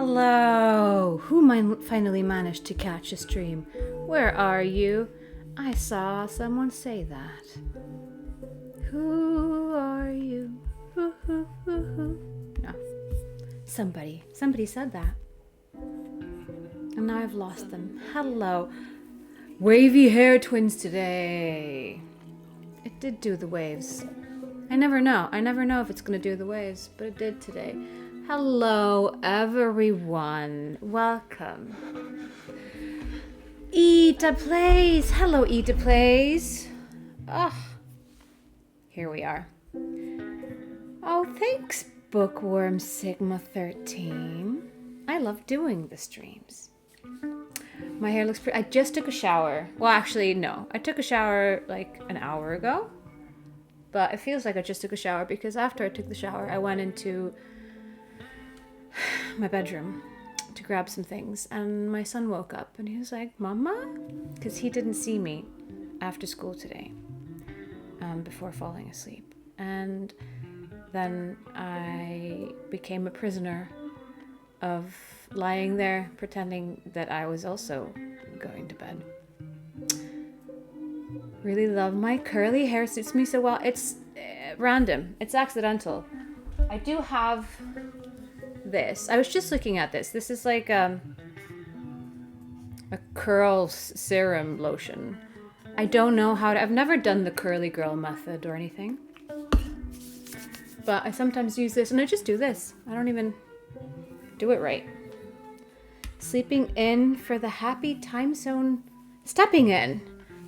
Hello! Who finally managed to catch a stream? Where are you? I saw someone say that. Who are you? Who? No. Somebody said that. And now I've lost them. Hello. Wavy hair twins today. It did do the waves. I never know if it's going to do the waves, but it did today. Hello, everyone. Welcome. Ida Plays. Hello, Ida Plays. Oh, here we are. Oh, thanks, Bookworm Sigma 13. I love doing the streams. My hair looks pretty. I just took a shower. Well, actually, no. I took a shower like an hour ago. But it feels like I just took a shower because after I took the shower, I went into my bedroom to grab some things. And my son woke up and he was like, Mama? Because he didn't see me after school today before falling asleep. And then I became a prisoner of lying there pretending that I was also going to bed. Really love my curly hair, suits me so well. It's random. It's accidental. I do have this. I was just looking at this. This is like a curl serum lotion. I don't know how to... I've never done the curly girl method or anything. But I sometimes use this and I just do this. I don't even do it right. Sleeping in for the happy time zone... Stepping in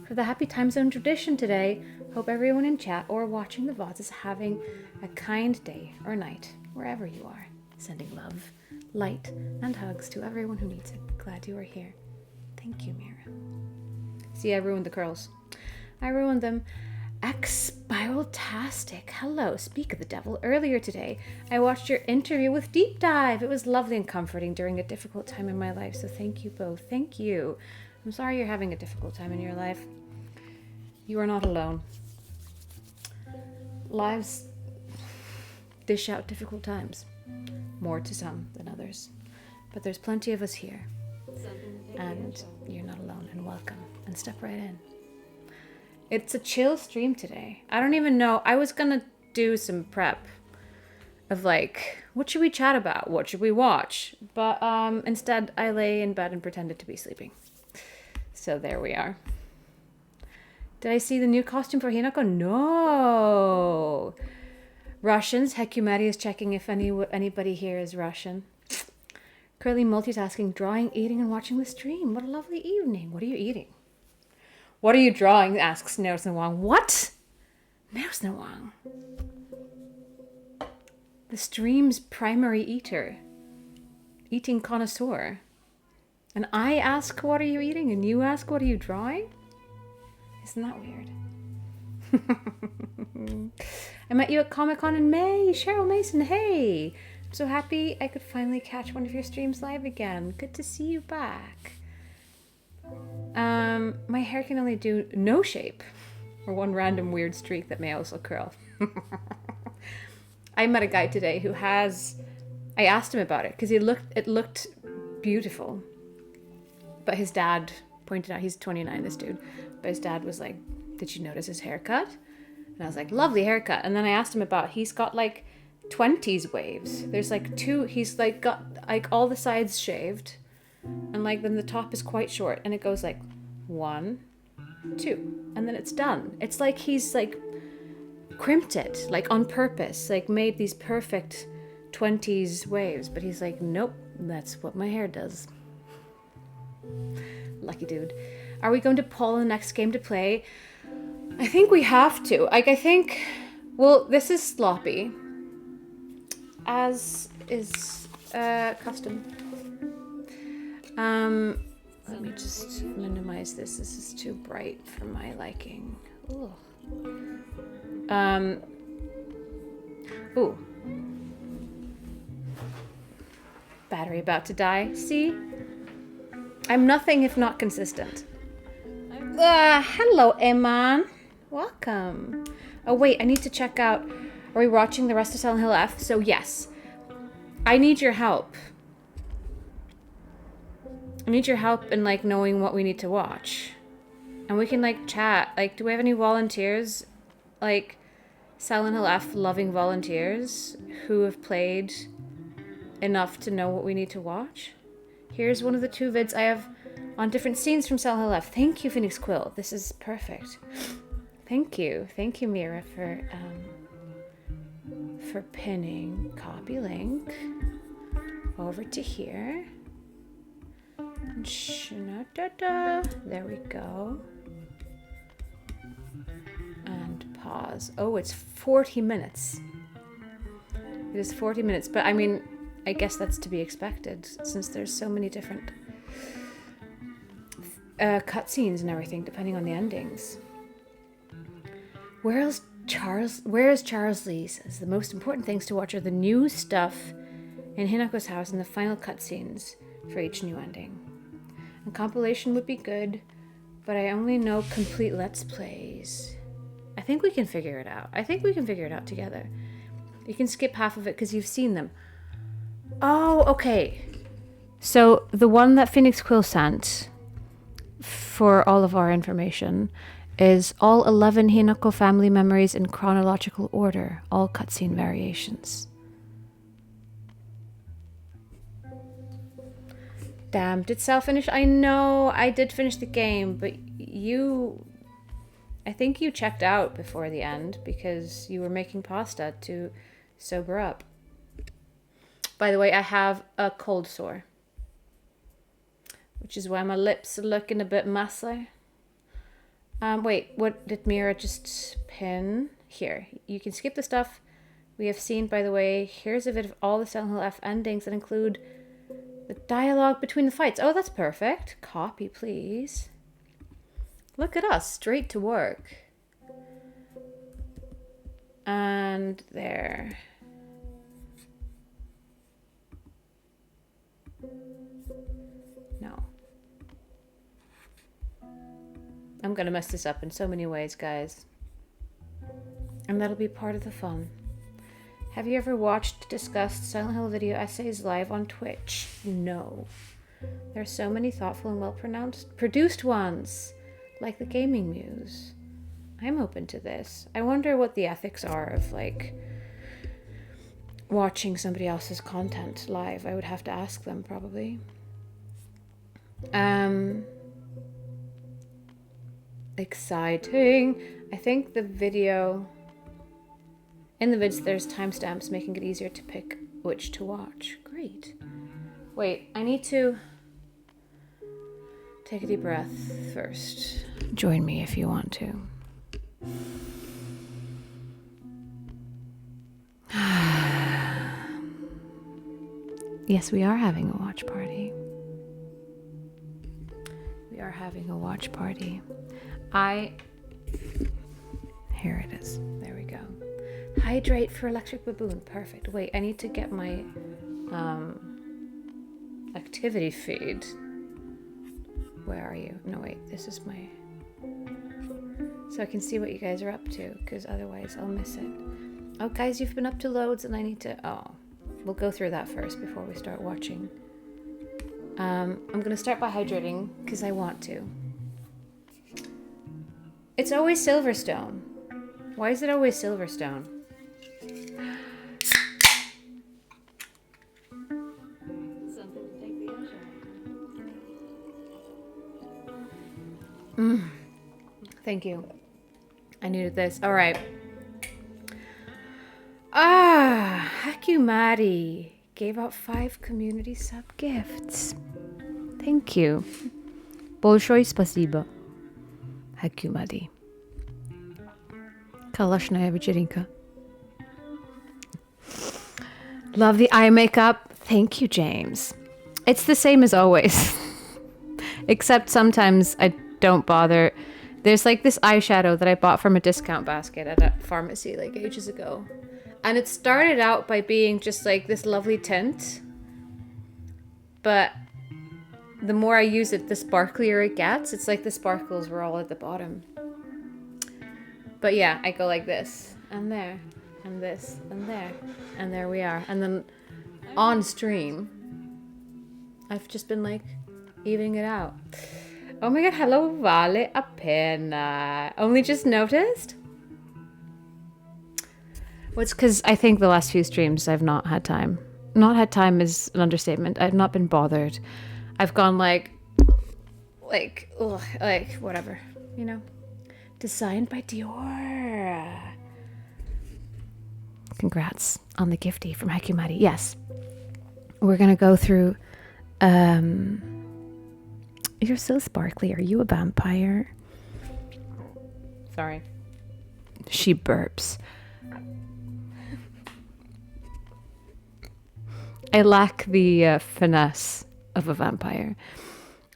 for the happy time zone tradition today. Hope everyone in chat or watching the VODs is having a kind day or night, wherever you are. Sending love, light, and hugs to everyone who needs it. Glad you are here. Thank you, Mira. See, I ruined the curls. I ruined them. X-Spiral-tastic. Hello, speak of the devil. Earlier today, I watched your interview with Deep Dive. It was lovely and comforting during a difficult time in my life, so thank you both. Thank you. I'm sorry you're having a difficult time in your life. You are not alone. Lives dish out difficult times. More to some than others. But there's plenty of us here. And you're not alone, and welcome. And step right in. It's a chill stream today. I don't even know. I was gonna do some prep of like, what should we chat about? What should we watch? But instead, I lay in bed and pretended to be sleeping. So there we are. Did I see the new costume for Hinako? No. Russians. Hekumari is checking if anybody here is Russian. Currently multitasking, drawing, eating, and watching the stream. What a lovely evening. What are you eating? What are you drawing? Asks Nelson Wang. What? Nelson Wang. The stream's primary eater. Eating connoisseur. And I ask, what are you eating? And you ask, what are you drawing? Isn't that weird? I met you at Comic-Con in May. Cheryl Mason, hey. I'm so happy I could finally catch one of your streams live again. Good to see you back. My hair can only do no shape. Or one random weird streak that may also curl. I met a guy today who has... I asked him about it because it looked beautiful. But his dad pointed out, he's 29, this dude. But his dad was like, did you notice his haircut? And I was like, lovely haircut. And then I asked him about, he's got like 20s waves. There's like two, he's like got like all the sides shaved. And like then the top is quite short. And it goes like 1, 2. And then it's done. It's like he's like crimped it, like on purpose. Like made these perfect 20s waves. But he's like, nope, that's what my hair does. Lucky dude. Are we going to poll the next game to play? I think we have to. Like, I think... Well, this is sloppy. As is custom. Let me just minimize this. This is too bright for my liking. Ooh. Ooh. Battery about to die. See? I'm nothing if not consistent. Hello, Eman. Welcome. Oh, wait, I need to check out... Are we watching the rest of Silent Hill F? So, yes. I need your help. I need your help in like knowing what we need to watch. And we can like chat. Like, do we have any volunteers? Like Silent Hill F loving volunteers who have played enough to know what we need to watch? Here's one of the 2 vids I have on different scenes from Silent Hill F. Thank you, Phoenix Quill. This is perfect. Thank you, Mira, for pinning. Copy link over to here. There we go. And pause. Oh, it's 40 minutes. It is 40 minutes, but I mean, I guess that's to be expected since there's so many different cutscenes and everything, depending on the endings. Whereas Charles Lee says the most important things to watch are the new stuff in Hinako's house and the final cutscenes for each new ending. A compilation would be good, but I only know complete Let's Plays. I think we can figure it out. Together. You can skip half of it because you've seen them. Oh, okay. So the one that Phoenix Quill sent for all of our information is all 11 Hinako family memories in chronological order, all cutscene variations. Damn, did Sal finish? I know, I did finish the game, but I think you checked out before the end because you were making pasta to sober up. By the way, I have a cold sore, which is why my lips are looking a bit messy. Wait, what did Mira just pin? Here, you can skip the stuff we have seen, by the way. Here's a bit of all the Silent Hill F endings that include the dialogue between the fights. Oh, that's perfect. Copy, please. Look at us, straight to work. And there. No. I'm gonna mess this up in so many ways, guys. And that'll be part of the fun. Have you ever watched, discussed Silent Hill video essays live on Twitch? No. There are so many thoughtful and well-produced ones, like the Gaming Muse. I'm open to this. I wonder what the ethics are of, like, watching somebody else's content live. I would have to ask them, probably. Exciting. I think the video... In the vids, there's timestamps making it easier to pick which to watch. Great. Wait, I need to take a deep breath first. Join me if you want to. Yes, we are having a watch party. Here it is. There we go. Hydrate for Electric Baboon. Perfect. Wait, I need to get my activity feed. Where are you? No, wait. This is my... So I can see what you guys are up to, because otherwise I'll miss it. Oh, guys, you've been up to loads and I need to... Oh, we'll go through that first before we start watching. I'm going to start by hydrating, because I want to. It's always Silverstone. Why is it always Silverstone? Thank you. I needed this. All right. Hakumari gave out 5 community sub gifts. Thank you. Большое спасибо. Hakumari. Kalashная вечеринка. Love the eye makeup. Thank you, James. It's the same as always. Except sometimes I don't bother. There's like this eyeshadow that I bought from a discount basket at a pharmacy like ages ago. And it started out by being just like this lovely tint. But the more I use it, the sparklier it gets. It's like the sparkles were all at the bottom. But yeah, I go like this, and there, and this, and there. And there we are. And then on stream, I've just been like Evening it out. Oh my god, hello, vale a pena. Only just noticed? Well, it's because I think the last few streams I've not had time. Not had time is an understatement. I've not been bothered. I've gone like whatever, you know. Designed by Dior. Congrats on the gifty from Hakumari. Yes. We're gonna go through you're so sparkly. Are you a vampire? Sorry. She burps. I lack the finesse of a vampire.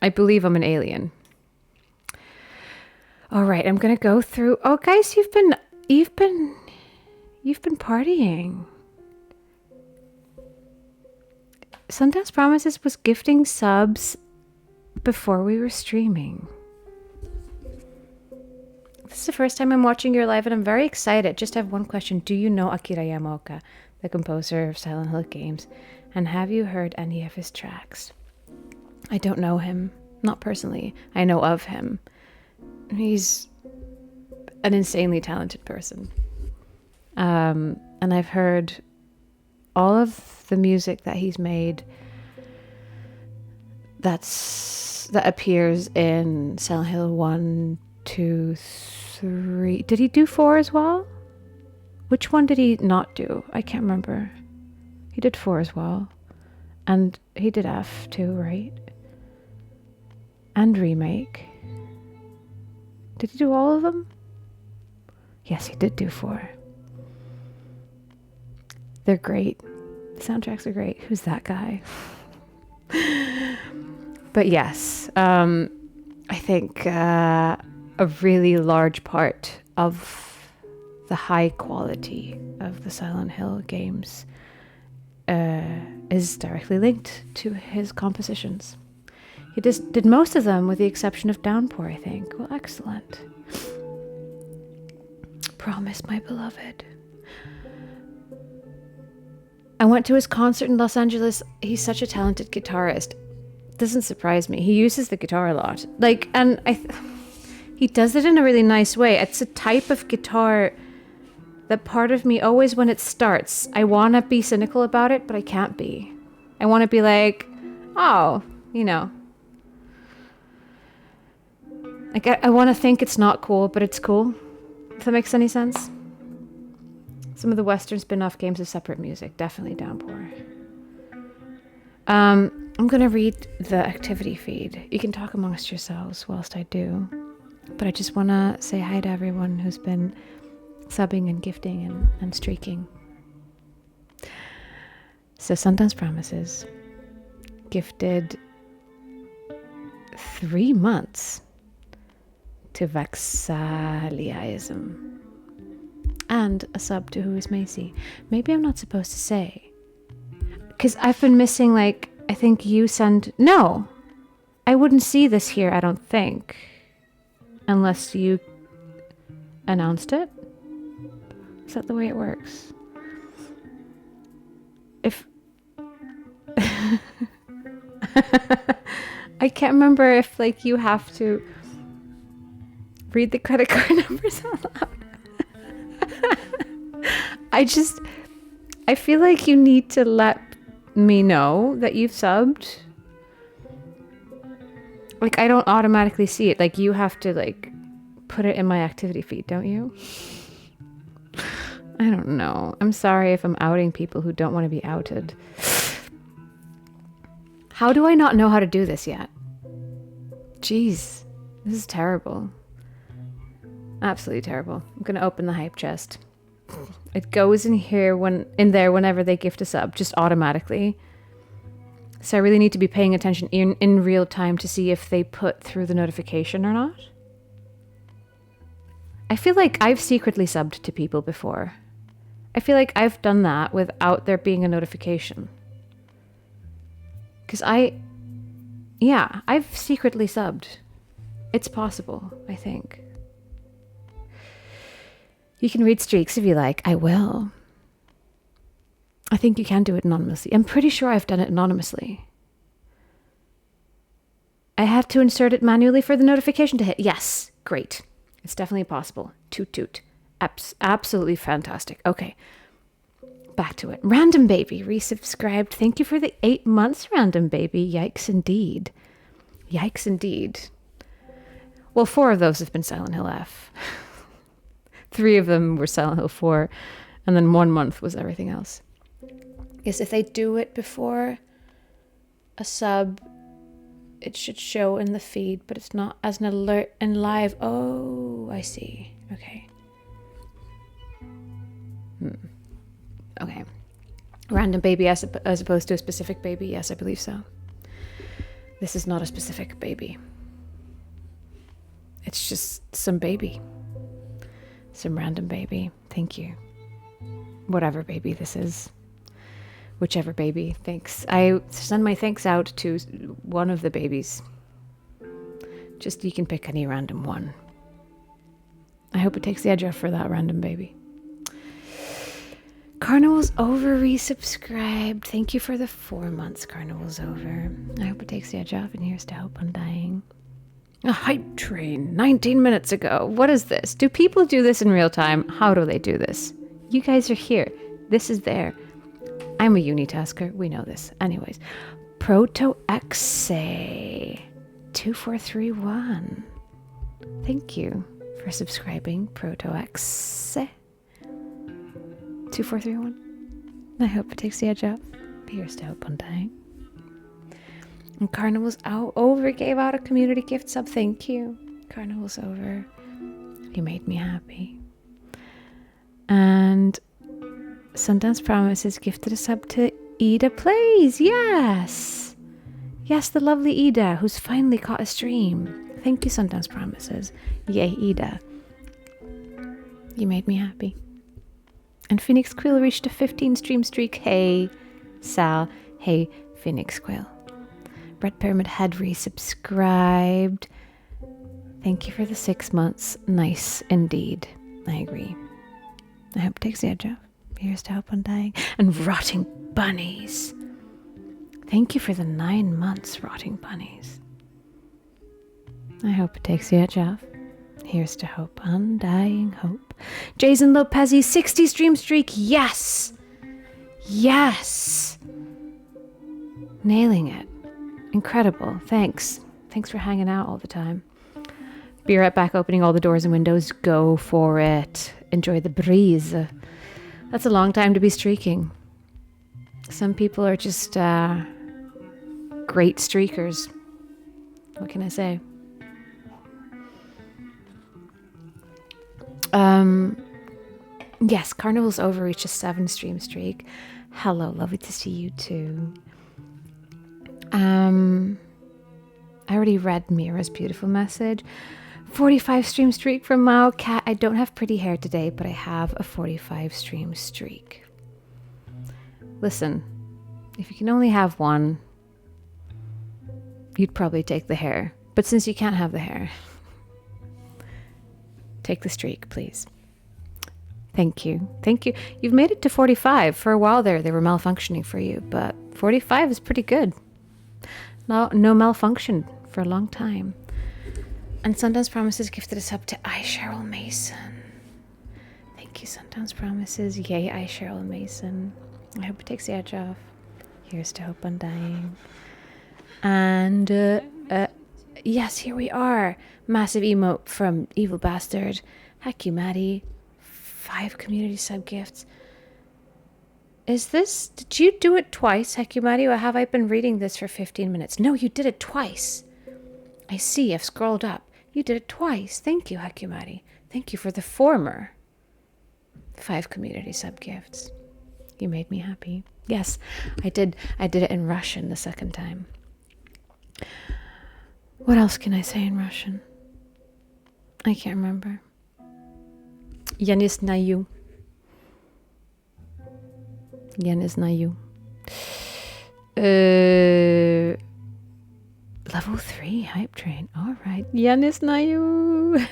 I believe I'm an alien. All right, I'm gonna go through. Oh, guys, you've been partying. Sundance Promises was gifting subs before we were streaming. This is the first time I'm watching your live and I'm very excited. Just have one question. Do you know Akira Yamaoka, the composer of Silent Hill games? And have you heard any of his tracks? I don't know him. Not personally. I know of him. He's an insanely talented person. And I've heard all of the music that he's made that appears in Silent Hill 1, 2, 3. Did he do 4 as well? Which one did he not do? I can't remember. He did 4 as well. And he did F too, right? And Remake. Did he do all of them? Yes, he did do 4. They're great. The soundtracks are great. Who's that guy? But yes, I think a really large part of the high quality of the Silent Hill games is directly linked to his compositions. He just did most of them with the exception of Downpour, I think. Well, excellent. Promise, my beloved. I went to his concert in Los Angeles. He's such a talented guitarist. Doesn't surprise me. He uses the guitar a lot. He does it in a really nice way. It's a type of guitar that part of me always, when it starts, I want to be cynical about it, but I can't be. I want to be like, oh, you know. Like, I want to think it's not cool, but it's cool. If that makes any sense. Some of the Western spin-off games have separate music. Definitely Downpour. I'm going to read the activity feed. You can talk amongst yourselves whilst I do. But I just want to say hi to everyone who's been subbing and gifting and streaking. So Sundance Promises gifted 3 months to Vaxaliaism and a sub to Who is Macy. Maybe I'm not supposed to say, because I've been missing, like, I think you send... No, I wouldn't see this here, I don't think, unless you announced it. Is that the way it works? If... I can't remember if, like, you have to read the credit card numbers out loud. I feel like you need to let me know that you've subbed. Like, I don't automatically see it. Like, you have to, like, put it in my activity feed, don't you? I don't know. I'm sorry if I'm outing people who don't want to be outed. How do I not know how to do this yet? Jeez, this is terrible. Absolutely terrible. I'm going to open the hype chest. It goes in there whenever they gift a sub, just automatically. So I really need to be paying attention in real time to see if they put through the notification or not. I feel like I've secretly subbed to people before. I feel like I've done that without there being a notification. Because I've secretly subbed. It's possible, I think. You can read streaks if you like. I will. I think you can do it anonymously. I'm pretty sure I've done it anonymously. I have to insert it manually for the notification to hit. Yes, great. It's definitely possible. Toot toot. Absolutely fantastic. Okay, back to it. Random Baby resubscribed. Thank you for the 8 months, Random Baby. Yikes indeed. Yikes indeed. Well, 4 of those have been Silent Hill F. 3 of them were Silent Hill 4, and then 1 month was everything else. Yes, if they do it before a sub, it should show in the feed, but it's not as an alert in live. Oh, I see. Okay. Okay. Random baby as opposed to a specific baby? Yes, I believe so. This is not a specific baby. It's just some baby. Some random baby. Thank you. Whatever baby this is. Whichever baby. Thanks. I send my thanks out to one of the babies. Just you can pick any random one. I hope it takes the edge off for that random baby. Carnival's Over resubscribed. Thank you for the 4 months, Carnival's Over. I hope it takes the edge off, and here's to hope undying. A hype train 19 minutes ago. What is this? Do people do this in real time? How do they do this? You guys are here. This is there. I'm a unitasker. We know this. Anyways. Proto-Exe 2431. Thank you for subscribing, Proto-Exe 2431. I hope it takes the edge off. Here's to hope undying. And Carnival's Over gave out a community gift sub. Thank you. Carnival's Over. You made me happy. And Sundance Promises gifted a sub to Ida Plays. Yes. Yes, the lovely Ida, who's finally caught a stream. Thank you, Sundance Promises. Yay, Ida. You made me happy. And Phoenix Quill reached a 15 stream streak. Hey, Sal. Hey, Phoenix Quill. Brett Pyramid Head resubscribed. Thank you for the 6 months. Nice indeed. I agree. I hope it takes the edge off. Here's to hope undying. And Rotting Bunnies. Thank you for the 9 months, Rotting Bunnies. I hope it takes the edge off. Here's to hope, undying hope. Jason Lopez's 60 stream streak. Yes. Yes. Nailing it. Incredible. Thanks. Thanks for hanging out all the time. Be right back opening all the doors and windows. Go for it. Enjoy the breeze. That's a long time to be streaking. Some people are just great streakers. What can I say? Yes, Carnival's Over reached a 7 stream streak. Hello, lovely to see you too. I already read Mira's beautiful message. 45 stream streak from Mao Cat. I don't have pretty hair today, but I have a 45 stream streak. Listen, if you can only have one, you'd probably take the hair. But since you can't have the hair, take the streak, please. Thank you. Thank you. You've made it to 45. For a while there, they were malfunctioning for you, but 45 is pretty good. No malfunction for a long time. And Sundance Promises gifted us up to I, Cheryl Mason. Thank you, Sundance Promises. Yay, I, Cheryl Mason. I hope it takes the edge off. Here's to hope undying. And, yes, here we are. Massive emote from Evil Bastard. Heck you, Maddie. 5 community sub gifts. Is this... Did you do it twice, Hekumari, or have I been reading this for 15 minutes? No, you did it twice. I see. I've scrolled up. You did it twice. Thank you, Hekumari. Thank you for the former 5 community sub gifts. You made me happy. Yes, I did. I did it in Russian the second time. What else can I say in Russian? I can't remember. Я не знаю. Я не знаю. Level 3 hype train. All right. Я не знаю.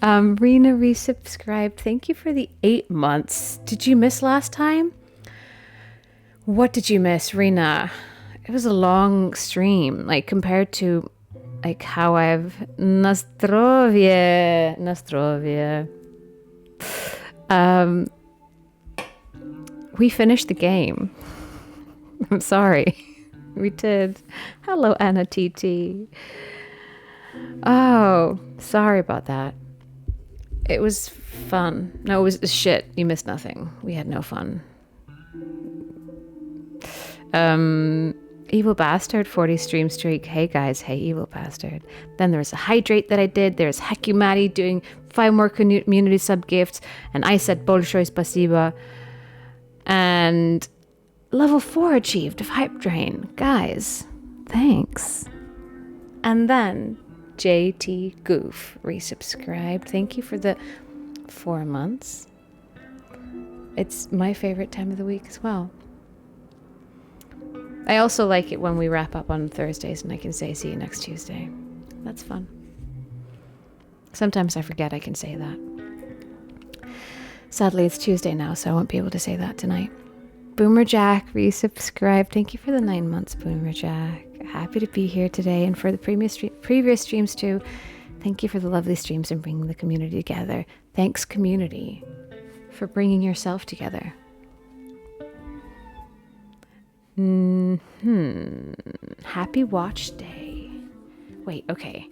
Rena resubscribed. Thank you for the 8 months. Did you miss last time? What did you miss, Rena? it was a long stream, like compared to like how I've Nastrovie. We finished the game. I'm sorry. We did. Hello, Anna TT. Oh, sorry about that. It was fun. No, it was shit. You missed nothing. We had no fun. Evil Bastard 40 stream streak. Hey guys, hey Evil Bastard. Then there was a hydrate that I did. There's Hekumati doing 5 more community sub gifts, and I said Bolshoi Spasiba. And level 4 achieved of Hype Drain. Guys, thanks. And then JT Goof resubscribed. Thank you for the 4 months. It's my favorite time of the week as well. I also like it when we wrap up on Thursdays and I can say see you next Tuesday. That's fun. Sometimes I forget I can say that. Sadly, it's Tuesday now, so I won't be able to say that tonight. Boomer Jack resubscribed. Thank you for the 9 months, Boomer Jack. Happy to be here today and for the previous streams too. Thank you for the lovely streams and bringing the community together. Thanks, community, for bringing yourself together. Happy watch day. Wait, okay.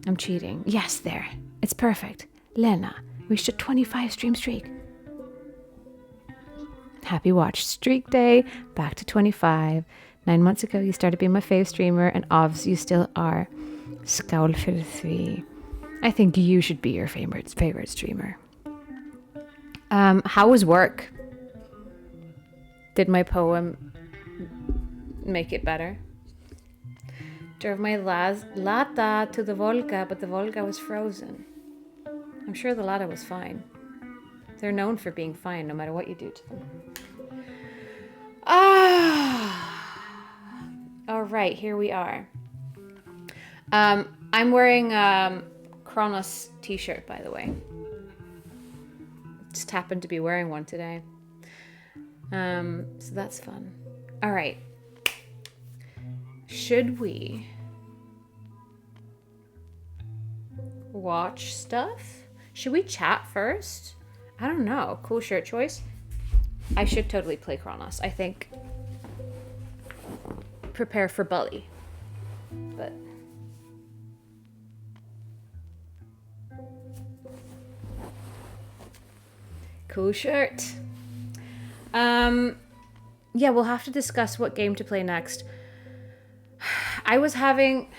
I'm cheating. Yes, there. It's perfect. Lena reached a 25 stream streak. Happy watch streak day. Back to 25. 9 months ago, you started being my fave streamer, and obvs, you still are. Skaul for the 3. I think you should be your favorite streamer. How was work? Did my poem make it better? Drove my Lada to the Volga, but the Volga was frozen. I'm sure the Lada was fine. They're known for being fine no matter what you do to them. All right, here we are. I'm wearing Kronos t-shirt, by the way. Just happened to be wearing one today. So that's fun. All right. Should we watch stuff? Should we chat first? I don't know. Cool shirt choice. I should totally play Kronos. I think. Prepare for Bully. But cool shirt. Yeah, we'll have to discuss what game to play next. I was having,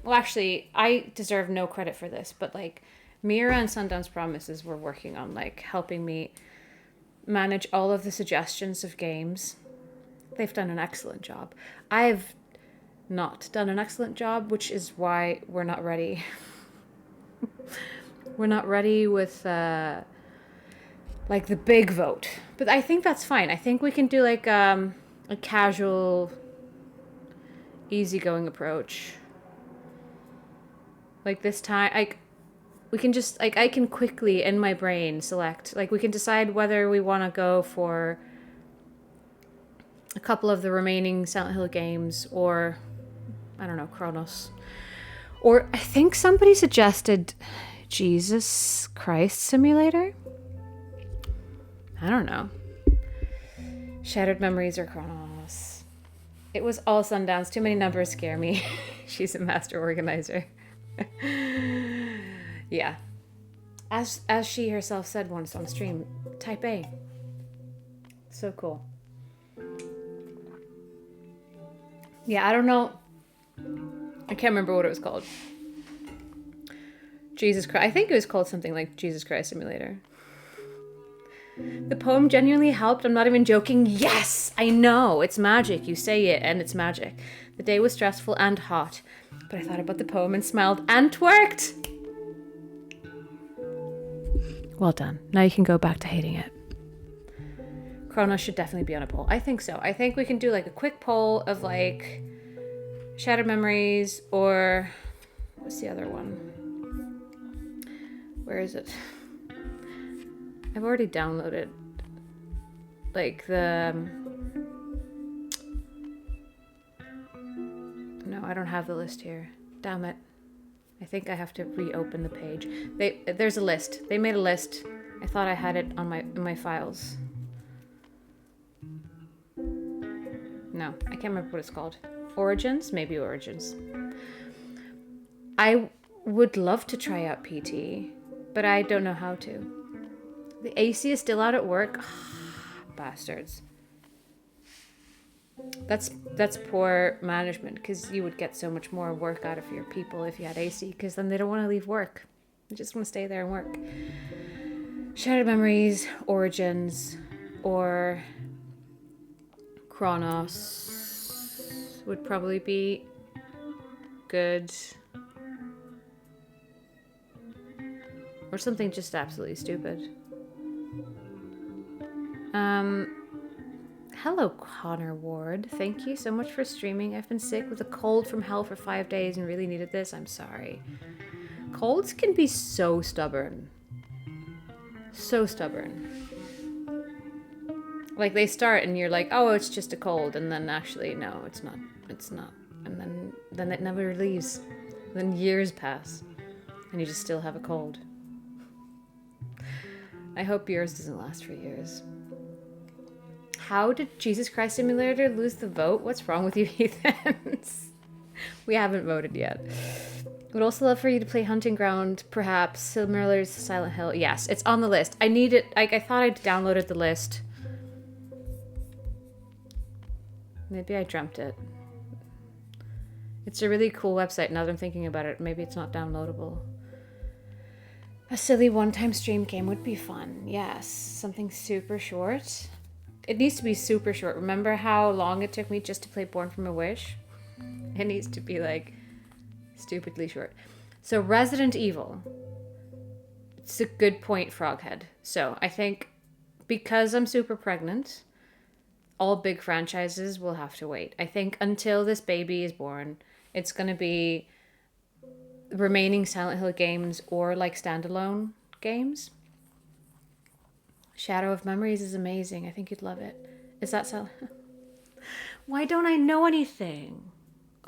well, actually, I deserve no credit for this, but like Mira and Sundance Promises were working on like helping me manage all of the suggestions of games. They've done an excellent job. I've not done an excellent job, which is why we're not ready. We're not ready with like the big vote, but I think that's fine. I think we can do like a casual, easygoing approach. Like this time, we can just like I can quickly in my brain select. Like we can decide whether we want to go for a couple of the remaining Silent Hill games, or I don't know, Kronos. Or I think somebody suggested Jesus Christ Simulator. I don't know. Shattered Memories or Kronos. It was all Sundance. Too many numbers scare me. She's a master organizer. Yeah. As she herself said once on stream, type A. So cool. Yeah, I don't know. I can't remember what it was called. Jesus Christ. I think it was called something like Jesus Christ Simulator. The poem genuinely helped. I'm not even joking. Yes, I know. It's magic. You say it and it's magic. The day was stressful and hot, but I thought about the poem and smiled and twerked. Well done. Now you can go back to hating it. Kronos should definitely be on a poll. I think so. I think we can do like a quick poll of like Shattered Memories or what's the other one? Where is it? I've already downloaded like the No, I don't have the list here. Damn it. I think I have to reopen the page. There's a list. They made a list. I thought I had it on in my files. No, I can't remember what it's called. Origins? Maybe Origins. I would love to try out PT, but I don't know how to. The AC is still out at work. Bastards. That's poor management, because you would get so much more work out of your people if you had AC, because then they don't want to leave work. They just want to stay there and work. Shattered Memories, Origins, or Chronos would probably be good. Or something just absolutely stupid. Hello, Connor Ward. Thank you so much for streaming. I've been sick with a cold from hell for 5 days and really needed this. I'm sorry. Colds can be so stubborn. So stubborn. Like, they start and you're like, oh, it's just a cold. And then actually, no, it's not. It's not. And then it never leaves. And then years pass. And you just still have a cold. I hope yours doesn't last for years. How did Jesus Christ Simulator lose the vote? What's wrong with you heathens? We haven't voted yet. Would also love for you to play Hunting Ground, perhaps. Similar to Silent Hill. Yes, it's on the list. I need it. I thought I'd downloaded the list. Maybe I dreamt it. It's a really cool website now that I'm thinking about it. Maybe it's not downloadable. A silly one-time stream game would be fun. Yes, something super short. It needs to be super short. Remember how long it took me just to play Born from a Wish? It needs to be like stupidly short. So Resident Evil. It's a good point, Froghead. So I think because I'm super pregnant, all big franchises will have to wait. I think until this baby is born, it's going to be remaining Silent Hill games or like standalone games. Shadow of Memories is amazing. I think you'd love it. Is that Silent Hill? Why don't I know anything?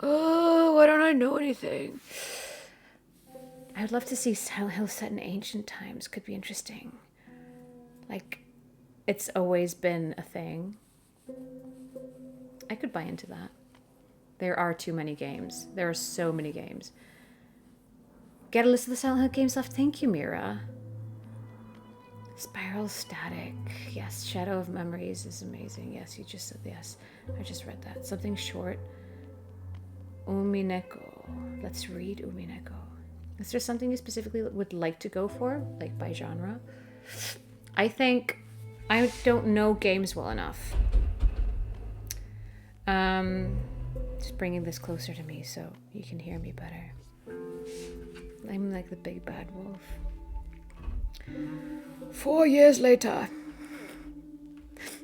Oh, why don't I know anything? I would love to see Silent Hill set in ancient times. Could be interesting. Like, it's always been a thing. I could buy into that. There are too many games. There are so many games. Get a list of the Silent Hill games left. Thank you, Mira. Spiral Static. Yes, Shadow of Memories is amazing. Yes, you just said yes. I just read that. Something short. Umineko. Let's read Umineko. Is there something you specifically would like to go for? Like by genre? I think I don't know games well enough. Just bringing this closer to me so you can hear me better. I'm like the big bad wolf. 4 years later.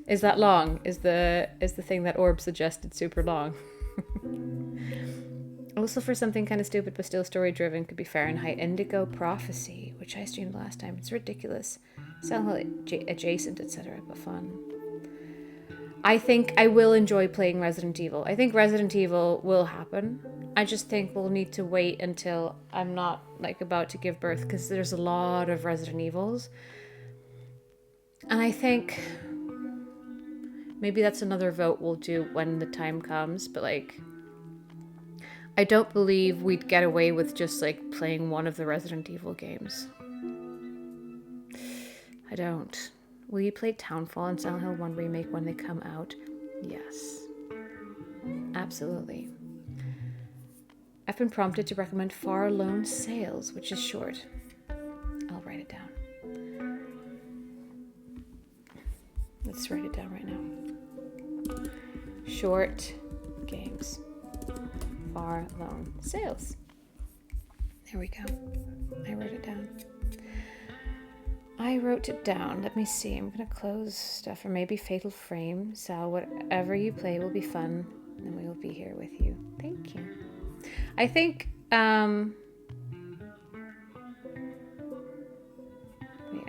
Is that long? Is the thing that Orb suggested super long? Also, for something kind of stupid but still story driven, could be Fahrenheit Indigo Prophecy, which I streamed last time. It's ridiculous. Silent Hill adjacent, etc., but fun. I think I will enjoy playing Resident Evil. I think Resident Evil will happen. I just think we'll need to wait until I'm not like about to give birth, because there's a lot of Resident Evils. And I think maybe that's another vote we'll do when the time comes, but like I don't believe we'd get away with just like playing one of the Resident Evil games. I don't. Will you play Townfall and Silent Hill 1 Remake when they come out? Yes. Absolutely. I've been prompted to recommend Far Lone Sails, which is short. I'll write it down. Let's write it down right now. Short games. Far Lone Sails. There we go. I wrote it down. I wrote it down. Let me see. I'm going to close stuff. Or maybe Fatal Frame. Sal, whatever you play will be fun. And we will be here with you. Thank you. I think... Wait,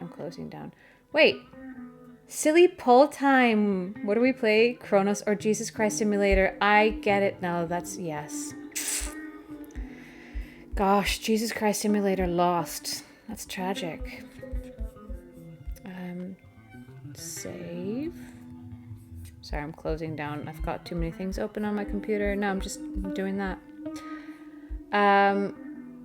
I'm closing down. Wait. Silly poll time. What do we play? Chronos or Jesus Christ Simulator? I get it now. That's... Yes. Gosh, Jesus Christ Simulator lost. That's tragic. Save. Sorry, I'm closing down. I've got too many things open on my computer. No, I'm just doing that.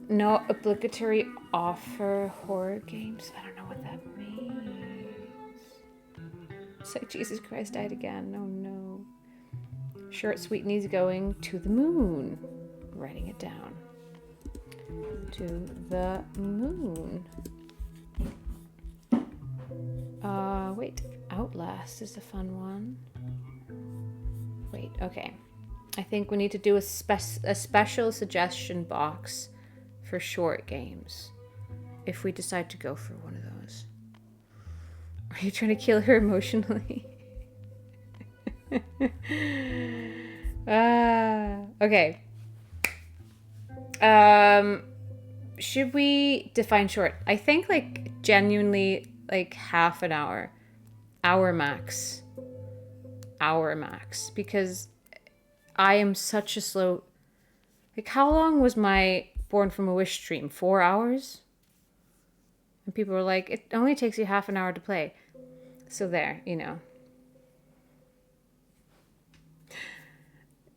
No obligatory offer horror games. I don't know what that means. It's like Jesus Christ died again. Oh no. Short, sweet, and easygoing. To the moon. Writing it down. To the moon. Wait. Outlast is a fun one. Wait, okay. I think we need to do a special suggestion box for short games. If we decide to go for one of those. Are you trying to kill her emotionally? Okay. Should we define short? I think like genuinely like half an hour. Hour max. Because I am such a slow... Like, how long was my Born from a Wish stream? 4 hours? And people were like, it only takes you half an hour to play. So there, you know.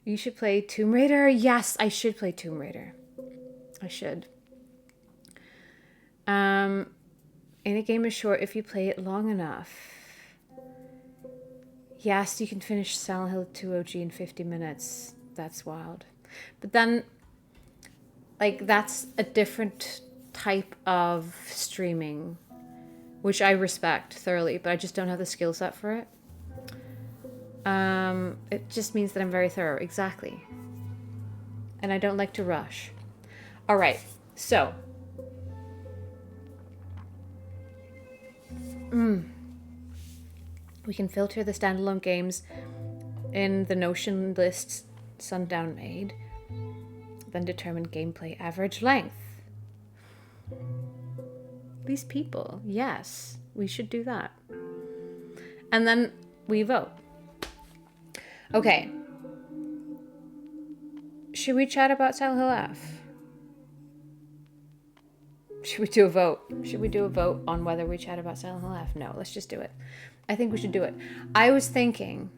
You should play Tomb Raider. Yes, I should play Tomb Raider. I should. In a game is short if you play it long enough. Yes, you can finish Silent Hill 2 OG in 50 minutes. That's wild. But then, like, that's a different type of streaming, which I respect thoroughly, but I just don't have the skill set for it. It just means that I'm very thorough. Exactly. And I don't like to rush. All right. So. We can filter the standalone games in the Notion lists Sundown made, then determine gameplay average length. These people, yes, we should do that. And then we vote. Okay. Should we chat about Silent Hill F? Should we do a vote? Should we do a vote on whether we chat about Silent Hill F? No, let's just do it. I think we should do it. I was thinking,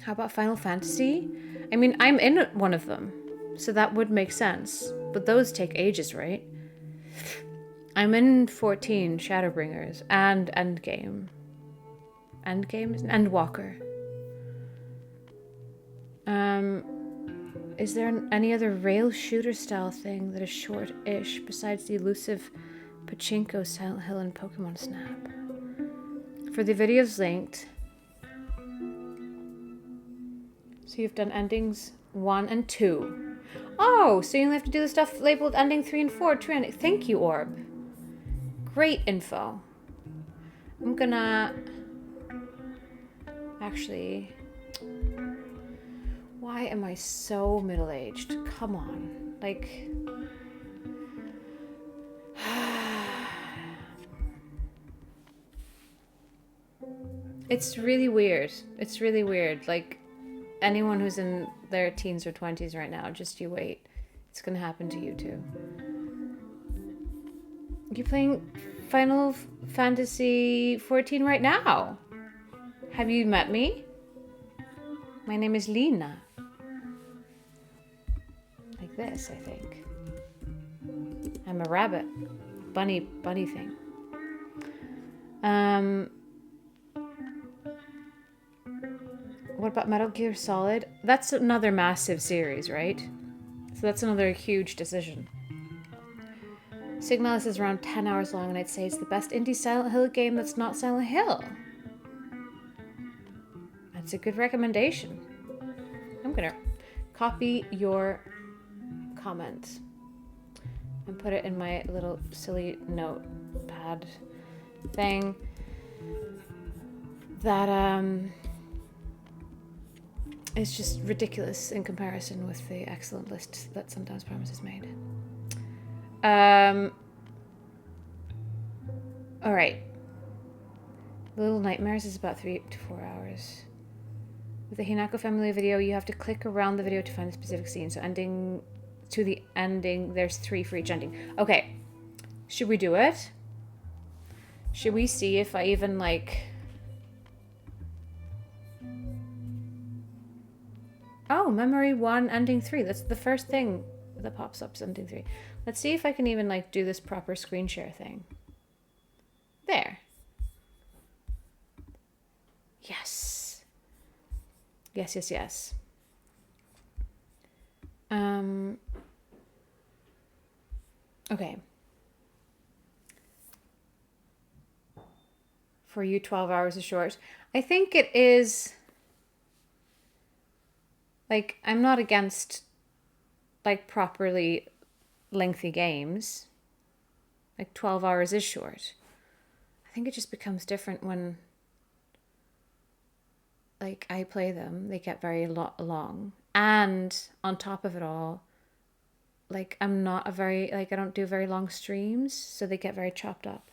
how about Final Fantasy? I mean, I'm in one of them, so that would make sense. But those take ages, right? I'm in 14, Shadowbringers, and Endgame. Endwalker. Is there any other rail shooter style thing that is short-ish besides the elusive Pachinko, Silent Hill, and Pokemon Snap? For the videos linked, so you've done endings 1 and 2. Oh, so you only have to do the stuff labeled ending 3 and 4. True. Thank you, Orb. Great info. I'm gonna... Actually... Why am I so middle-aged? Come on. Like... It's really weird. It's really weird. Like, anyone who's in their teens or 20s right now, just you wait. It's gonna happen to you too. You playing Final Fantasy 14 right now? Have you met me? My name is Lena. Like this, I think. I'm a rabbit. Bunny thing. What about Metal Gear Solid? That's another massive series, right? So that's another huge decision. Signalis is around 10 hours long, and I'd say it's the best indie Silent Hill game that's not Silent Hill. That's a good recommendation. I'm gonna copy your comment and put it in my little silly notepad thing that is just ridiculous in comparison with the excellent list that Sometimes Promises made. All right. Little Nightmares is about 3 to 4 hours. With the Hinako family video, you have to click around the video to find the specific scene. So ending to the ending. There's 3 for each ending. Okay. Should we do it? Should we see if I even like... Oh, memory 1, ending 3. That's the first thing that pops up, ending 3. Let's see if I can even like do this proper screen share thing. There. Yes. Yes, yes, yes. Okay. For you, 12 hours is short. I think it is... Like, I'm not against, like, properly lengthy games. Like, 12 hours is short. I think it just becomes different when, like, I play them. They get very long. And on top of it all, like, I'm not a very, like, I don't do very long streams, so they get very chopped up.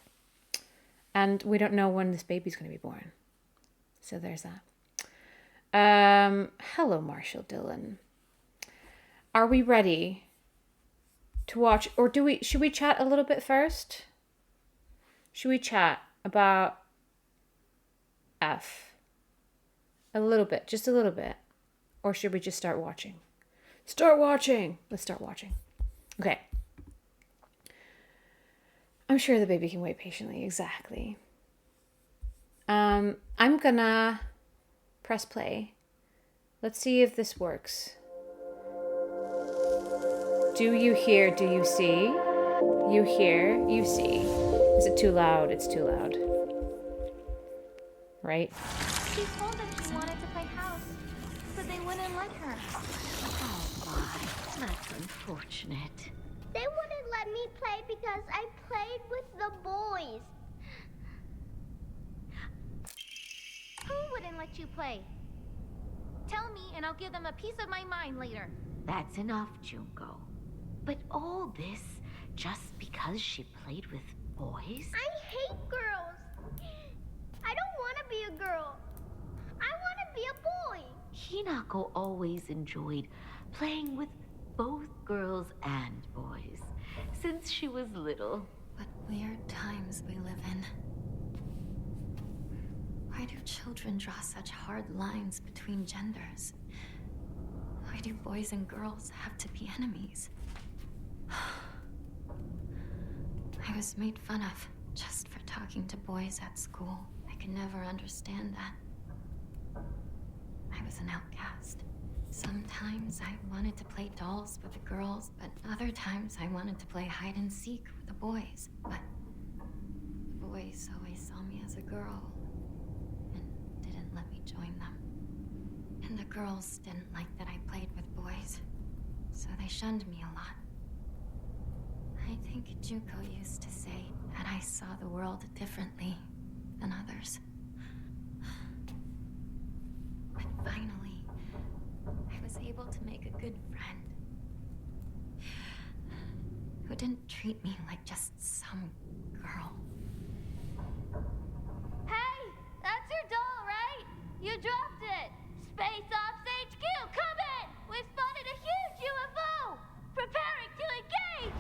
And we don't know when this baby's going to be born. So there's that. Hello, Marshall Dillon. Are we ready to watch, or should we chat a little bit first? Should we chat about F? A little bit, just a little bit. Or should we just start watching? Start watching! Let's start watching. Okay. I'm sure the baby can wait patiently, exactly. I'm gonna press play. Let's see if this works. Do you hear? Do you see? You hear? You see. Is it too loud? It's too loud. Right? She told them she wanted to play house, but they wouldn't let her. Oh my, that's unfortunate. They wouldn't let me play because I played with the boys. Who wouldn't let you play? Tell me and I'll give them a piece of my mind later. That's enough, Junko. But all this just because she played with boys? I hate girls. I don't want to be a girl. I want to be a boy. Hinako always enjoyed playing with both girls and boys since she was little. What weird times we live in. Why do children draw such hard lines between genders? Why do boys and girls have to be enemies? I was made fun of just for talking to boys at school. I could never understand that. I was an outcast. Sometimes I wanted to play dolls with the girls, but other times I wanted to play hide and seek with the boys. But the boys always saw me as a girl and didn't let me join them. And the girls didn't like that I played with boys, so they shunned me a lot. I think Junko used to say that I saw the world differently than others. But finally, I was able to make a good friend who didn't treat me like just some girl. Hey, that's your doll, right? You dropped it. Space Ops HQ, come in! We've spotted a huge UFO! Preparing to engage!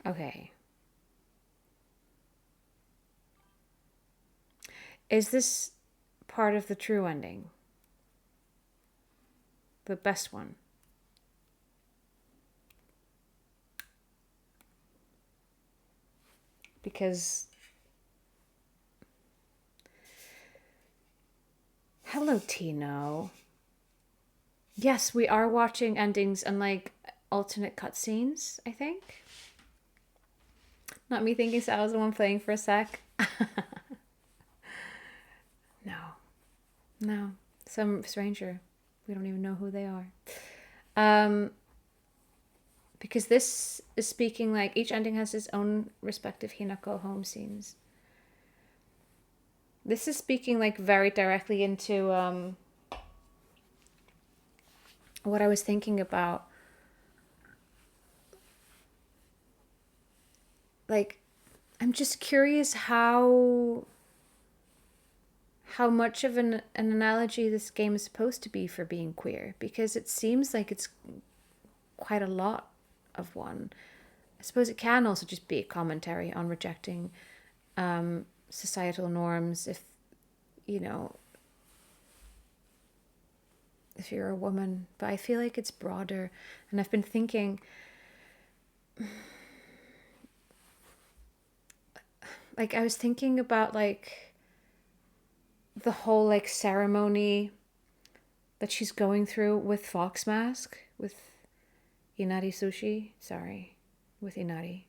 Okay. Is this part of the true ending? The best one? Because... Hello, Tino. Yes, we are watching endings and like alternate cutscenes, I think. Not me thinking Sal's the one playing for a sec. No. Some stranger. We don't even know who they are. Because this is speaking like each ending has its own respective Hinako home scenes. This is speaking like very directly into what I was thinking about like, I'm just curious how much of an analogy this game is supposed to be for being queer, because it seems like it's quite a lot of one. I suppose it can also just be a commentary on rejecting societal norms if, you know, if you're a woman. But I feel like it's broader, and I've been thinking, like, I was thinking about, like, the whole, like, ceremony that she's going through with Fox Mask, with Inari Sushi. Sorry, with Inari.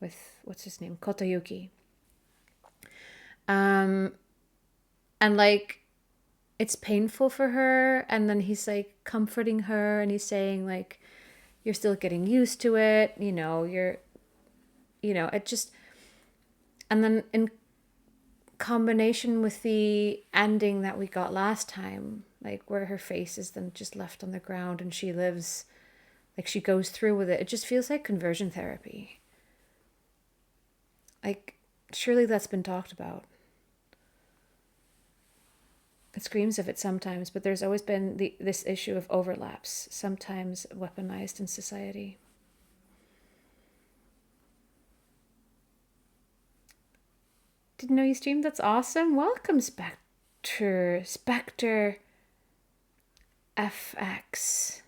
With, what's his name? Kotayuki. And, like, it's painful for her, and then he's, like, comforting her, and he's saying, like, you're still getting used to it, you know, it just... And then in combination with the ending that we got last time, like, where her face is then just left on the ground and she lives, like, she goes through with it, it just feels like conversion therapy. Like, surely that's been talked about. It screams of it sometimes, but there's always been this issue of overlaps, sometimes weaponized in society. Didn't know you streamed. That's awesome. Welcome, Spectre FX.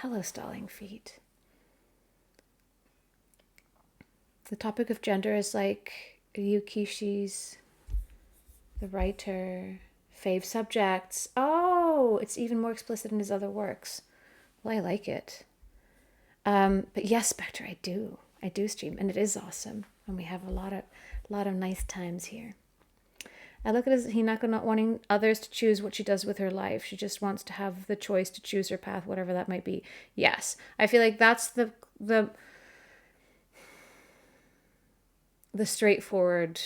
Hello, Stalling Feet. The topic of gender is like Yukishi's, the writer, fave subjects. Oh, it's even more explicit in his other works. Well, I like it. But yes, Spectre, I do stream, and it is awesome, and we have a lot of nice times here. I look at it as Hinako not wanting others to choose what she does with her life. She just wants to have the choice to choose her path, whatever that might be. Yes, I feel like that's the straightforward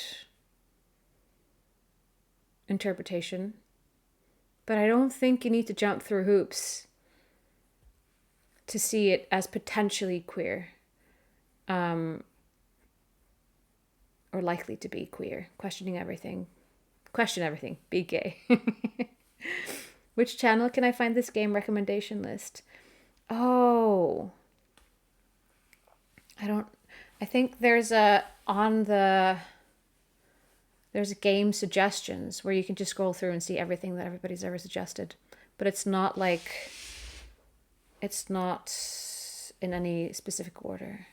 interpretation. But I don't think you need to jump through hoops to see it as potentially queer. Or likely to be queer. Question everything. Be gay. Which channel can I find this game recommendation list? Oh. I think there's a game suggestions where you can just scroll through and see everything that everybody's ever suggested. But it's not in any specific order.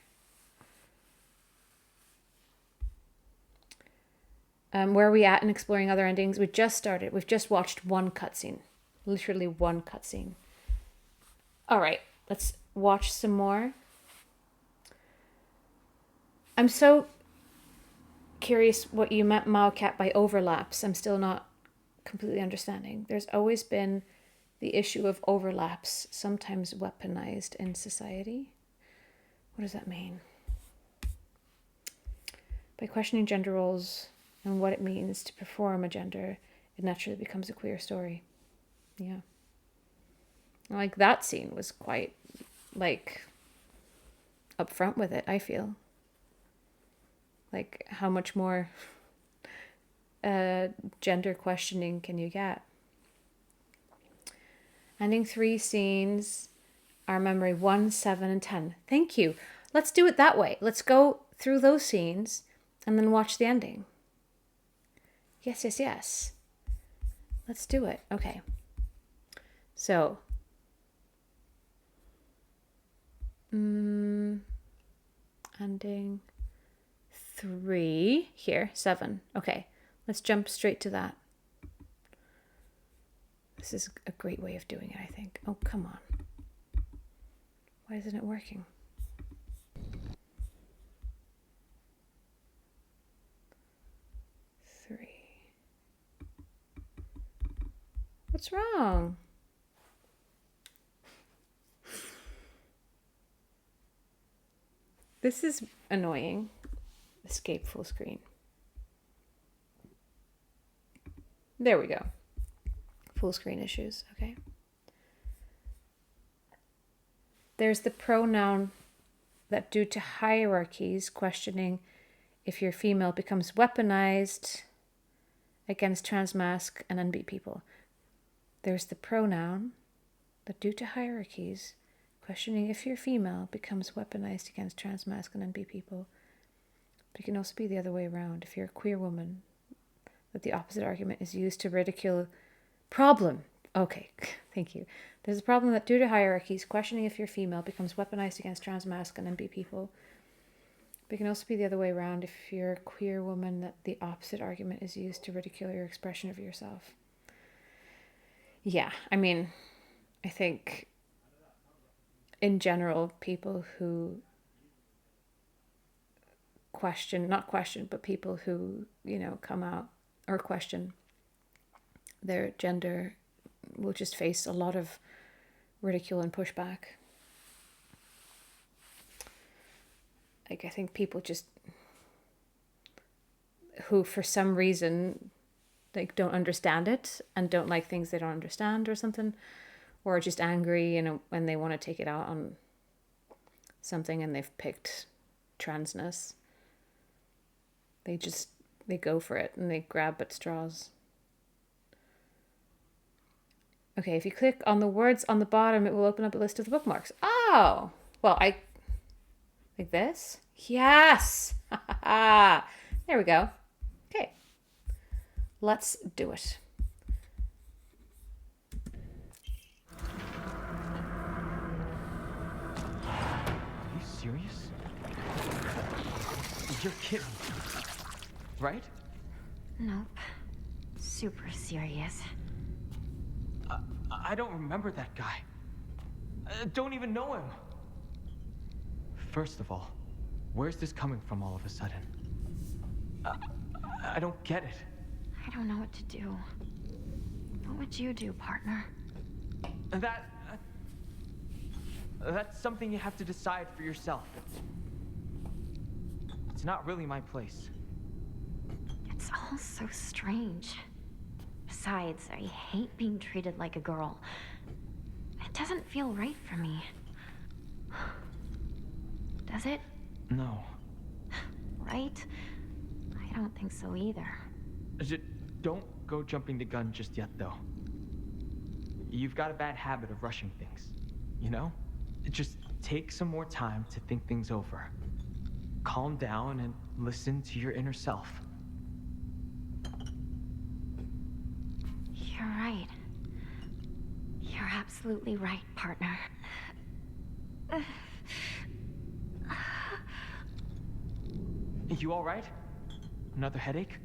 Where are we at in exploring other endings? We just started. We've just watched one cutscene. Literally one cutscene. All right, let's watch some more. I'm so curious what you meant, Maocat, by overlaps. I'm still not completely understanding. There's always been the issue of overlaps, sometimes weaponized in society. What does that mean? By questioning gender roles and what it means to perform a gender, it naturally becomes a queer story. Yeah. Like, that scene was quite, like, upfront with it, I feel. Like, how much more gender questioning can you get? Ending 3 scenes are memory 1, 7, and 10. Thank you. Let's do it that way. Let's go through those scenes and then watch the ending. Yes. Let's do it. Okay. So, ending 3 here, 7. Okay, let's jump straight to that. This is a great way of doing it, I think. Oh, come on. Why isn't it working? What's wrong? This is annoying. Escape full screen. There we go. Full screen issues, okay. There's the pronoun that due to hierarchies, questioning if you're female becomes weaponized against transmasc and NB people. There's the pronoun that due to hierarchies, questioning if you're female becomes weaponized against transmasc and NB people. But it can also be the other way around. If you're a queer woman, that the opposite argument is used to ridicule. Problem. Okay, thank you. There's a problem that due to hierarchies, questioning if you're female becomes weaponized against transmasc and NB people. But it can also be the other way around. If you're a queer woman, that the opposite argument is used to ridicule your expression of yourself. Yeah, I mean, I think in general, people who people who, come out or question their gender will just face a lot of ridicule and pushback. Like, I think people just who for some reason like don't understand it and don't like things they don't understand or something, or are just angry, when they want to take it out on something and they've picked transness, they go for it and they grab at straws. Okay, if you click on the words on the bottom, it will open up a list of the bookmarks. Oh, well, like this? Yes! There we go. Okay. Let's do it. Are you serious? You're kidding, right? Nope. Super serious. I don't remember that guy. I don't even know him. First of all, where's this coming from all of a sudden? I don't get it. I don't know what to do. What would you do, partner? That's something you have to decide for yourself. It's not really my place. It's all so strange. Besides, I hate being treated like a girl. It doesn't feel right for me. Does it? No. Right? I don't think so either. Don't go jumping the gun just yet, though. You've got a bad habit of rushing things, Just take some more time to think things over. Calm down and listen to your inner self. You're right. You're absolutely right, partner. You all right? Another headache?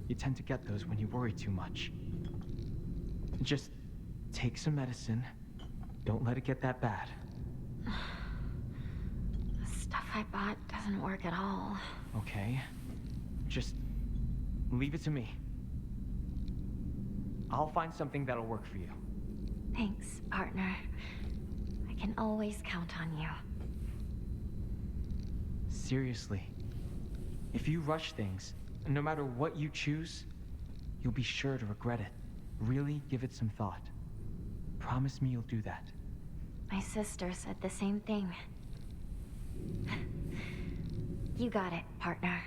You tend to get those when you worry too much. Just take some medicine. Don't let it get that bad. The stuff I bought doesn't work at all. Okay. Just leave it to me. I'll find something that'll work for you. Thanks, partner. I can always count on you. Seriously. If you rush things, no matter what you choose, you'll be sure to regret it. Really give it some thought. Promise me you'll do that. My sister said the same thing. You got it, partner.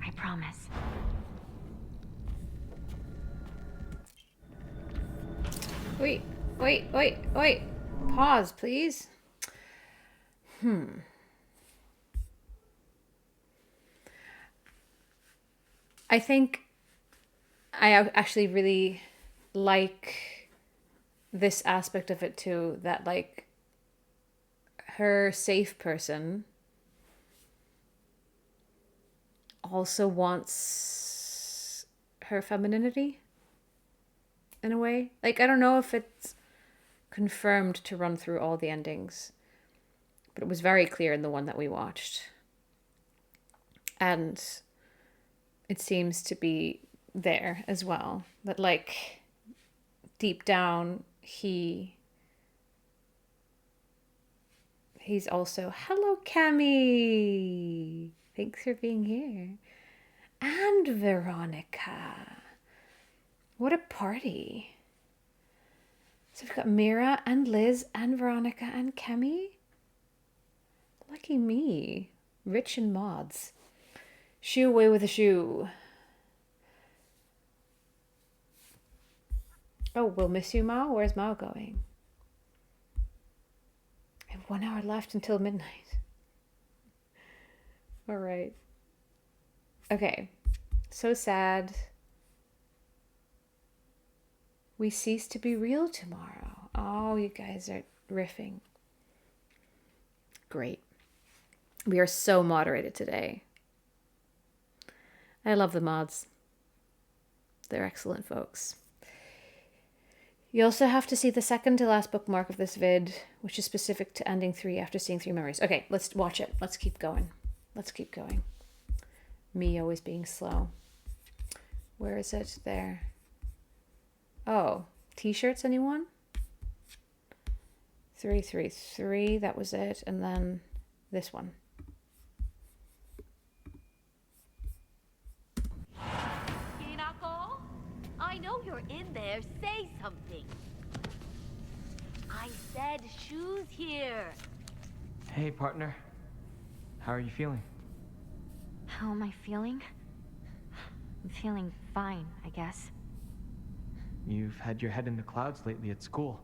I promise. Wait. Pause, please. I think I actually really like this aspect of it too, that like her safe person also wants her femininity in a way. Like, I don't know if it's confirmed to run through all the endings, but it was very clear in the one that we watched. And it seems to be there as well. That like deep down he's also, hello Cami. Thanks for being here. And Veronica. What a party. So we've got Mira and Liz and Veronica and Cami. Lucky me. Rich in mods. Shoe away with a shoe. Oh, we'll miss you, Mao. Where's Mao going? I have 1 hour left until midnight. All right. Okay. So sad. We cease to be real tomorrow. Oh, you guys are riffing. Great. We are so moderated today. I love the mods. They're excellent folks. You also have to see the second to last bookmark of this vid, which is specific to ending 3 after seeing 3 memories. Okay, let's watch it. Let's keep going. Let's keep going. Me always being slow. Where is it? There. Oh, t-shirts, anyone? 333, that was it. And then this one. Hinako, I know you're in there. Say something. I said shoes here. Hey, partner. How are you feeling? How am I feeling? I'm feeling fine, I guess. You've had your head in the clouds lately at school.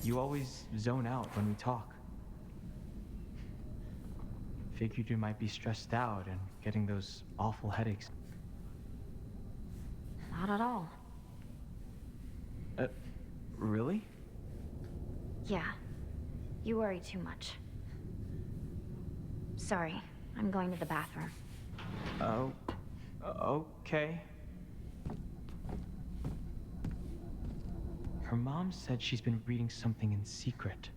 You always zone out when we talk. Figured you might be stressed out and getting those awful headaches. Not at all. Really? Yeah. You worry too much. Sorry, I'm going to the bathroom. Oh, okay. Her mom said she's been reading something in secret.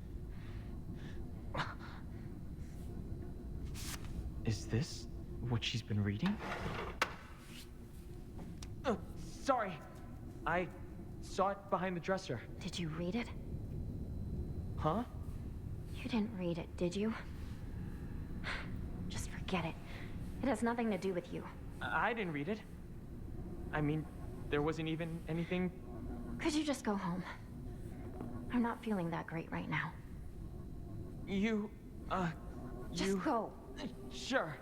Is this what she's been reading? Oh, sorry. I saw it behind the dresser. Did you read it? Huh? You didn't read it, did you? Just forget it. It has nothing to do with you. I didn't read it. I mean, there wasn't even anything... Could you just go home? I'm not feeling that great right now. Just go. Sure.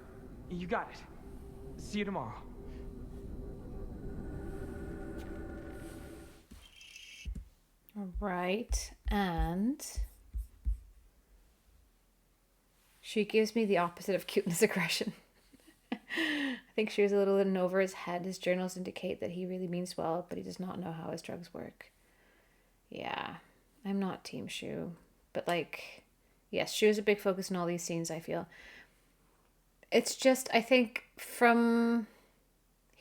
You got it. See you tomorrow. All right. And she gives me the opposite of cuteness aggression. I think she was a little in over his head. His journals indicate that he really means well, but he does not know how his drugs work. Yeah, I'm not Team Shu. But like, yes, Shu is a big focus in all these scenes, I feel. It's just, I think, from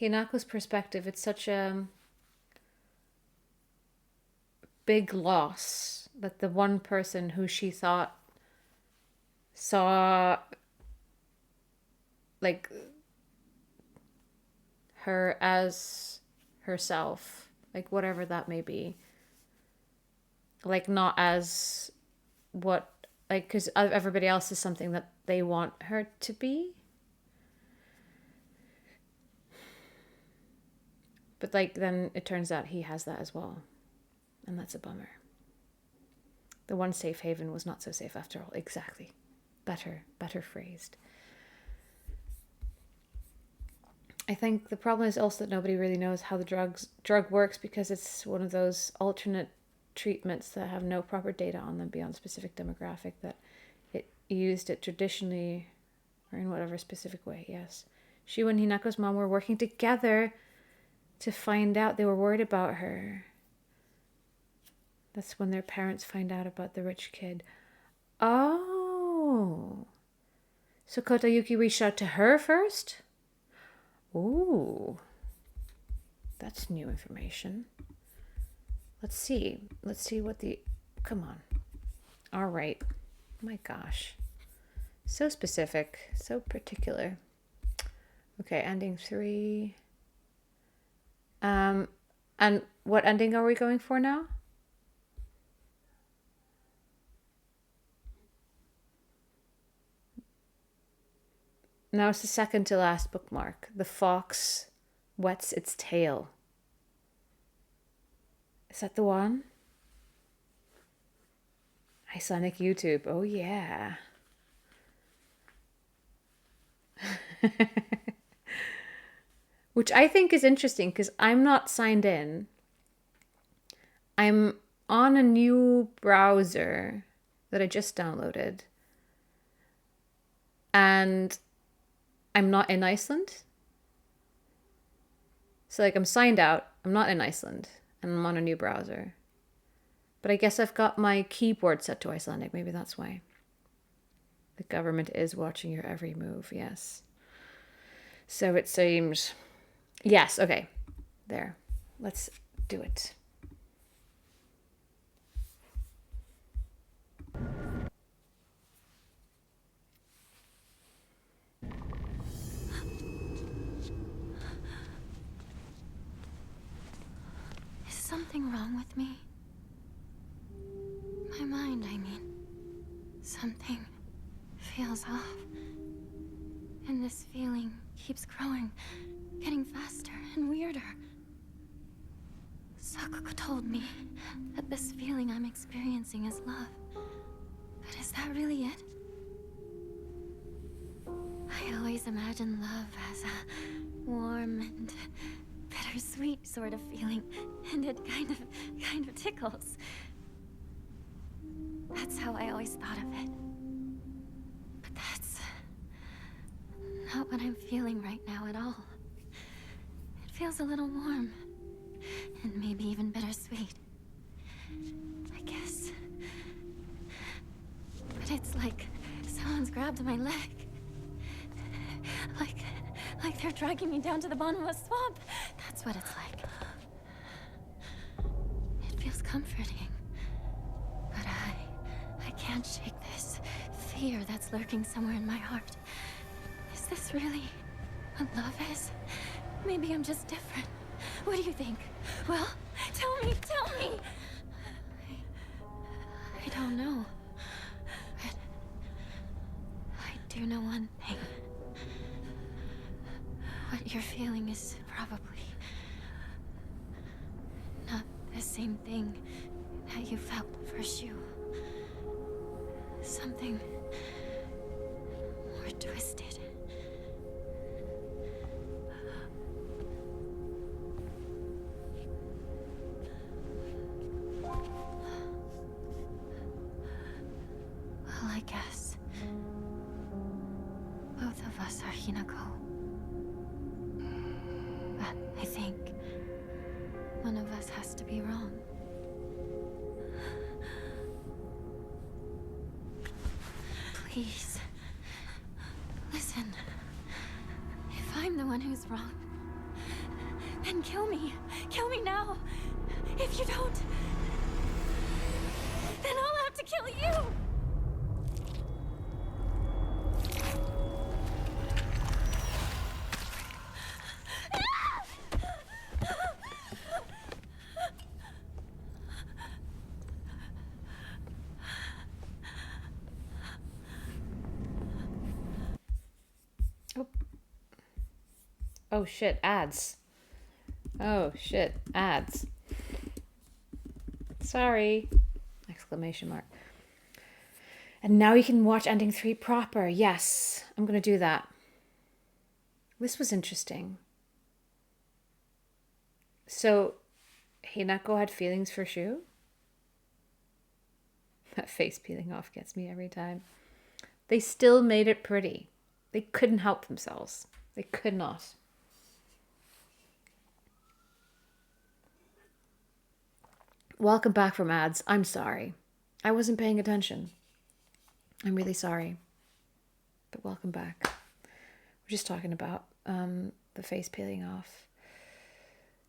Hinako's perspective, it's such a big loss that the one person who she thought saw like her as herself, like whatever that may be, like not as what, like, because everybody else is something that they want her to be, but like then it turns out he has that as well, and that's a bummer. The one safe haven was not so safe after all. Exactly. Better phrased. I think the problem is also that nobody really knows how the drug works, because it's one of those alternate treatments that have no proper data on them beyond specific demographic, that it used it traditionally or in whatever specific way. Yes. She and Hinako's mom were working together to find out. They were worried about her. That's when their parents find out about the rich kid. Oh. So Kotayuki reached out to her first? Ooh. That's new information. Let's see. Let's see what the... Come on. All right. Oh my gosh. So specific. So particular. Okay, ending 3. And what ending are we going for now? Now it's the second to last bookmark. The fox wets its tail. Is that the one? Icelandic YouTube. Oh, yeah. Which I think is interesting because I'm not signed in. I'm on a new browser that I just downloaded. And I'm not in Iceland. So like I'm signed out. I'm not in Iceland. And I'm on a new browser. But I guess I've got my keyboard set to Icelandic. Maybe that's why. The government is watching your every move. Yes. So it seems... Yes, okay. There. Let's do it. Is something wrong with me? My mind, I mean. Something feels off. And this feeling keeps growing, getting faster and weirder. Sakuko told me that this feeling I'm experiencing is love. But is that really it? I always imagined love as a warm and bittersweet sort of feeling, and it kind of tickles. That's how I always thought of it. But that's not what I'm feeling right now at all. It feels a little warm, and maybe even bittersweet. I guess. But it's like someone's grabbed my leg. Like they're dragging me down to the bottom of a swamp. That's what it's like. It feels comforting. But I can't shake this fear that's lurking somewhere in my heart. Is this really what love is? Maybe I'm just different. What do you think? Well, tell me! I don't know. But I do know one thing. What you're feeling is probably not the same thing that you felt for Shu. Something more twisted. Well, I guess both of us are Hinako. But I think one of us has to be wrong. Please, listen. If I'm the one who's wrong, then kill me. Kill me now. If you don't, then I'll have to kill you. Oh shit, ads. Oh shit, ads. Sorry. Exclamation mark. And now you can watch Ending 3 proper. Yes, I'm going to do that. This was interesting. So, Hinako had feelings for Shu? That face peeling off gets me every time. They still made it pretty. They couldn't help themselves. They could not. Welcome back from ads. I'm sorry. I wasn't paying attention. I'm really sorry. But welcome back. We're just talking about the face peeling off.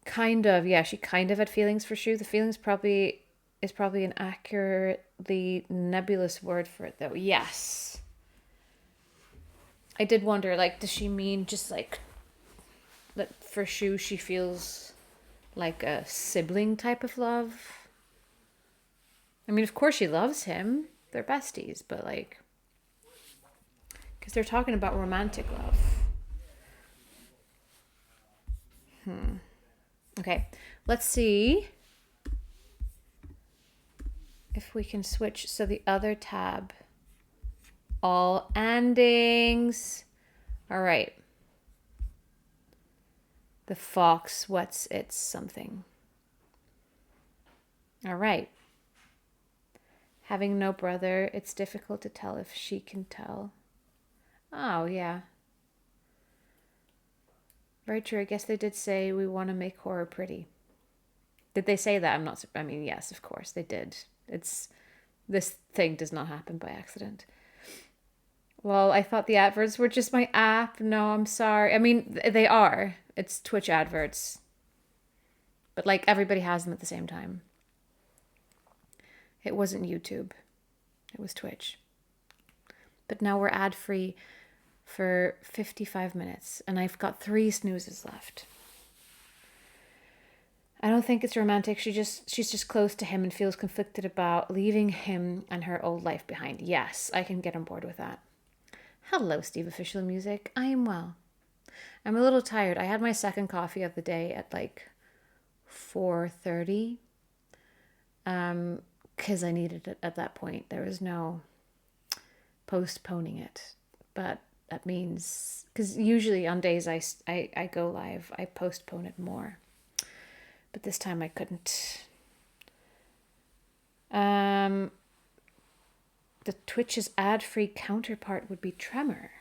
Kind of, yeah, she kind of had feelings for Shu. The feelings is probably an accurately nebulous word for it, though. Yes. I did wonder, like, does she mean just, like, that for Shu she feels like a sibling type of love? I mean, of course she loves him. They're besties, but, like, because they're talking about romantic love. Okay, let's see if we can switch. So the other tab. All endings. All right. The fox, what's its something? All right. Having no brother, it's difficult to tell if she can tell. Oh, yeah. Very true. I guess they did say we want to make horror pretty. Did they say that? I mean, yes, of course they did. This thing does not happen by accident. Well, I thought the adverts were just my app. No, I'm sorry. I mean, they are. It's Twitch adverts. But like everybody has them at the same time. It wasn't YouTube. It was Twitch. But now we're ad-free for 55 minutes. And I've got 3 snoozes left. I don't think it's romantic. She's just close to him and feels conflicted about leaving him and her old life behind. Yes, I can get on board with that. Hello, Steve Official Music. I am well. I'm a little tired. I had my second coffee of the day at like 4:30. Because I needed it at that point. There was no postponing it. But that means, because usually on days I go live, I postpone it more. But this time I couldn't. The Twitch's ad-free counterpart would be Tremor.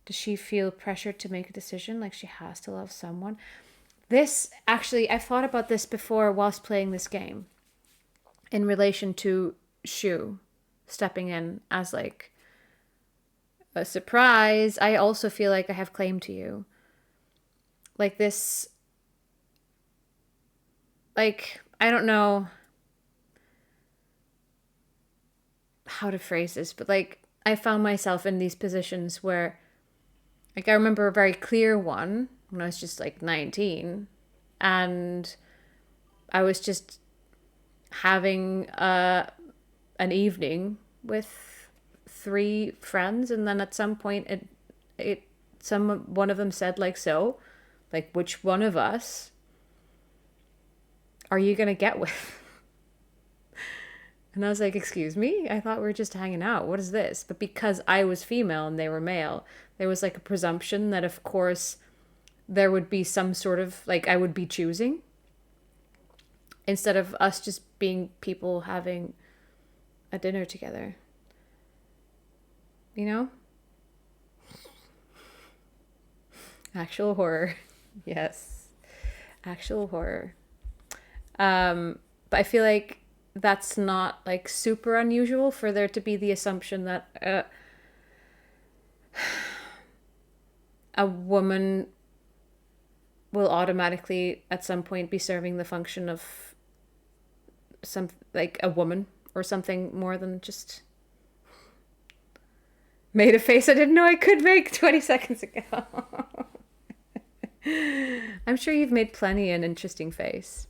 Does she feel pressured to make a decision, like she has to love someone? This, actually, I've thought about this before whilst playing this game. In relation to Shu stepping in as like a surprise. I also feel like I have claim to you. Like this, like, I don't know how to phrase this, but like I found myself in these positions where, like, I remember a very clear one when I was just like 19 and I was just having an evening with 3 friends, and then at some point one of them said, like, so, like, which one of us are you gonna get with? And I was like, excuse me? I thought we were just hanging out. What is this? But because I was female and they were male, there was like a presumption that, of course, there would be some sort of, like, I would be choosing. Instead of us just being people having a dinner together. You know? Actual horror. Yes. Actual horror. But I feel like that's not like super unusual for there to be the assumption that a woman will automatically at some point be serving the function of some, like, a woman or something more than just made a face I didn't know I could make 20 seconds ago. I'm sure you've made plenty an interesting face.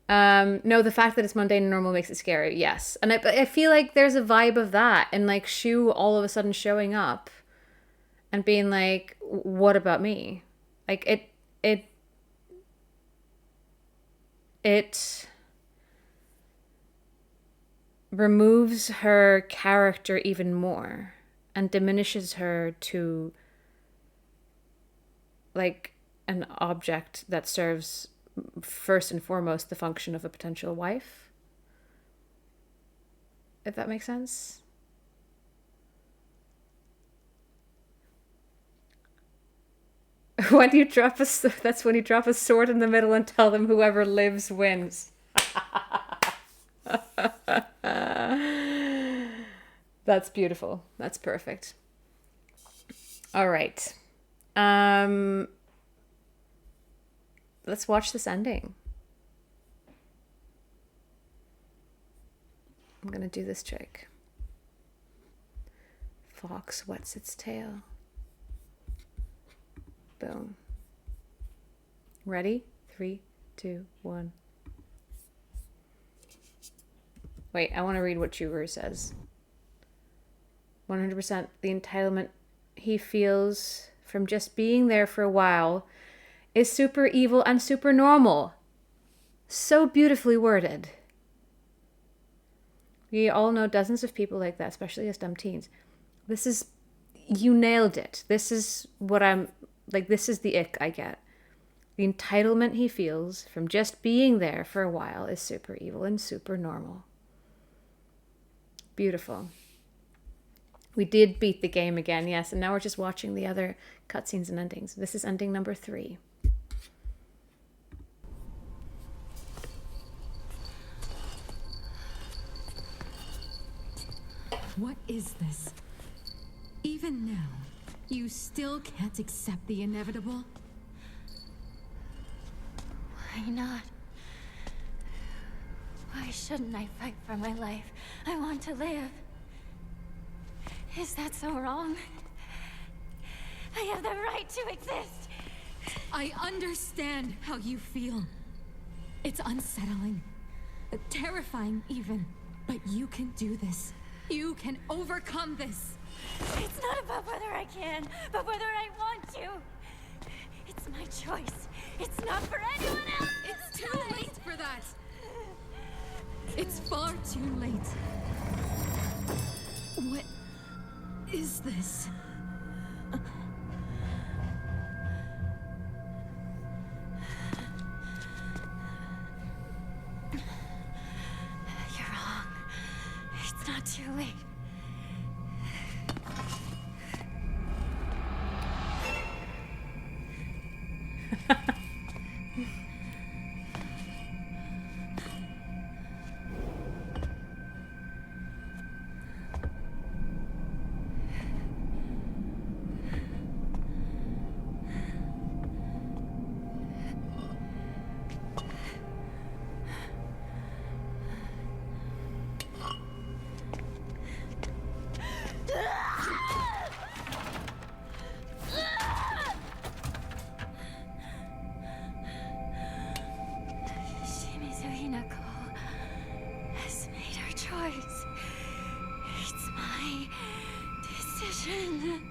No, the fact that it's mundane and normal makes it scary. Yes. And I feel like there's a vibe of that. And like Shu all of a sudden showing up and being like, what about me? Like it removes her character even more and diminishes her to like an object that serves first and foremost the function of a potential wife, if that makes sense. When you drop that's when you drop a sword in the middle and tell them whoever lives wins. That's beautiful. That's perfect. All right. Let's watch this ending. I'm gonna do this trick. Fox wets its tail. Boom. Ready? 3, 2, 1. Wait, I want to read what Chuguru says. 100% the entitlement he feels from just being there for a while is super evil and super normal. So beautifully worded. We all know dozens of people like that, especially as dumb teens. You nailed it. This is what I'm, like, this is the ick I get. The entitlement he feels from just being there for a while is super evil and super normal. Beautiful. We did beat the game again, yes, and now we're just watching the other cutscenes and endings. This is ending number 3. What is this? Even now, you still can't accept the inevitable? Why not? Why shouldn't I fight for my life? I want to live. Is that so wrong? I have the right to exist. I understand how you feel. It's unsettling, terrifying even, but you can do this. You can overcome this. It's not about whether I can, but whether I want to. It's my choice. It's not for anyone else. It's too late for that. It's far too late. What is this? You're wrong. It's not too late. Has made her choice. It's my decision.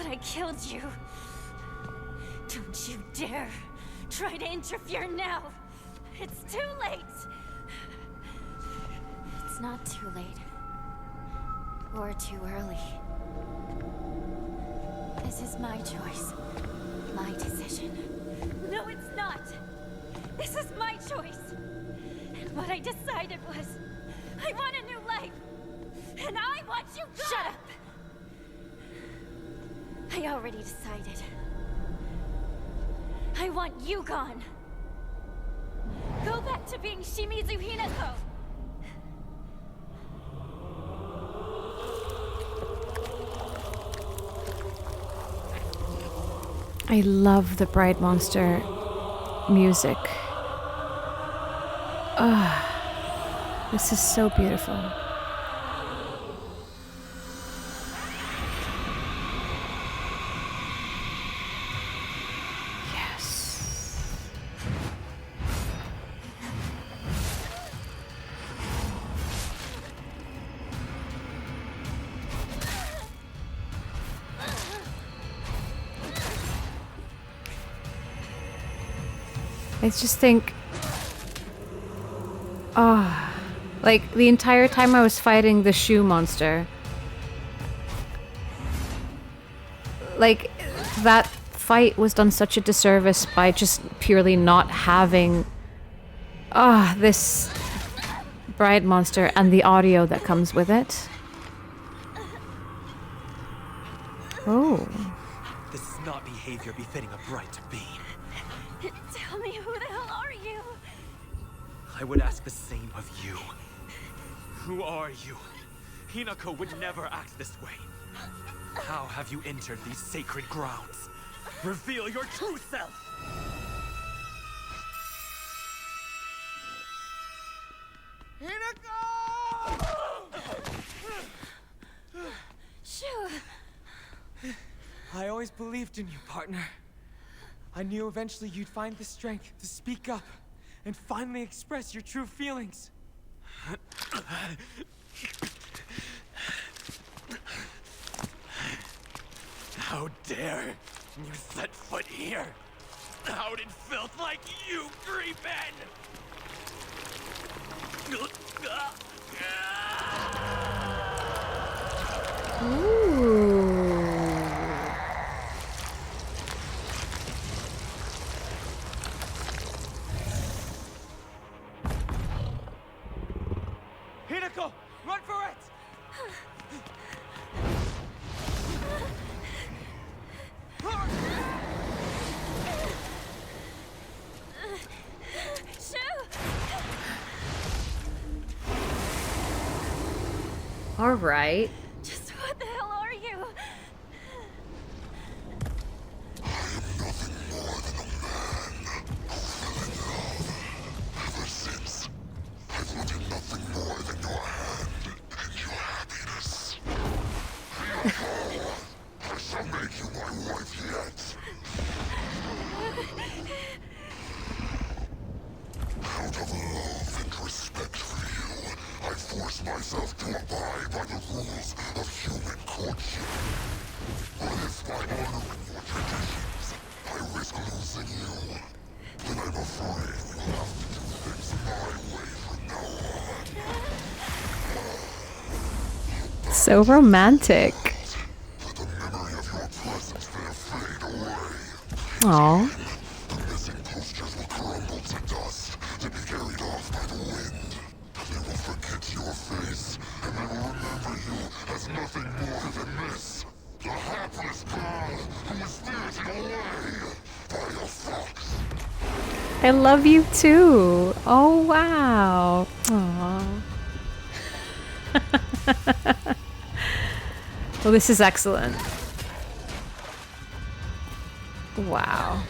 I killed you. Don't you dare try to interfere now. It's too late. It's not too late. Or too early. This is my choice. My decision. No, it's not. This is my choice. And what I decided was, I want a new life. And I want you gone. Shut up. I already decided. I want you gone. Go back to being Shimizu Hinako. I love the Bride Monster music. This is so beautiful. I just think, like the entire time I was fighting the shoe monster, like that fight was done such a disservice by just purely not having, this bride monster and the audio that comes with it. Oh. This is not behavior befitting a bride to be. Tell me, who the hell are you? I would ask the same of you. Who are you? Hinako would never act this way. How have you entered these sacred grounds? Reveal your true self! I always believed in you, partner. I knew eventually you'd find the strength to speak up and finally express your true feelings. How dare you set foot here? How did filth like you creep in? Hinako, run for it! All right. Just what the hell are you? Ever since, I've wanted nothing more than your hand and your happiness. I shall make you my wife yet. Out of love and respect for you, I force myself to abide by the rules of human courtship. But if by honoring your traditions, I risk losing you, then I'm afraid we'll have to do things my way from now on. So romantic. Let the memory of your presence there fade away. Aw. The missing posters will crumble to dust, to be carried off by the wind. They will forget your face, and they will remember you as nothing more than this. The hapless girl who was spirited away by a fox. I love you too. Oh, wow. Aww. Well, this is excellent. Wow.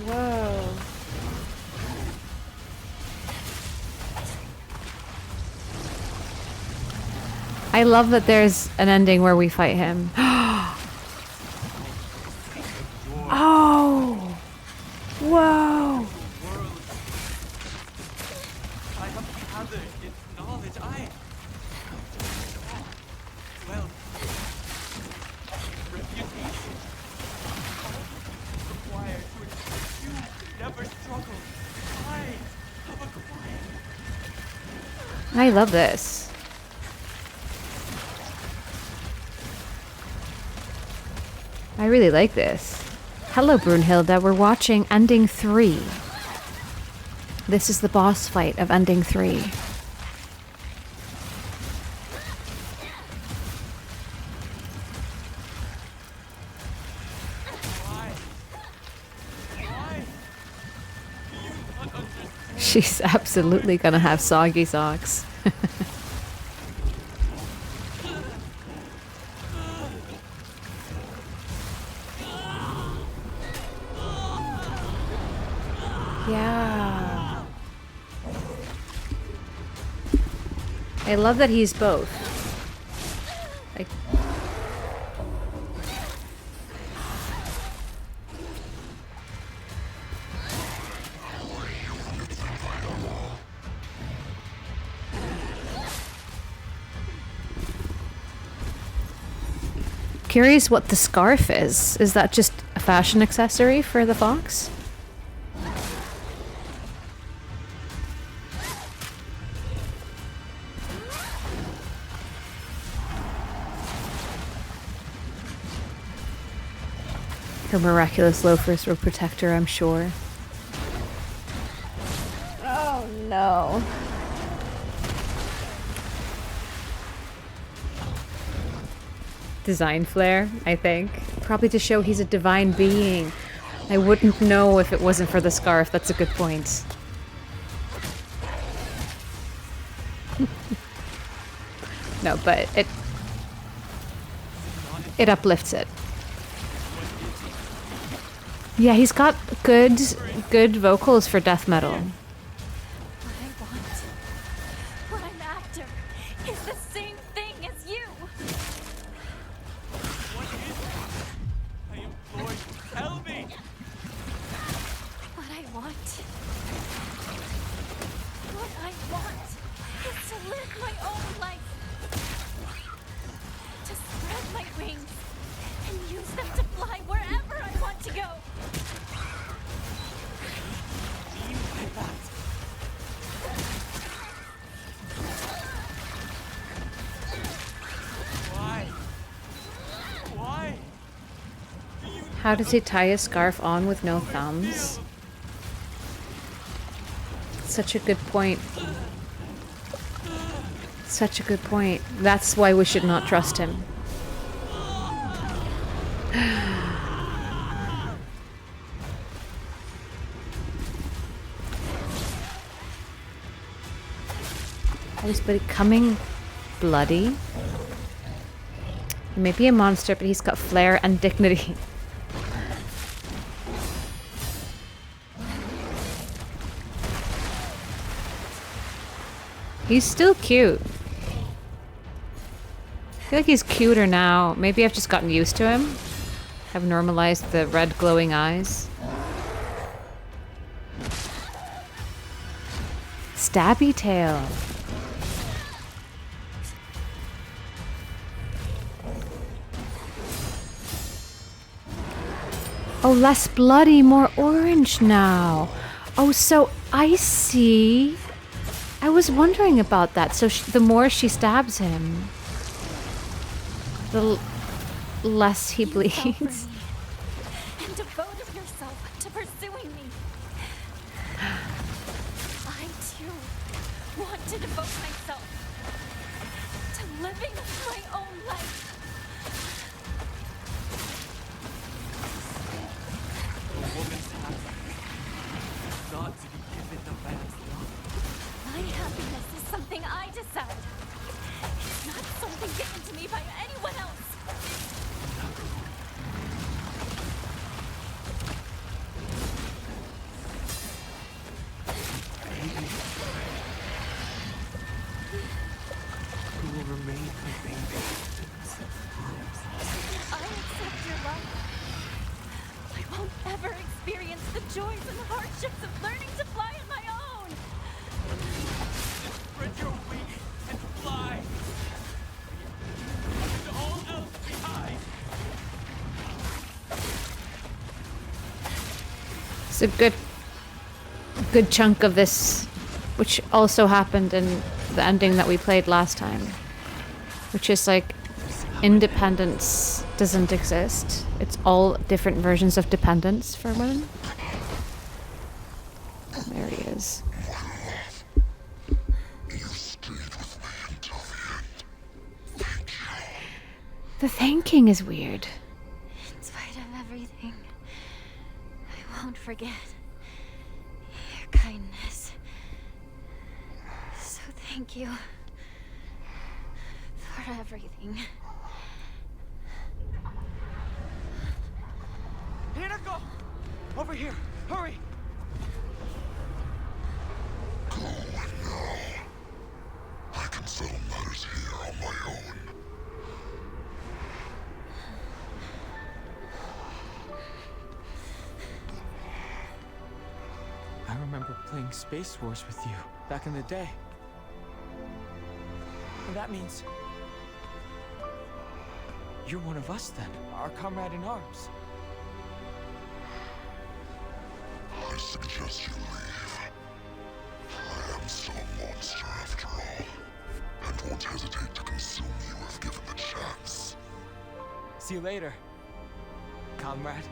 Whoa. I love that there's an ending where we fight him. Oh! Whoa! I have gathered its knowledge. Well, reputation. Required to ensure you never struggle. I have acquired. I love this. I really like this. Hello, Brunhilde. We're watching Ending 3. This is the boss fight of Ending 3. She's absolutely gonna have soggy socks. Yeah. I love that he's both. Like, curious what the scarf is. Is that just a fashion accessory for the fox? Her miraculous loafers will protect her, I'm sure. Oh no. design flair, I think. Probably to show he's a divine being. I wouldn't know if it wasn't for the scarf. That's a good point. No, but it uplifts it. Yeah, he's got good vocals for death metal. What I want, what I'm after, is the same thing as you. What is it? I implore you, tell me! What I want is to live my own life. To spread my wings and use them to fly wherever I want to go. You say that. Why? Why? How does he tie a scarf on with no thumbs? Such a good point. Such a good point. That's why we should not trust him. Oh, he's becoming bloody. He may be a monster, but he's got flair and dignity. He's still cute. I feel like he's cuter now. Maybe I've just gotten used to him. I've normalized the red glowing eyes. Stabby tail. Oh, less bloody, more orange now. Oh, so icy. I was wondering about that. So the more she stabs him, the less he bleeds. And devoted yourself to pursuing me. I too want to devote myself to living my own life. A woman's happiness is not to be given the man's love. My happiness is something I decide. It's not something given to me by anyone else. Who will remain my baby? I accept your love. I won't ever experience the joys and hardships of learning to fly on my own. Spread your wings and fly. Leave all else behind. It's a good chunk of this, which also happened in the ending that we played last time, which is like independence doesn't exist. It's all different versions of dependence for women. There he is. You stayed with me until the end. Thank you. The thanking is weird. In spite of everything, I won't forget your kindness. So thank you for everything. Hinako! Over here! Hurry! Go now. I can settle matters here on my own. I remember playing Space Wars with you back in the day. And that means you're one of us then, our comrade in arms. I suggest you leave. I am still a monster after all, and won't hesitate to consume you if given the chance. See you later, comrade.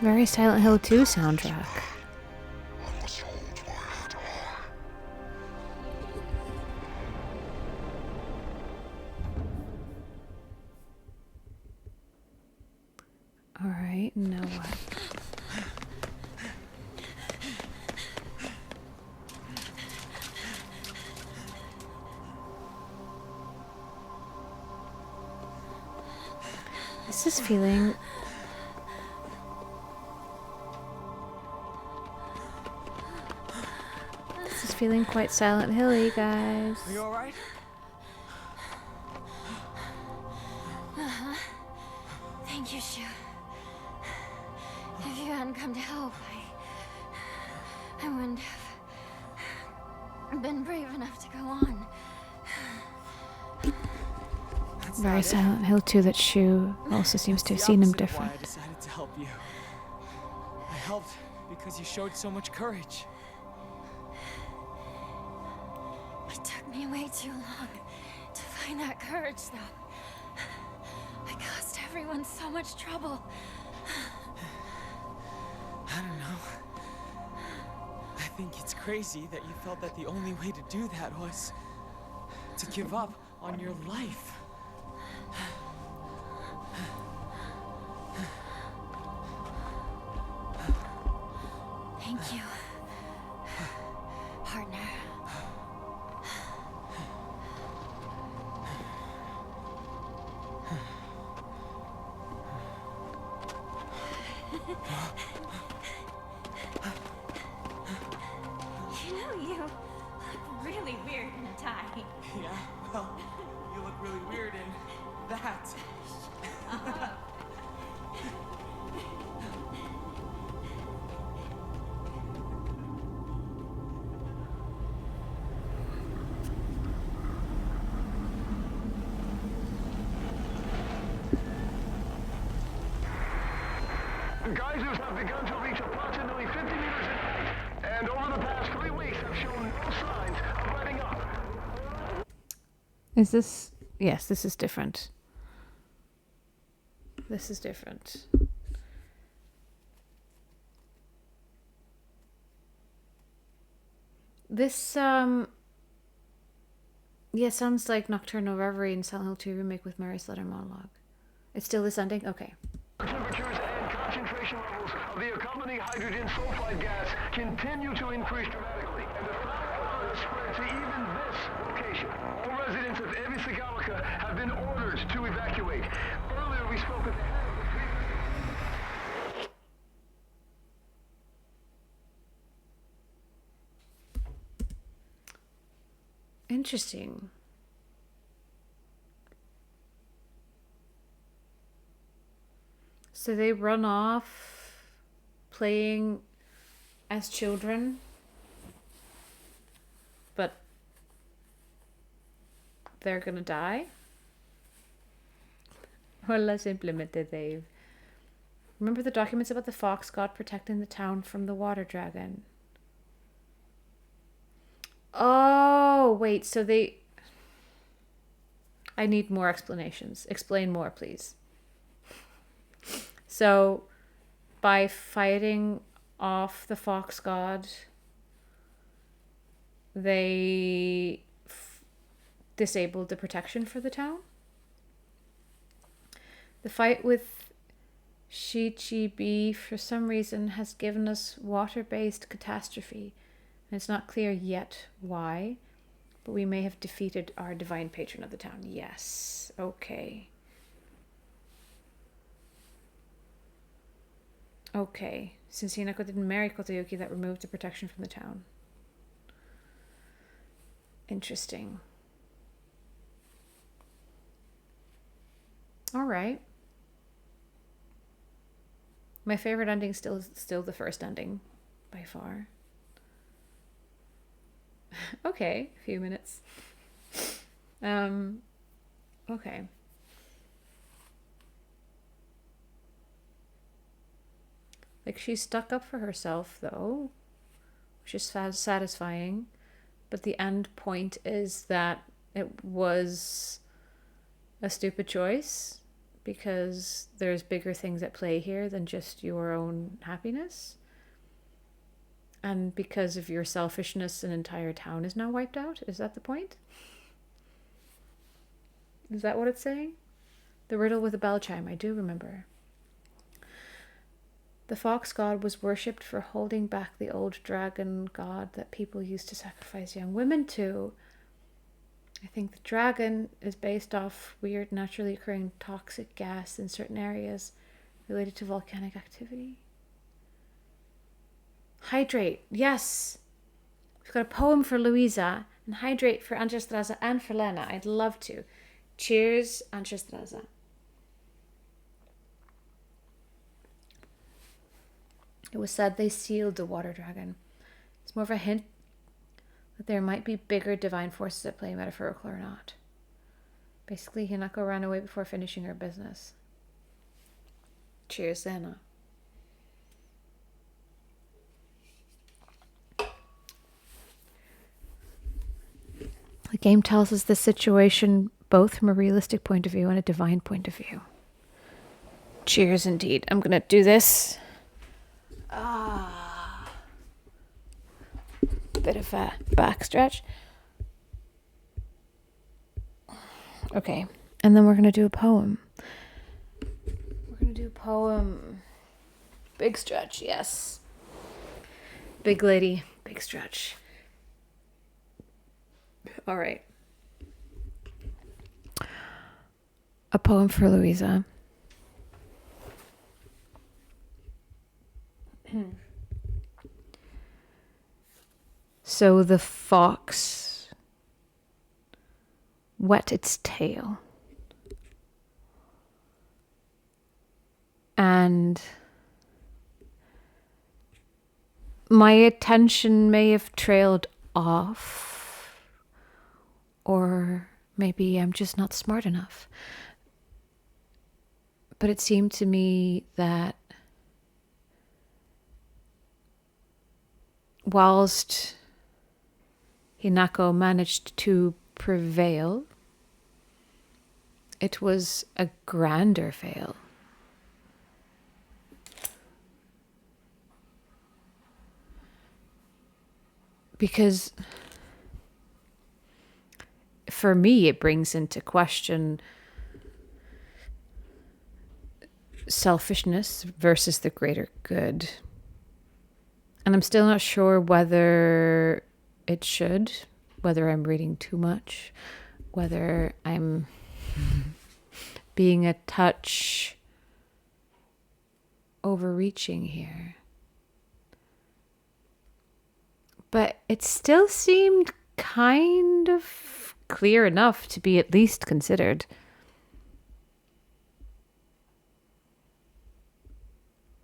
Very Silent Hill 2 soundtrack. I must hold my head high. This is feeling... This is feeling quite Silent Hill-y, guys. Are you alright? Thank you, Shu. If you hadn't come to help, I wouldn't have been brave enough to go on. Very Silent Hill 2 that Shu also seems to have seen him different. Why I decided to help you. I helped because you showed so much courage. It took me way too long to find that courage, though. I caused everyone so much trouble. I don't know. I think it's crazy that you felt that the only way to do that was to give up on your life. Thank you, partner. You look really weird in a tie. Yeah, well, you look really weird in that. Geysers have begun to reach approximately 50 meters in height, and over the past 3 weeks have shown no signs of letting up. Is this... Yes, this is different. This is different. This, yeah, sounds like Nocturnal Reverie in Silent Hill 2 Remake with Mary's letter monologue. It's still this ending? Okay. Temperatures and concentration levels of the accompanying hydrogen sulfide gas continue to increase dramatically, and the fire has spread to even this location. All residents of Ebisigalica have been ordered to evacuate. Earlier we spoke with the head of the Interesting. So they run off playing as children, but they're gonna die? Hola, simplemente Dave. Remember the documents about the fox god protecting the town from the water dragon? Oh, wait, so they... I need more explanations. Explain more, please. So, by fighting off the fox god, they disabled the protection for the town? The fight with Shichibi, for some reason, has given us water-based catastrophe. And it's not clear yet why, but we may have defeated our divine patron of the town. Yes, okay. Okay, since Hinako didn't marry Kotoyuki, that removed the protection from the town. Interesting. Alright. My favorite ending is still the first ending, by far. Okay, a few minutes. Okay. Like, she stuck up for herself, though, which is satisfying. But the end point is that it was a stupid choice because there's bigger things at play here than just your own happiness. And because of your selfishness, an entire town is now wiped out? Is that the point? Is that what it's saying? The riddle with the bell chime, I do remember. The fox god was worshipped for holding back the old dragon god that people used to sacrifice young women to. I think the dragon is based off weird naturally occurring toxic gas in certain areas related to volcanic activity. Hydrate, yes. We've got a poem for Louisa and hydrate for Angestraza and for Lena. I'd love to. Cheers, Angestraza. It was said they sealed the water dragon. It's more of a hint that there might be bigger divine forces at play, metaphorical or not. Basically, Hinako ran away before finishing her business. Cheers, Lena. The game tells us the situation both from a realistic point of view and a divine point of view. Cheers indeed. I'm going to do this. Bit of a backstretch. Okay. And then we're going to do a poem. We're going to do a poem. Big stretch, yes. Big lady, big stretch. All right. A poem for Louisa. So the fox wet its tail, and my attention may have trailed off, or maybe I'm just not smart enough. But it seemed to me that whilst Hinako managed to prevail, it was a grander fail. Because for me, it brings into question selfishness versus the greater good. And I'm still not sure whether it should, whether I'm reading too much, whether I'm being a touch overreaching here. But it still seemed kind of clear enough to be at least considered.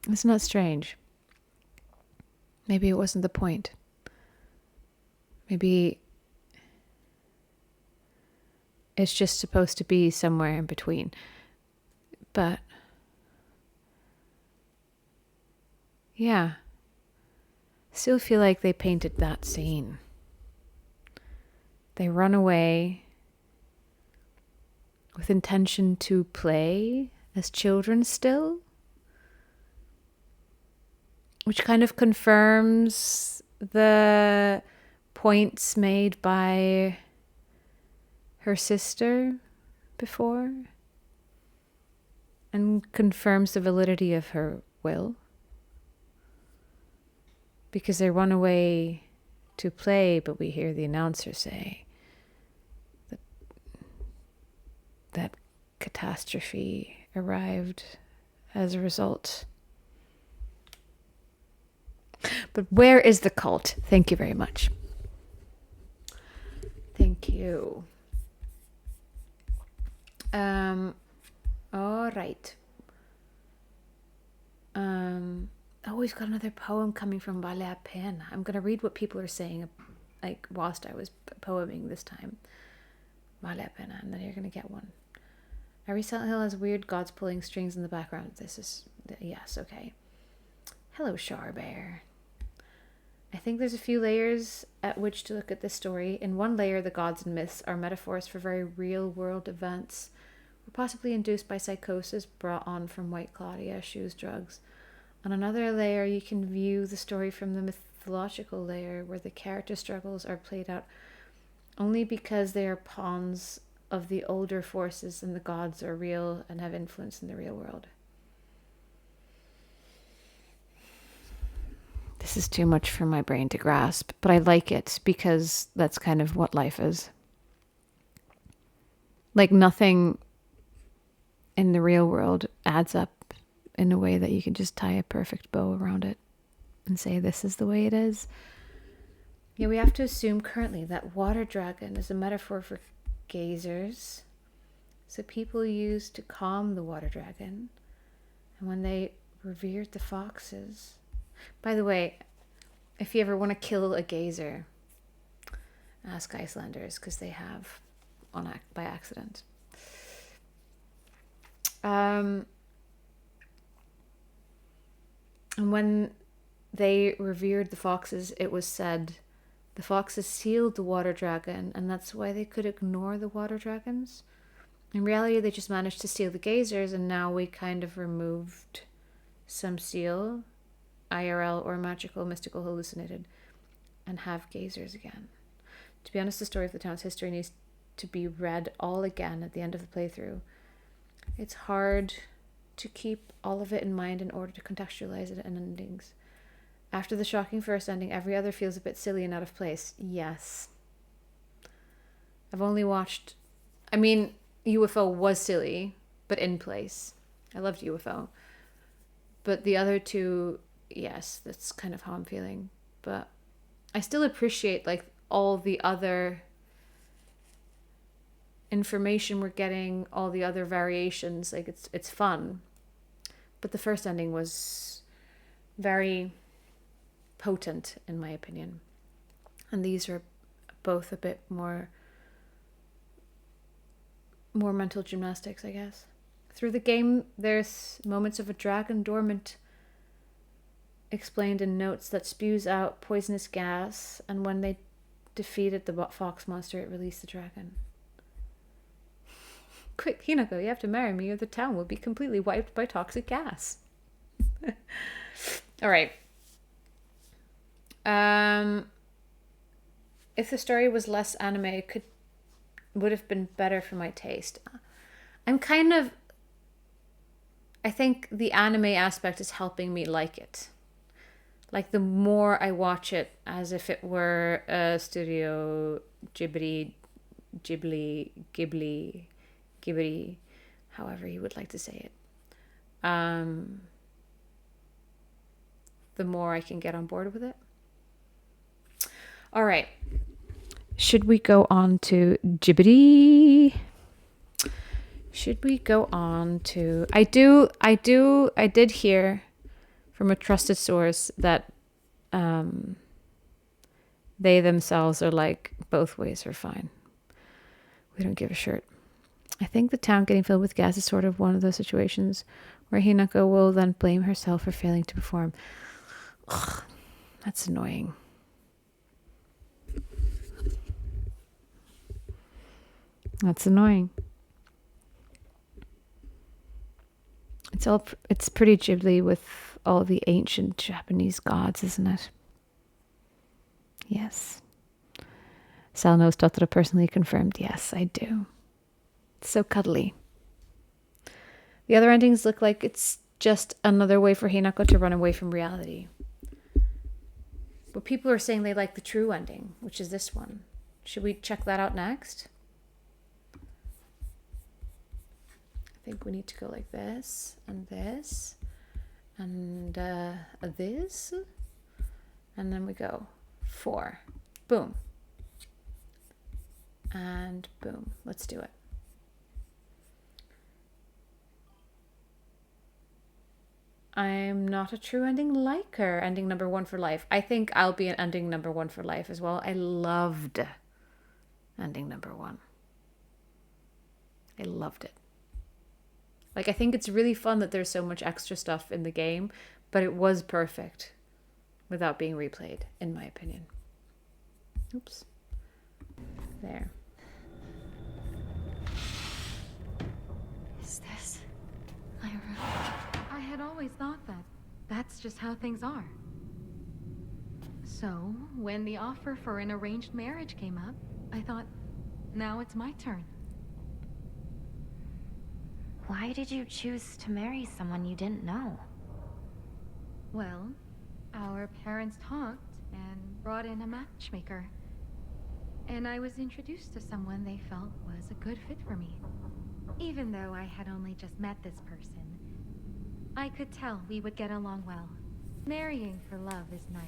It's not strange. Maybe it wasn't the point. Maybe it's just supposed to be somewhere in between. But yeah, still feel like they painted that scene. They run away with intention to play as children still, which kind of confirms the points made by her sister before, and confirms the validity of her will, because they run away to play, but we hear the announcer say that catastrophe arrived as a result. But where is the cult? Thank you very much. Thank you. All right. Oh, we've got another poem coming from Vale a Pena. I'm going to read what people are saying, like, whilst I was poeming this time. Vale a Pena, and then you're going to get one. Every Silent Hill has weird gods pulling strings in the background. This is, yes, okay. Hello, Charbear. I think there's a few layers at which to look at this story. In one layer, the gods and myths are metaphors for very real-world events, or possibly induced by psychosis brought on from White Claudia, shoes, drugs. On another layer, you can view the story from the mythological layer, where the character struggles are played out only because they are pawns of the older forces and the gods are real and have influence in the real world. This is too much for my brain to grasp, but I like it because that's kind of what life is. Like nothing in the real world adds up in a way that you can just tie a perfect bow around it and say this is the way it is. Yeah, we have to assume currently that water dragon is a metaphor for gazers. So people used to calm the water dragon. And when they revered the foxes. By the way, if you ever want to kill a gazer, ask Icelanders, because they have by accident. And when they revered the foxes, it was said the foxes sealed the water dragon, and that's why they could ignore the water dragons. In reality, they just managed to steal the gazers, and now we kind of removed some seal, IRL or magical, mystical, hallucinated, and have gazers again. To be honest, the story of the town's history needs to be read all again at the end of the playthrough. It's hard to keep all of it in mind in order to contextualize it in endings. After the shocking first ending, every other feels a bit silly and out of place. Yes. I've only watched... I mean, UFO was silly, but in place. I loved UFO. But the other two, yes, that's kind of how I'm feeling. But I still appreciate, like, all the other information we're getting, all the other variations. Like, it's fun. But the first ending was very potent, in my opinion. And these are both a bit more mental gymnastics, I guess. Through the game, there's moments of a dragon dormant explained in notes that spews out poisonous gas, and when they defeated the fox monster, it released the dragon. Quick, Hinako, you have to marry me or the town will be completely wiped by toxic gas. Alright. If the story was less anime, it would have been better for my taste. I think the anime aspect is helping me like it. Like, the more I watch it as if it were a Studio Ghibli, however you would like to say it, the more I can get on board with it. All right. Should we go on to Ghibli? Should we go on to... I did hear from a trusted source that they themselves are like, both ways are fine. We don't give a shirt. I think the town getting filled with gas is sort of one of those situations where Hinako will then blame herself for failing to perform. Ugh, that's annoying. That's annoying. It's pretty Ghibli with all the ancient Japanese gods, isn't it? Yes. Sal knows Totoro personally confirmed. Yes, I do. It's so cuddly. The other endings look like it's just another way for Hinako to run away from reality. But people are saying they like the true ending, which is this one. Should we check that out next? I think we need to go like this, and this, and this, and then we go 4. Boom. And boom. Let's do it. I'm not a true ending liker. Ending number 1 for life. I think I'll be an ending number 1 for life as well. I loved ending number 1. I loved it. Like, I think it's really fun that there's so much extra stuff in the game, but it was perfect without being replayed, in my opinion. Oops. There. Is this my room? I had always thought that that's just how things are. So, when the offer for an arranged marriage came up, I thought, now it's my turn. Why did you choose to marry someone you didn't know? Well, our parents talked and brought in a matchmaker. and I was introduced to someone they felt was a good fit for me. Even though I had only just met this person, I could tell we would get along well. Marrying for love is nice,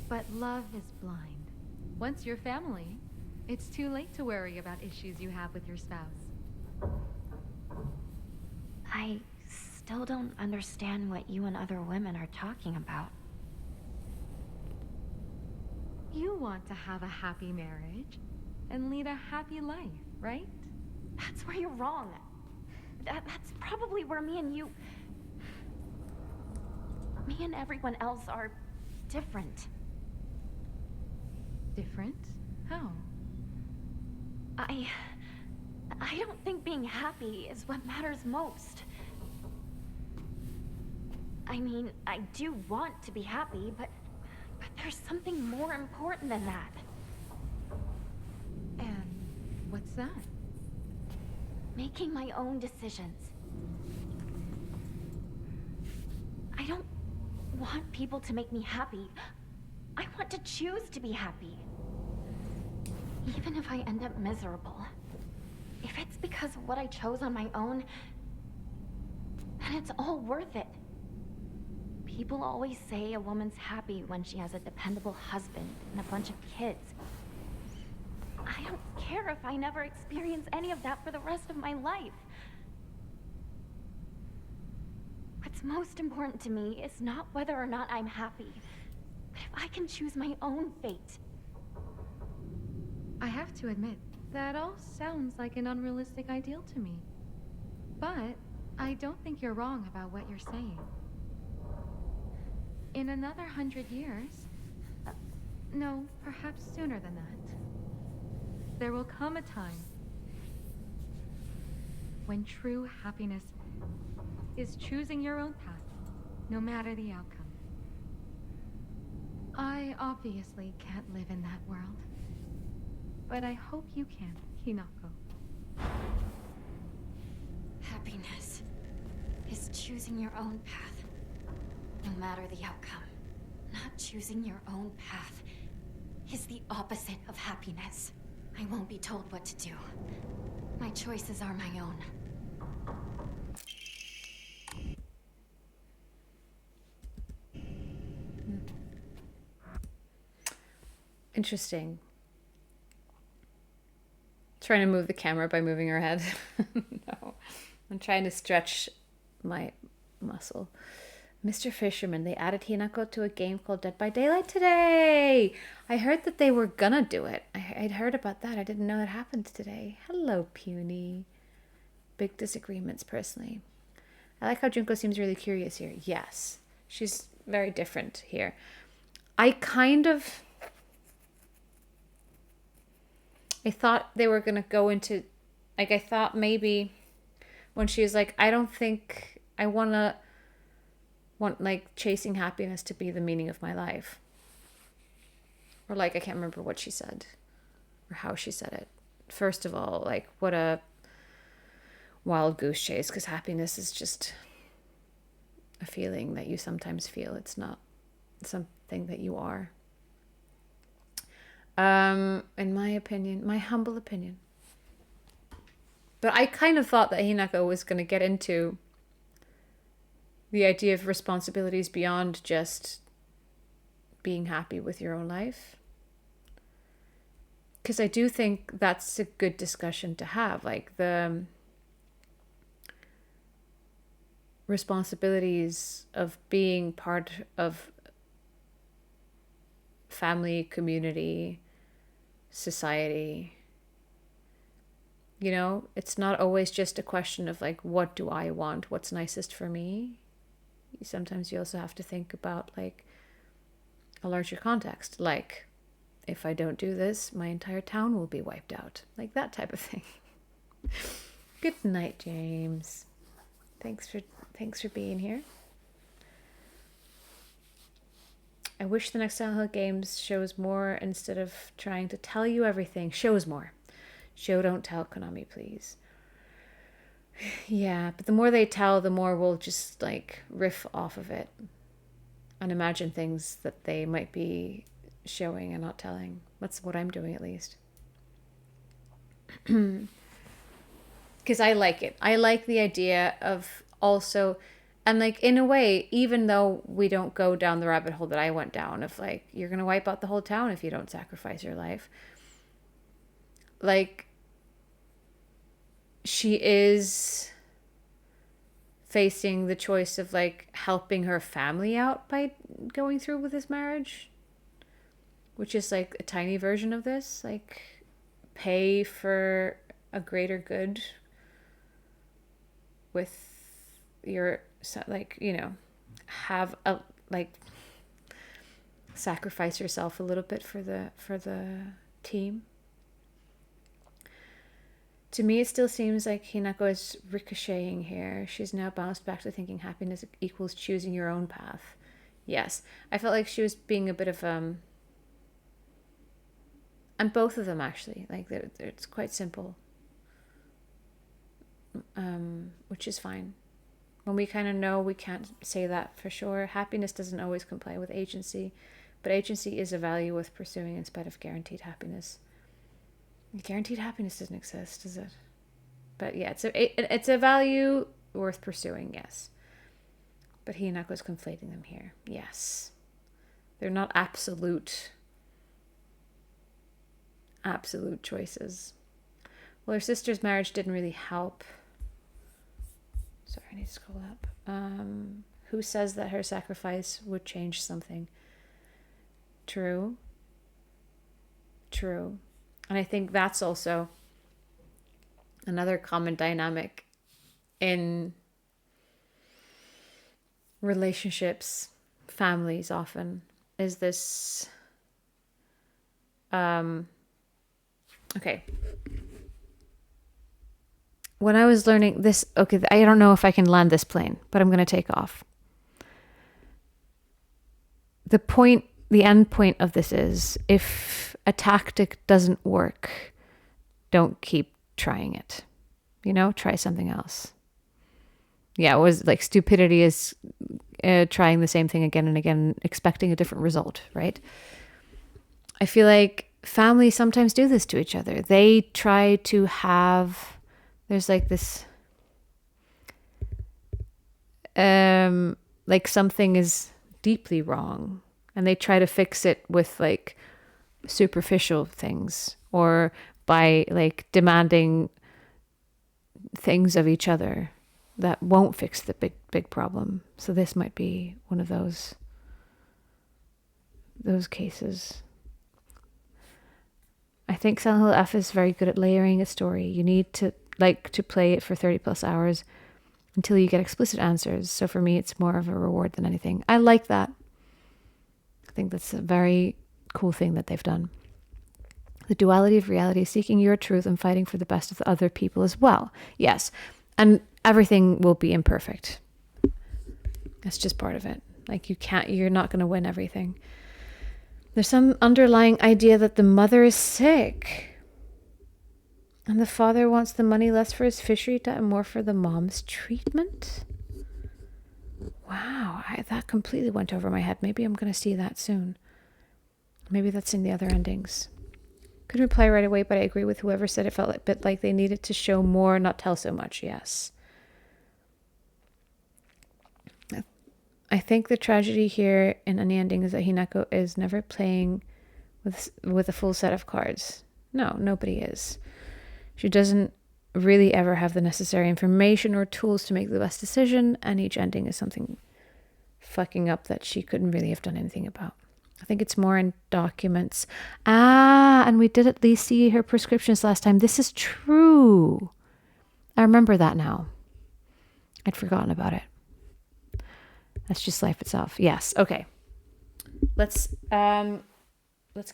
but love is blind. Once you're family, it's too late to worry about issues you have with your spouse. I still don't understand what you and other women are talking about. You want to have a happy marriage and lead a happy life, right? That's where you're wrong. That's probably where me and everyone else are different. Different? How? I don't think being happy is what matters most. I mean, I do want to be happy, but there's something more important than that. And what's that? Making my own decisions. I don't want people to make me happy. I want to choose to be happy. Even if I end up miserable. If it's because of what I chose on my own, then it's all worth it. People always say a woman's happy when she has a dependable husband and a bunch of kids. I don't care if I never experience any of that for the rest of my life. What's most important to me is not whether or not I'm happy, but if I can choose my own fate. I have to admit, that all sounds like an unrealistic ideal to me. But I don't think you're wrong about what you're saying. In another 100 years, no, perhaps sooner than that, there will come a time when true happiness is choosing your own path, no matter the outcome. I obviously can't live in that world, but I hope you can, Hinako. Happiness is choosing your own path, no matter the outcome. Not choosing your own path is the opposite of happiness. I won't be told what to do. My choices are my own. Interesting. Trying to move the camera by moving her head. No. I'm trying to stretch my muscle. Mr. Fisherman, they added Hinako to a game called Dead by Daylight today. I heard that they were gonna do it. I'd heard about that. I didn't know it happened today. Hello, Puny. Big disagreements, personally. I like how Junko seems really curious here. Yes, she's very different here. I thought they were gonna go into, like, I thought maybe when she was like, I don't think I want like chasing happiness to be the meaning of my life. Or like, I can't remember what she said or how she said it. First of all, like, what a wild goose chase, because happiness is just a feeling that you sometimes feel. It's not something that you are. In my opinion, my humble opinion. But I kind of thought that Hinako was going to get into the idea of responsibilities beyond just being happy with your own life. Because I do think that's a good discussion to have. Like, the responsibilities of being part of family, community, society. You know, it's not always just a question of like, what do I want? What's nicest for me? Sometimes you also have to think about like a larger context. Like, if I don't do this, my entire town will be wiped out. Like that type of thing. Good night, James. Thanks for being here. I wish the next Silent Hill games shows more instead of trying to tell you everything. Shows more. Show, don't tell, Konami, please. Yeah, but the more they tell, the more we'll just like riff off of it and imagine things that they might be showing and not telling. That's what I'm doing, at least. Because I like it. I like the idea of also, and like in a way, even though we don't go down the rabbit hole that I went down of like, you're going to wipe out the whole town if you don't sacrifice your life. Like, she is facing the choice of like helping her family out by going through with this marriage, which is like a tiny version of this, like pay for a greater good with your, like, you know, have a, like, sacrifice yourself a little bit for the team. To me, it still seems like Hinako is ricocheting here. She's now bounced back to thinking happiness equals choosing your own path. Yes. I felt like she was being a bit of, and both of them actually, like, it's quite simple. Which is fine. When we kind of know we can't say that for sure. Happiness doesn't always comply with agency, but agency is a value worth pursuing in spite of guaranteed happiness. Guaranteed happiness doesn't exist, does it? But yeah, it's a value worth pursuing, yes. But Hinako's conflating them here. Yes. They're not absolute choices. Well, her sister's marriage didn't really help. Sorry, I need to scroll up. Who says that her sacrifice would change something? True. And I think that's also another common dynamic in relationships, families often, is this, okay. When I was learning this, okay, I don't know if I can land this plane, but I'm going to take off. The end point of this is, if a tactic doesn't work, don't keep trying it. You know, try something else. Yeah, it was like stupidity is trying the same thing again and again, expecting a different result, right? I feel like families sometimes do this to each other. They try to have, there's like this, like something is deeply wrong, and they try to fix it with like superficial things, or by like demanding things of each other that won't fix the big problem. So this might be one of those cases. I think Silent Hill F is very good at layering a story. You need to play it for 30 plus hours until you get explicit answers. So for me, it's more of a reward than anything. I like that. I think that's a very cool thing that they've done. The duality of reality, seeking your truth and fighting for the best of the other people as well. Yes. And everything will be imperfect. That's just part of it. Like you're not going to win everything. There's some underlying idea that the mother is sick and the father wants the money less for his fishery debt and more for the mom's treatment. Wow, that completely went over my head. Maybe I'm going to see that soon. Maybe that's in the other endings. Couldn't reply right away, but I agree with whoever said it felt a bit like they needed to show more, not tell so much. Yes. I think the tragedy here in any ending is that Hinako is never playing with a full set of cards. No, nobody is. She doesn't really ever have the necessary information or tools to make the best decision, and each ending is something fucking up that she couldn't really have done anything about. I think it's more in documents. And we did at least see her prescriptions last time. This is true. I remember that now. I'd forgotten about it. That's just life itself. Yes. Okay. Let's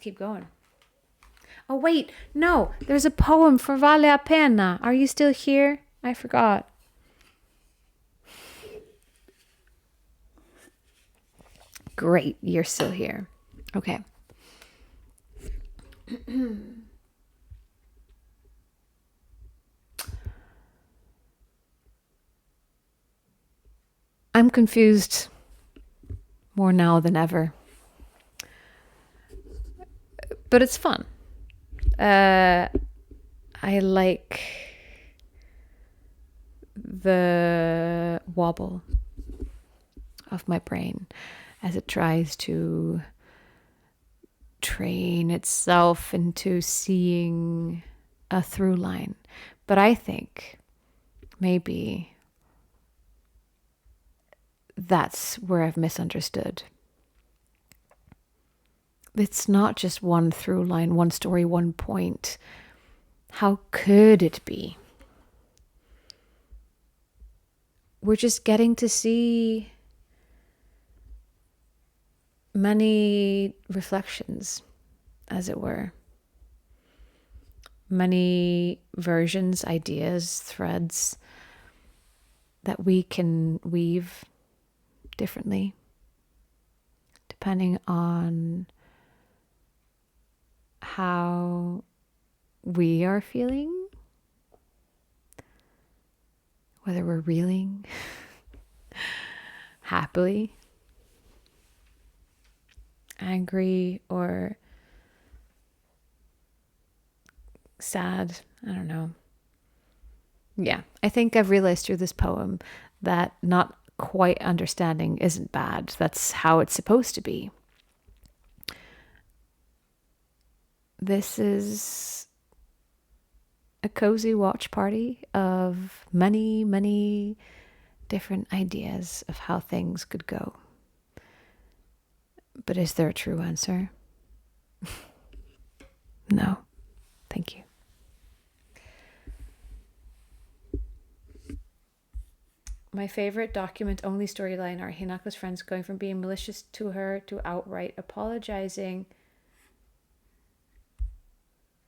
keep going. Oh wait, no. There's a poem for Vale a Pena. Are you still here? I forgot. Great, you're still here. Okay. I'm confused more now than ever. But it's fun. I like the wobble of my brain as it tries to train itself into seeing a through line. But I think maybe that's where I've misunderstood. It's not just one through line, one story, one point. How could it be? We're just getting to see many reflections, as it were. Many versions, ideas, threads that we can weave differently, depending on how we are feeling, whether we're reeling happily, angry, or sad. I don't know. Yeah, I think I've realized through this poem that not quite understanding isn't bad. That's how it's supposed to be. This is a cozy watch party of many, many different ideas of how things could go. But is there a true answer? No. Thank you. My favorite document-only storyline are Hinako's friends going from being malicious to her to outright apologizing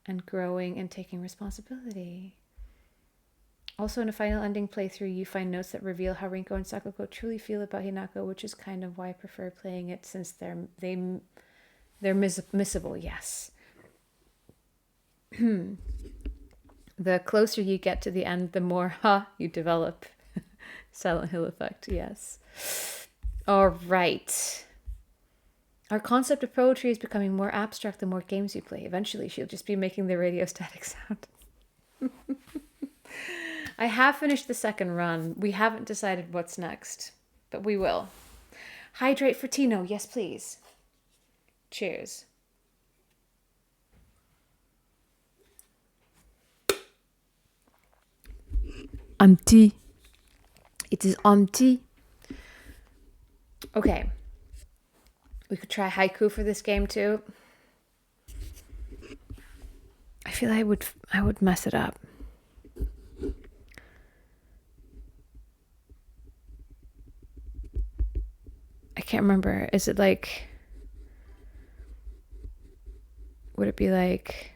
and growing and taking responsibility. Also, in a final ending playthrough, you find notes that reveal how Rinko and Sakako truly feel about Hinako, which is kind of why I prefer playing it, since they're missable. Yes. The closer you get to the end, the more you develop. Silent Hill effect, yes. All right. Our concept of poetry is becoming more abstract the more games you play. Eventually, she'll just be making the radio static sound. I have finished the second run. We haven't decided what's next, but we will. Hydrate for Tino. Yes, please. Cheers. Empty. It is empty. Okay. We could try haiku for this game too. I feel I would mess it up. I can't remember. Is it like, would it be like,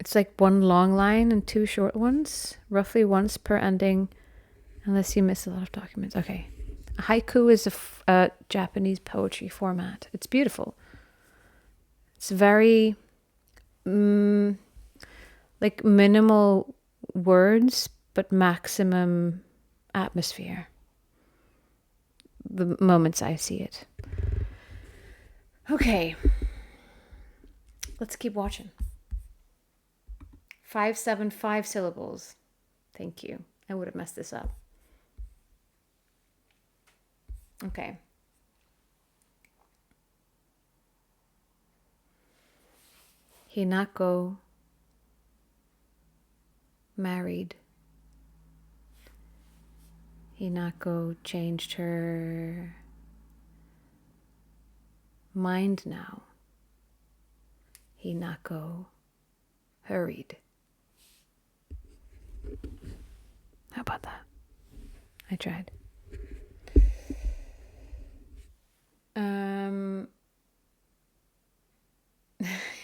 it's like one long line and two short ones, roughly once per ending, unless you miss a lot of documents. Okay. A haiku is a Japanese poetry format. It's beautiful. It's very like minimal words, but maximum atmosphere. The moments I see it. Okay. Let's keep watching. 575 syllables. Thank you. I would have messed this up. Okay. Hinako married. Hinako changed her mind now. Hinako hurried. How about that? I tried.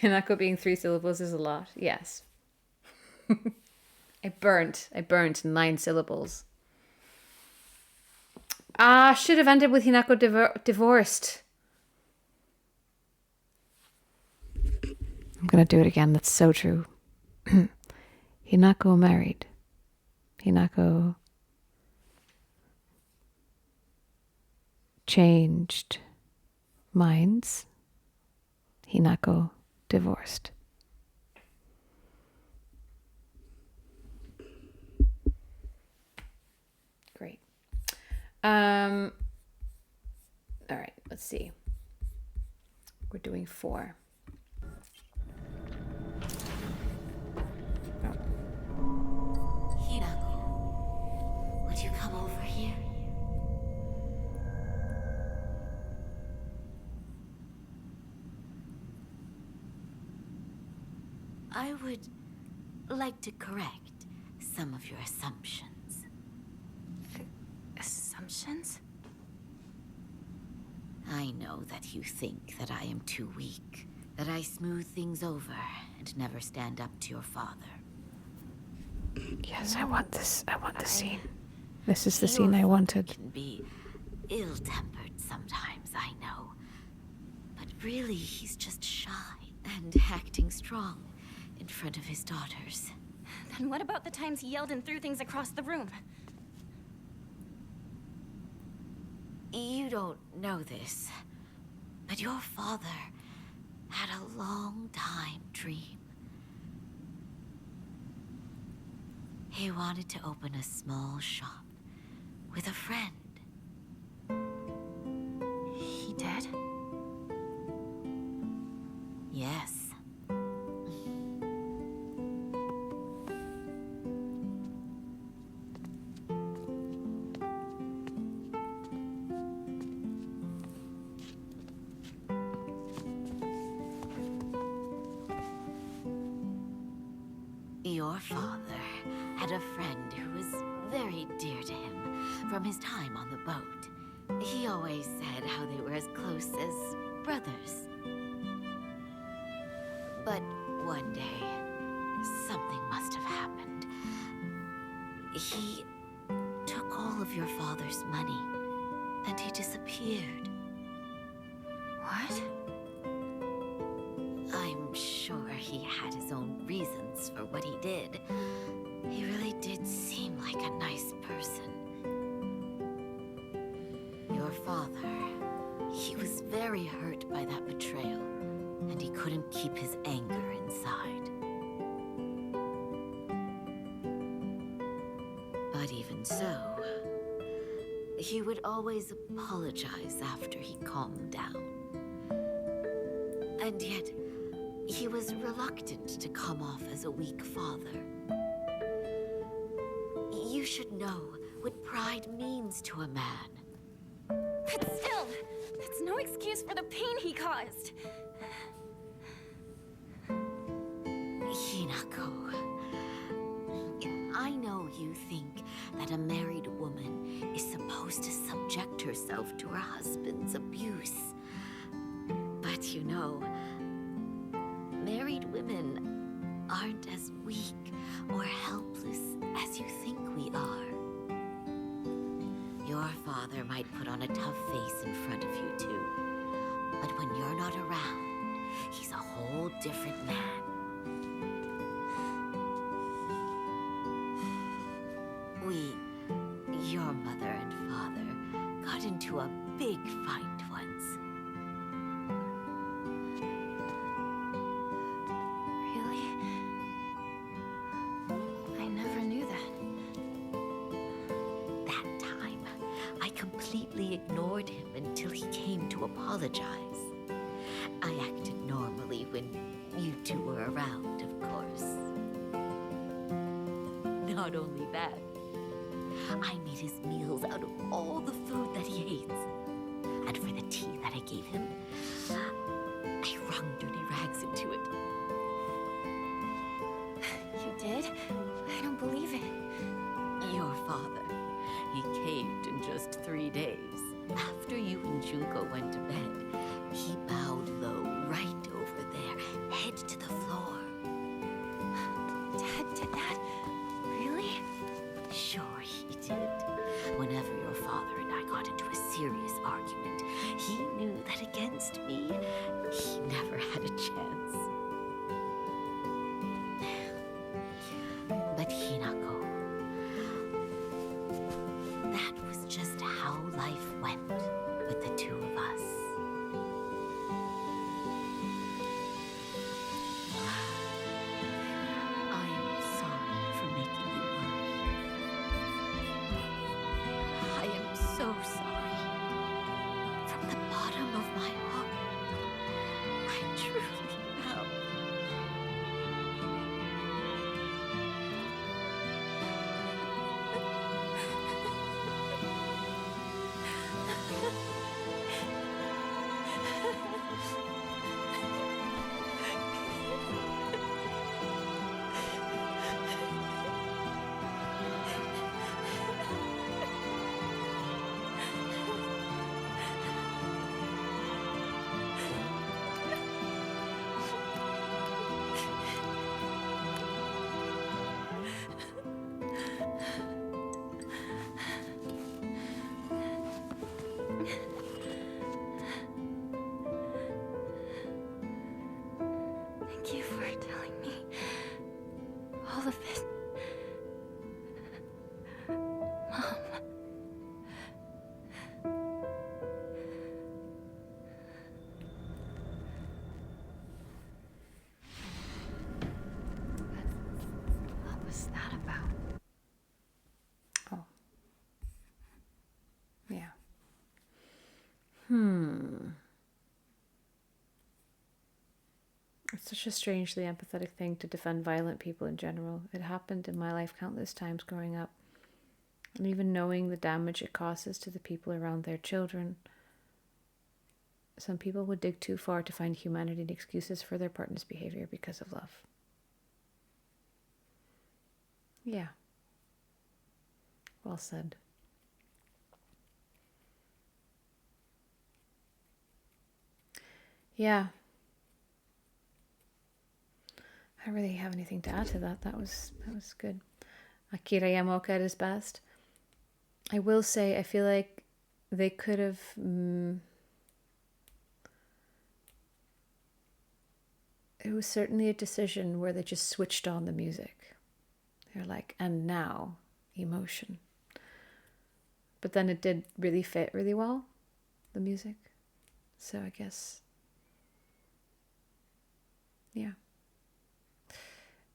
Hinako being 3 syllables is a lot. Yes. I burnt 9 syllables. Should have ended with Hinako divorced. I'm gonna do it again. That's so true. Hinako married. Hinako changed minds. Hinako divorced. Great. All right, let's see. We're doing 4. Hinako, would you come over here? I would like to correct some of your assumptions. Assumptions? I know that you think that I am too weak, that I smooth things over and never stand up to your father. Yes, I want this. I want the scene. This is the scene I wanted. Can be ill-tempered sometimes, I know. But really, he's just shy and acting strong in front of his daughters. Then what about the times he yelled and threw things across the room? You don't know this, but your father had a long-time dream. He wanted to open a small shop with a friend. He did? Yes. Your father had a friend who was very dear to him from his time on the boat. He always said how they were as close as brothers. But one day, something must have happened. He took all of your father's money, and he disappeared. What? I'm sure he had his own reasons for what he did. He really did seem like a nice person. Your father, he was very hurt by that betrayal, and he couldn't keep his anger inside. But even so, he would always apologize after he calmed down. And yet, he was reluctant to come off as a weak father. You should know what pride means to a man. But still, that's no excuse for the pain he caused. Hinako, I know you think that a married woman is supposed to subject herself to her husband's abuse. But you know, married women aren't as weak or helpless as you think we are. Your father might put on a tough face in front of you too, but when you're not around, he's a whole different man. Your mother and father, got into a big fight once. Really? I never knew that. That time, I completely ignored him until he came to apologize. I acted normally when you two were around, of course. Not only that, I made his meals out of all the food that he hates. And for the tea that I gave him, I wrung dirty rags into it. You did? I don't believe it. Your father, he caved in just 3 days. After you and Junko went to bed, he bowed low right over there, head to the floor. Dad did that? Really? Sure he did. Whenever your father and I got into a serious argument, he knew that against me, he never had a chance. of it. Mom. What was that about? Oh. Yeah. It's such a strangely empathetic thing to defend violent people in general. It happened in my life countless times growing up. And even knowing the damage it causes to the people around their children, some people would dig too far to find humanity and excuses for their partner's behavior because of love. Yeah. Well said. Yeah. I don't really have anything to add to that. That was good. Akira Yamaoka at his best. I will say, I feel like they could have... it was certainly a decision where they just switched on the music. They're like, and now, emotion. But then it did really fit really well, the music. So I guess... yeah.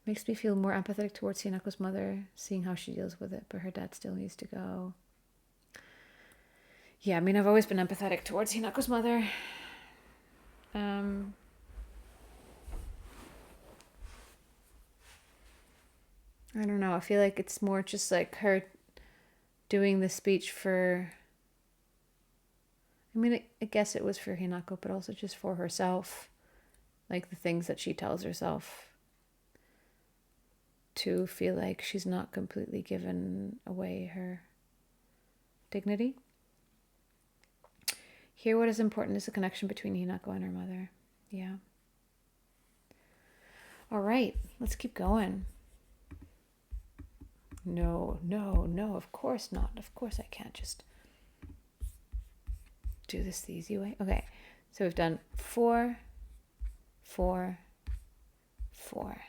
Makes me feel more empathetic towards Hinako's mother, seeing how she deals with it, but her dad still needs to go. Yeah, I mean, I've always been empathetic towards Hinako's mother. I don't know, I feel like it's more just like her doing the speech for... I mean, I guess it was for Hinako, but also just for herself. Like the things that she tells herself. To feel like she's not completely given away her dignity. Here, what is important is the connection between Hinako and her mother. Yeah. All right, let's keep going. No, of course not. Of course I can't just do this the easy way. Okay, so we've done 4, 4, 4.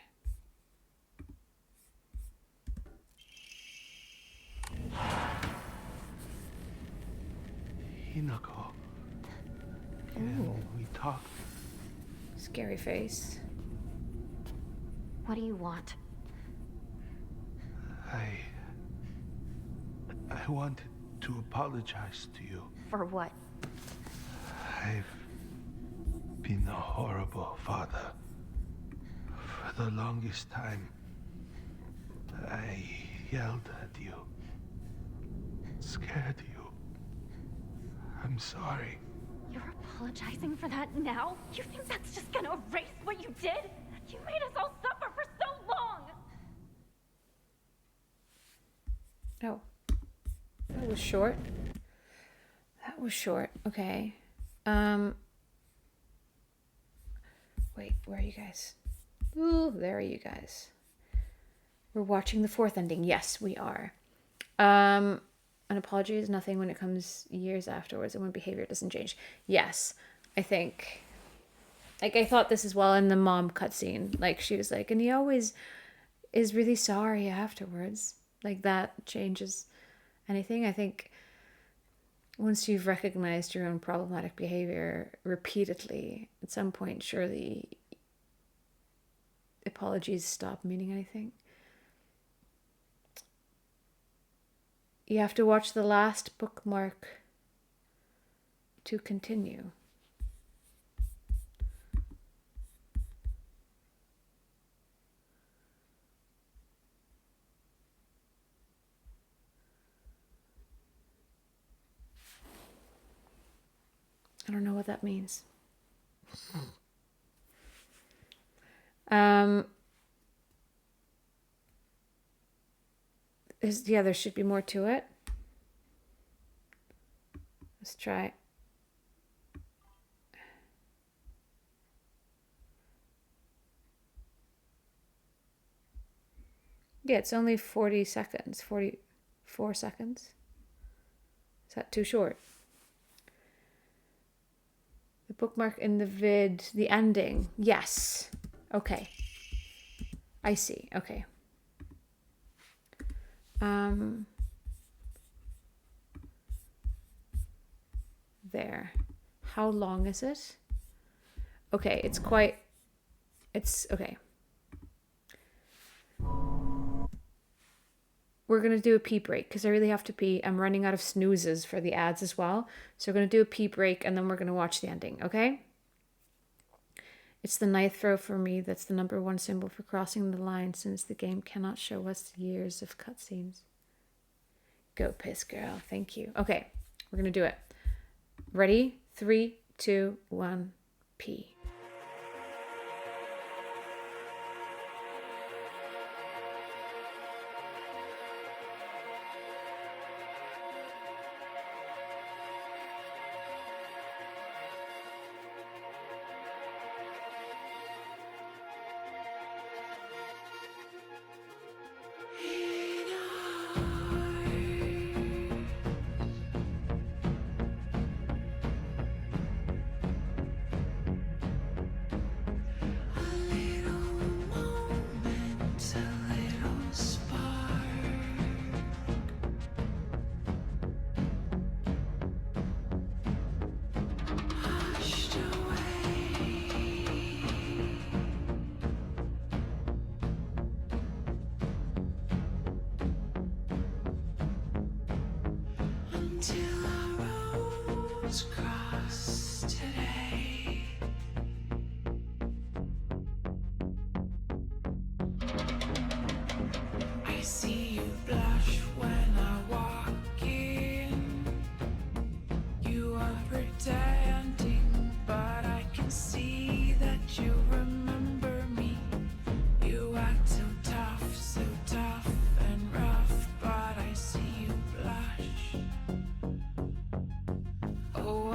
Hinako, can we talk? Scary face. What do you want? I wanted to apologize to you. For what? I've been a horrible father. For the longest time, I yelled at you, scared you. I'm sorry. You're apologizing for that now? You think that's just gonna erase what you did? You made us all suffer for so long! Oh. That was short. That was short. Okay. Wait, where are you guys? Ooh, there are you guys. We're watching the 4th ending. Yes, we are. An apology is nothing when it comes years afterwards and when behavior doesn't change. Yes, I think. Like, I thought this as well in the mom cutscene. Like, she was like, and he always is really sorry afterwards. Like, that changes anything. I think once you've recognized your own problematic behavior repeatedly, at some point, surely apologies stop meaning anything. You have to watch the last bookmark to continue. I don't know what that means. Yeah, there should be more to it. Let's try. Yeah, it's only 40 seconds. 44 seconds. Is that too short? The bookmark in the vid, the ending. Yes. Okay. I see. Okay. There. How long is it? Okay, it's okay. We're going to do a pee break because I really have to pee. I'm running out of snoozes for the ads as well. So we're going to do a pee break and then we're going to watch the ending, okay? It's the 9th row for me. That's the number 1 symbol for crossing the line since the game cannot show us years of cutscenes. Go piss, girl. Thank you. Okay, we're going to do it. Ready? 3, 2, 1, pee. Oh,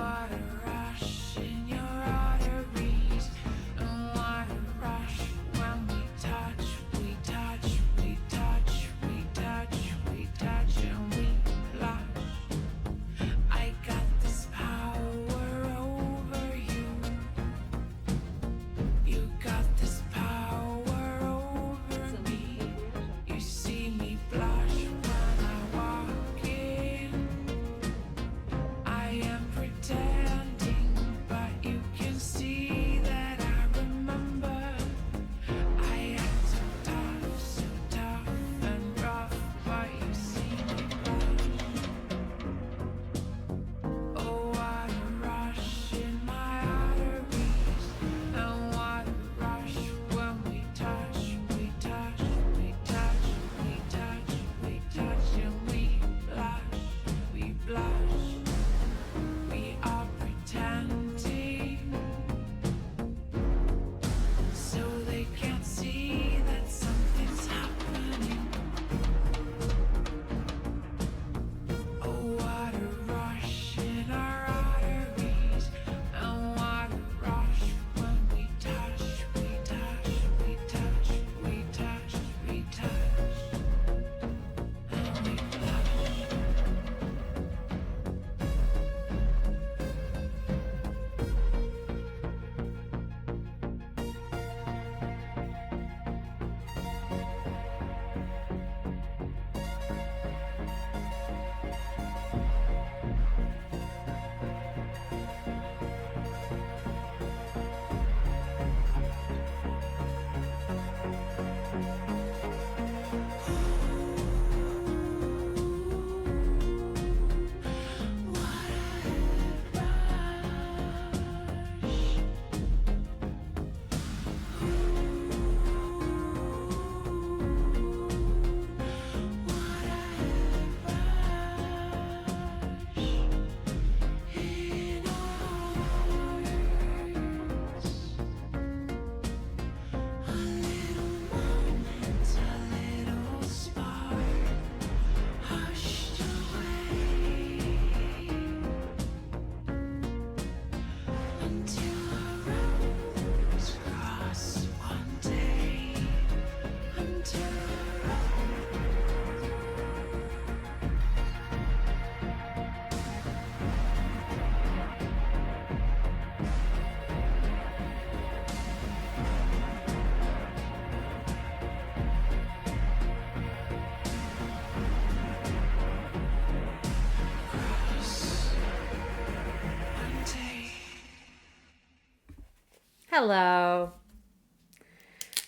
Hello.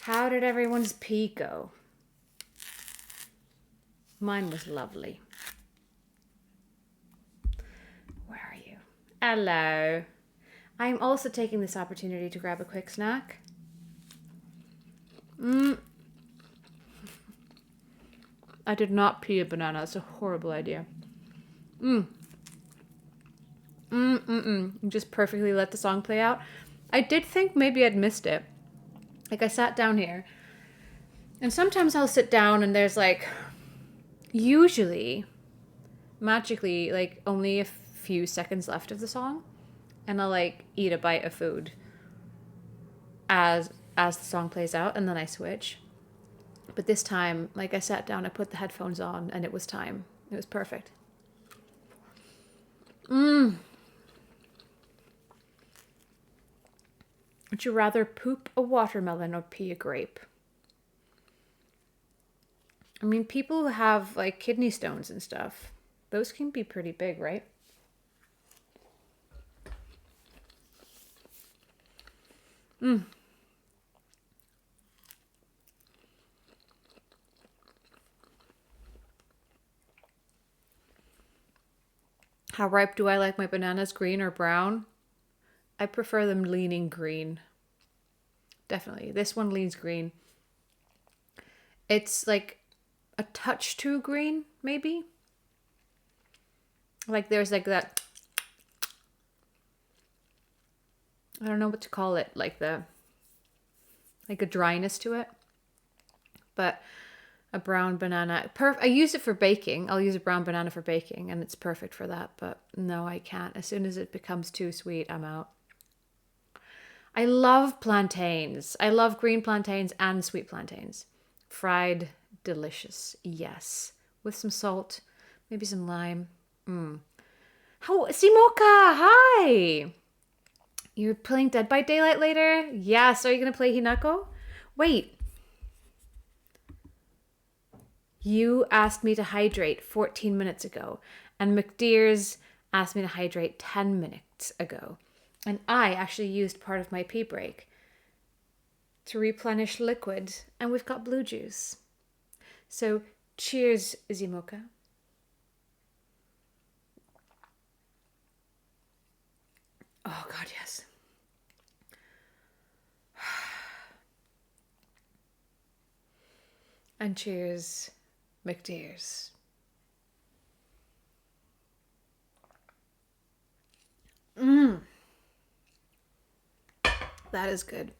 How did everyone's pee go? Mine was lovely. Where are you? Hello. I'm also taking this opportunity to grab a quick snack. I did not pee a banana. It's a horrible idea. Just perfectly let the song play out. I did think maybe I'd missed it. Like, I sat down here. And sometimes I'll sit down and there's like, usually, magically, like only a few seconds left of the song. And I'll like eat a bite of food as the song plays out, and then I switch. But this time, like, I sat down, I put the headphones on, and it was time. It was perfect. Would you rather poop a watermelon or pee a grape? I mean, people who have like kidney stones and stuff, those can be pretty big, right? How ripe do I like my bananas, green or brown? I prefer them leaning green. Definitely. This one leans green. It's like a touch too green, maybe. Like there's like that, I don't know what to call it, like a dryness to it. But a brown banana, I use it for baking. I'll use a brown banana for baking, and it's perfect for that. But no, I can't. As soon as it becomes too sweet, I'm out. I love plantains. I love green plantains and sweet plantains. Fried, delicious. Yes. With some salt, maybe some lime. How, Simoka, hi! You're playing Dead by Daylight later? Yes. Are you going to play Hinako? Wait. You asked me to hydrate 14 minutes ago, and McDear's asked me to hydrate 10 minutes ago. And I actually used part of my pee break to replenish liquid, and we've got blue juice. So, cheers, Zimoka. Oh, God, yes. And cheers, McDear's. That is good.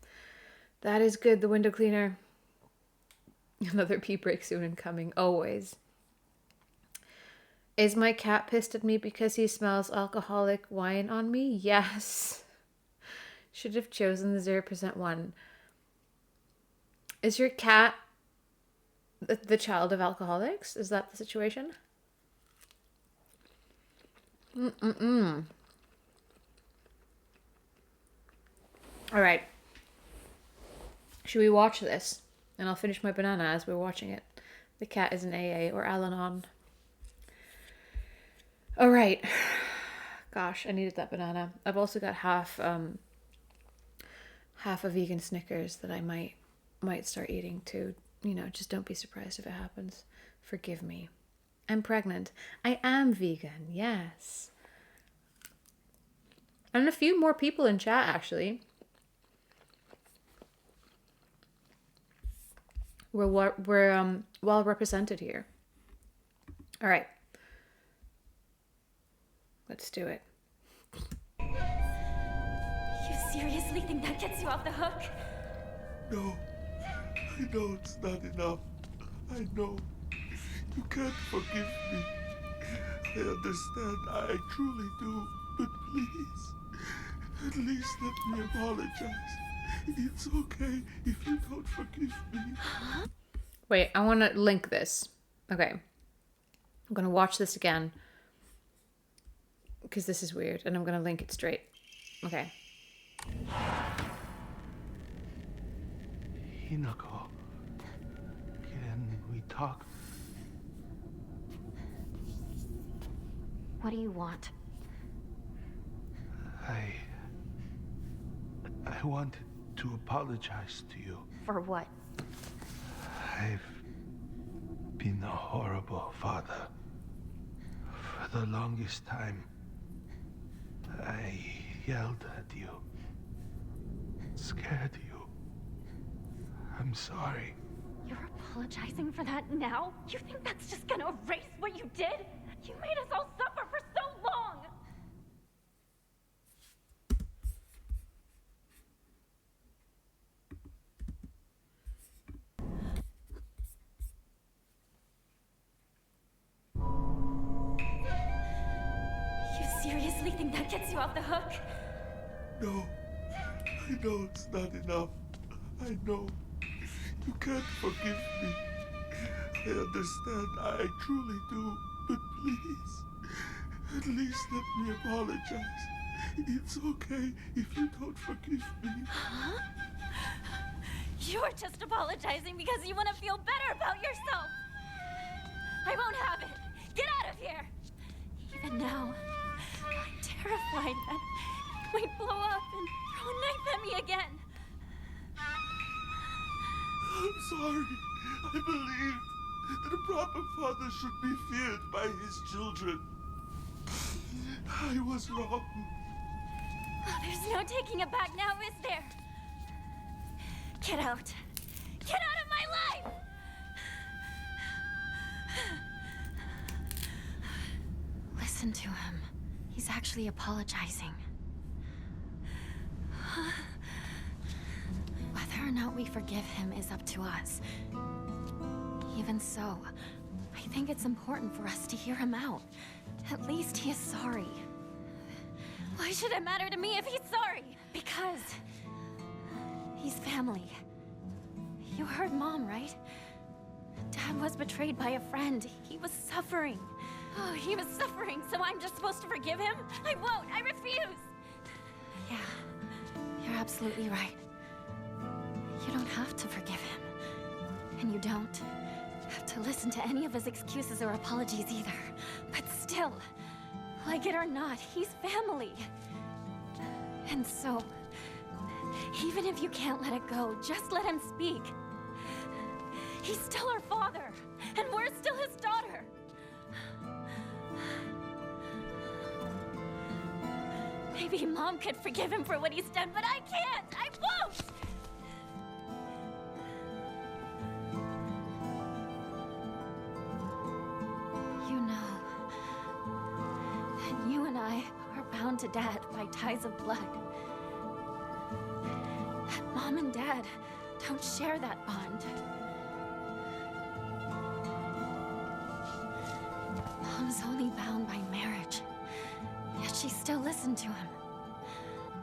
That is good. The window cleaner. Another pee break soon incoming. Always. Is my cat pissed at me because he smells alcoholic wine on me? Yes. Should have chosen the 0% one. Is your cat the child of alcoholics? Is that the situation? All right. Should we watch this? And I'll finish my banana as we're watching it. The cat is an AA or Al-Anon. All right. Gosh, I needed that banana. I've also got half a vegan Snickers that I might start eating too. You know, just don't be surprised if it happens. Forgive me. I'm pregnant. I am vegan, yes. And a few more people in chat, actually. We're well represented here. All right. Let's do it. You seriously think that gets you off the hook? No. I know it's not enough. I know. You can't forgive me. I understand. I truly do. But please, at least let me apologize. It's okay if you don't forgive me. Wait, I want to link this. Okay. I'm going to watch this again. Because this is weird. And I'm going to link it straight. Okay. Hinako, can we talk? What do you want? I want to apologize to you. For what? I've been a horrible father. For the longest time, I yelled at you, scared you. I'm sorry. You're apologizing for that now? You think that's just gonna erase what you did? You made us all suffer for so long! You seriously think that gets you off the hook? No, I know it's not enough. I know. You can't forgive me. I understand, I truly do. But please, at least let me apologize. It's okay if you don't forgive me. Huh? You're just apologizing because you want to feel better about yourself. I won't have it. Get out of here. Even now, I'm terrified that you might blow up and throw a knife at me again. I'm sorry. I believed that a proper father should be feared by his children. I was wrong. Oh, there's no taking it back now, is there? Get out. Get out of my life! Listen to him. He's actually apologizing. Whether or not we forgive him is up to us. Even so, I think it's important for us to hear him out. At least he is sorry. Why should it matter to me if he's sorry? Because he's family. You heard Mom, right? Dad was betrayed by a friend. He was suffering. Oh, he was suffering, so I'm just supposed to forgive him? I won't. I refuse. Yeah, you're absolutely right. You don't have to forgive him. And you don't have to listen to any of his excuses or apologies either. But still, like it or not, he's family. And so, even if you can't let it go, just let him speak. He's still our father, and we're still his daughter. Maybe Mom could forgive him for what he's done, but I can't! I won't! You know that you and I are bound to Dad by ties of blood. That Mom and Dad don't share that bond. Mom's only bound by marriage, yet she still listened to him.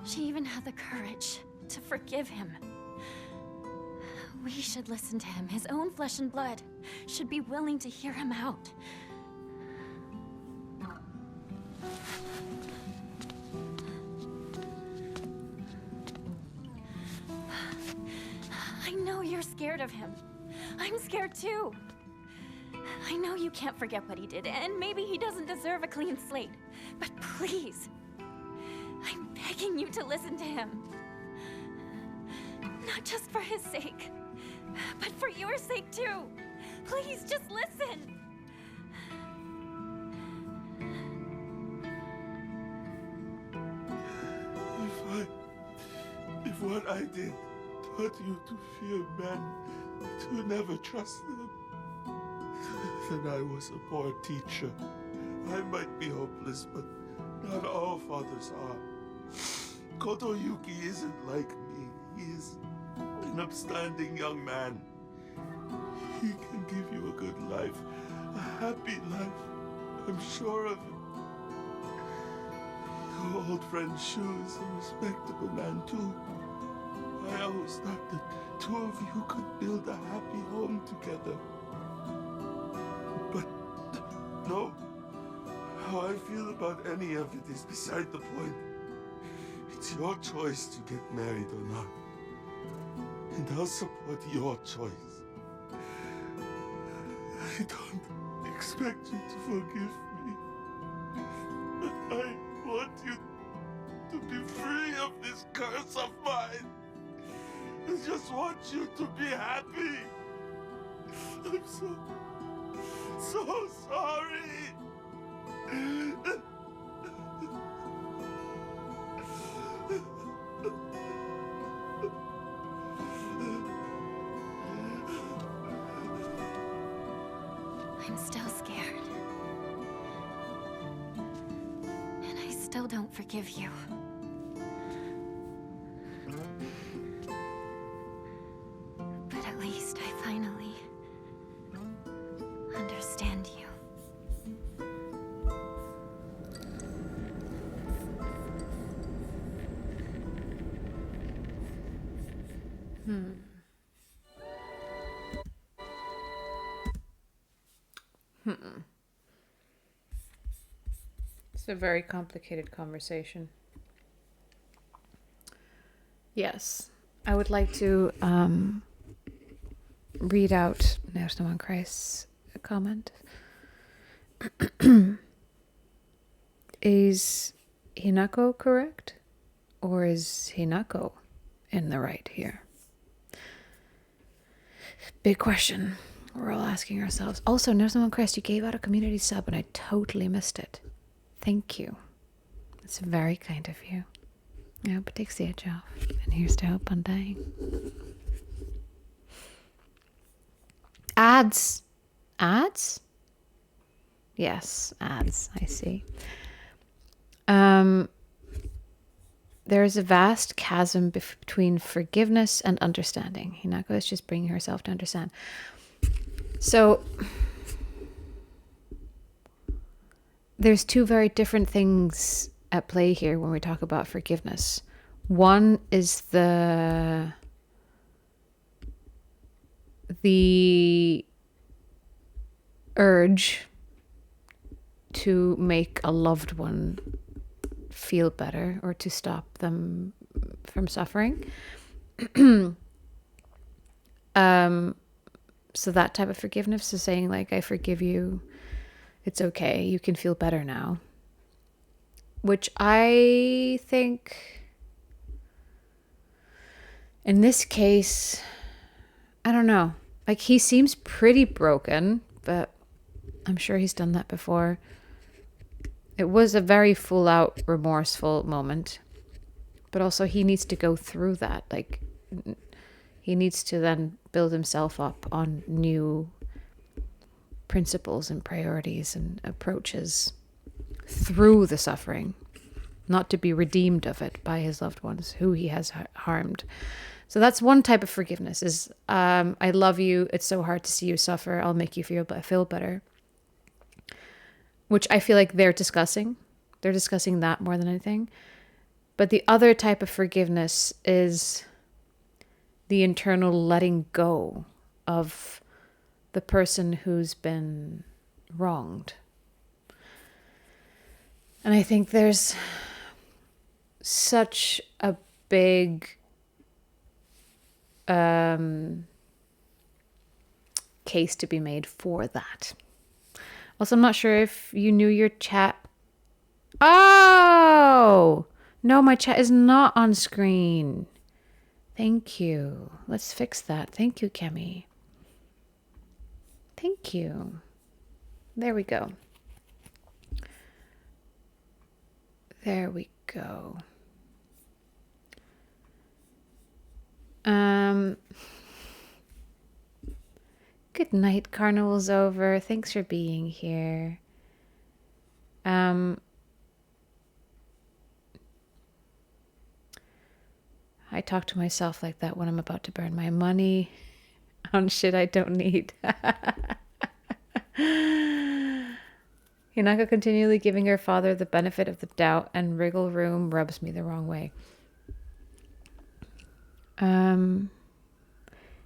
She even had the courage to forgive him. We should listen to him. His own flesh and blood should be willing to hear him out. I know you're scared of him. I'm scared too. I know you can't forget what he did, and maybe he doesn't deserve a clean slate. But please, I'm begging you to listen to him. Not just for his sake, but for your sake too. Please, just listen. If what I did taught you to fear men, to never trust them, then I was a poor teacher. I might be hopeless, but not all fathers are. Kotoyuki isn't like me. He is an upstanding young man. He can give you a good life, a happy life. I'm sure of it. Your old friend Shu is a respectable man too. I always thought that two of you could build a happy home together. But no, how I feel about any of it is beside the point. It's your choice to get married or not. And I'll support your choice. I don't expect you to forgive me. I want you to be free of this curse of mine. I just want you to be happy. I'm so sorry. I'm still scared. And I still don't forgive you. But at least I finally understand you. It's a very complicated conversation. Yes, I would like to read out There's No One Christ's comment. Is Hinako correct? Or is Hinako in the right here? Big question. We're all asking ourselves. Also, There's No One Christ, you gave out a community sub and I totally missed it. Thank you. It's very kind of you. I hope it takes the edge off. And here's to hope on dying. Ads. Ads? Yes, ads. I see. There is a vast chasm between forgiveness and understanding. Hinako is just bringing herself to understand. So there's two very different things at play here when we talk about forgiveness. One is the urge to make a loved one feel better or to stop them from suffering. So that type of forgiveness is saying like, I forgive you. It's okay. You can feel better now. Which I think in this case, I don't know. Like he seems pretty broken, but I'm sure he's done that before. It was a very full out remorseful moment, but also he needs to go through that. Like he needs to then build himself up on new principles and priorities and approaches through the suffering, not to be redeemed of it by his loved ones who he has harmed. So that's one type of forgiveness is, I love you. It's so hard to see you suffer. I'll make you feel better. Which I feel like they're discussing. They're discussing that more than anything. But the other type of forgiveness is the internal letting go of the person who's been wronged. And I think there's such a big case to be made for that. Also, I'm not sure if you knew your chat. Oh! No, my chat is not on screen. Thank you. Let's fix that. Thank you, Kemi. Thank you. There we go. There we go. Good night, carnival's over. Thanks for being here. I talk to myself like that when I'm about to burn my money on shit I don't need. Hinako continually giving her father the benefit of the doubt, and wriggle room rubs me the wrong way.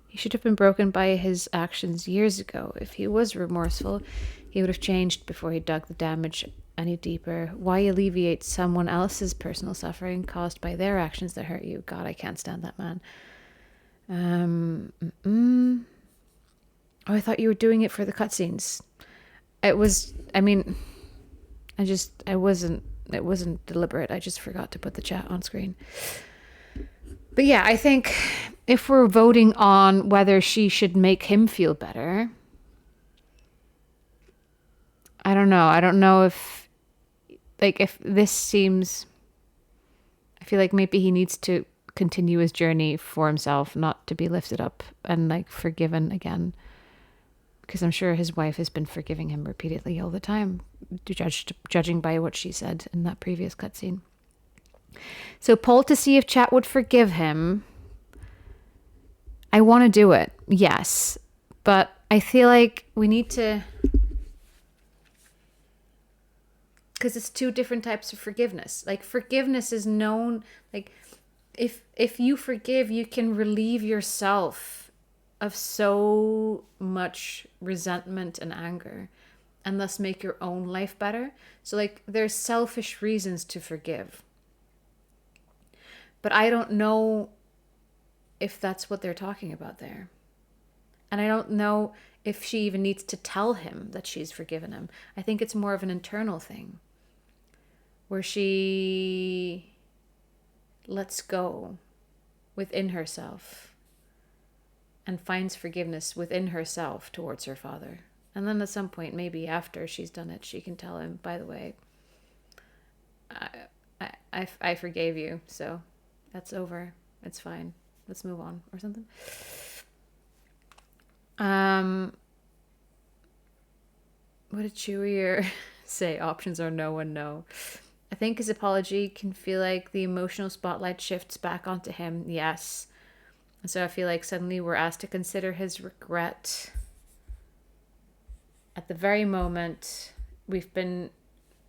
He should have been broken by his actions years ago. If he was remorseful, he would have changed before he dug the damage any deeper. Why alleviate someone else's personal suffering caused by their actions that hurt you? God, I can't stand that man. Oh, I thought you were doing it for the cutscenes. It wasn't deliberate. I just forgot to put the chat on screen. But yeah, I think if we're voting on whether she should make him feel better, I don't know. I don't know if this seems, I feel like maybe he needs to continue his journey for himself, not to be lifted up and like forgiven again. Because I'm sure his wife has been forgiving him repeatedly all the time, judging by what she said in that previous cutscene. So poll to see if chat would forgive him. I want to do it, yes. But I feel like we need to... Because it's two different types of forgiveness. Like, forgiveness is known... Like, if you forgive, you can relieve yourself of so much resentment and anger, and thus make your own life better. So like, there's selfish reasons to forgive, but I don't know if that's what they're talking about there, and I don't know if she even needs to tell him that she's forgiven him. I think it's more of an internal thing where she lets go within herself and finds forgiveness within herself towards her father. And then at some point, maybe after she's done it, she can tell him, by the way, I forgave you, so that's over. It's fine. Let's move on, or something. What did Chewier say? Options are no and no. I think his apology can feel like the emotional spotlight shifts back onto him. Yes. And so I feel like suddenly we're asked to consider his regret at the very moment we've been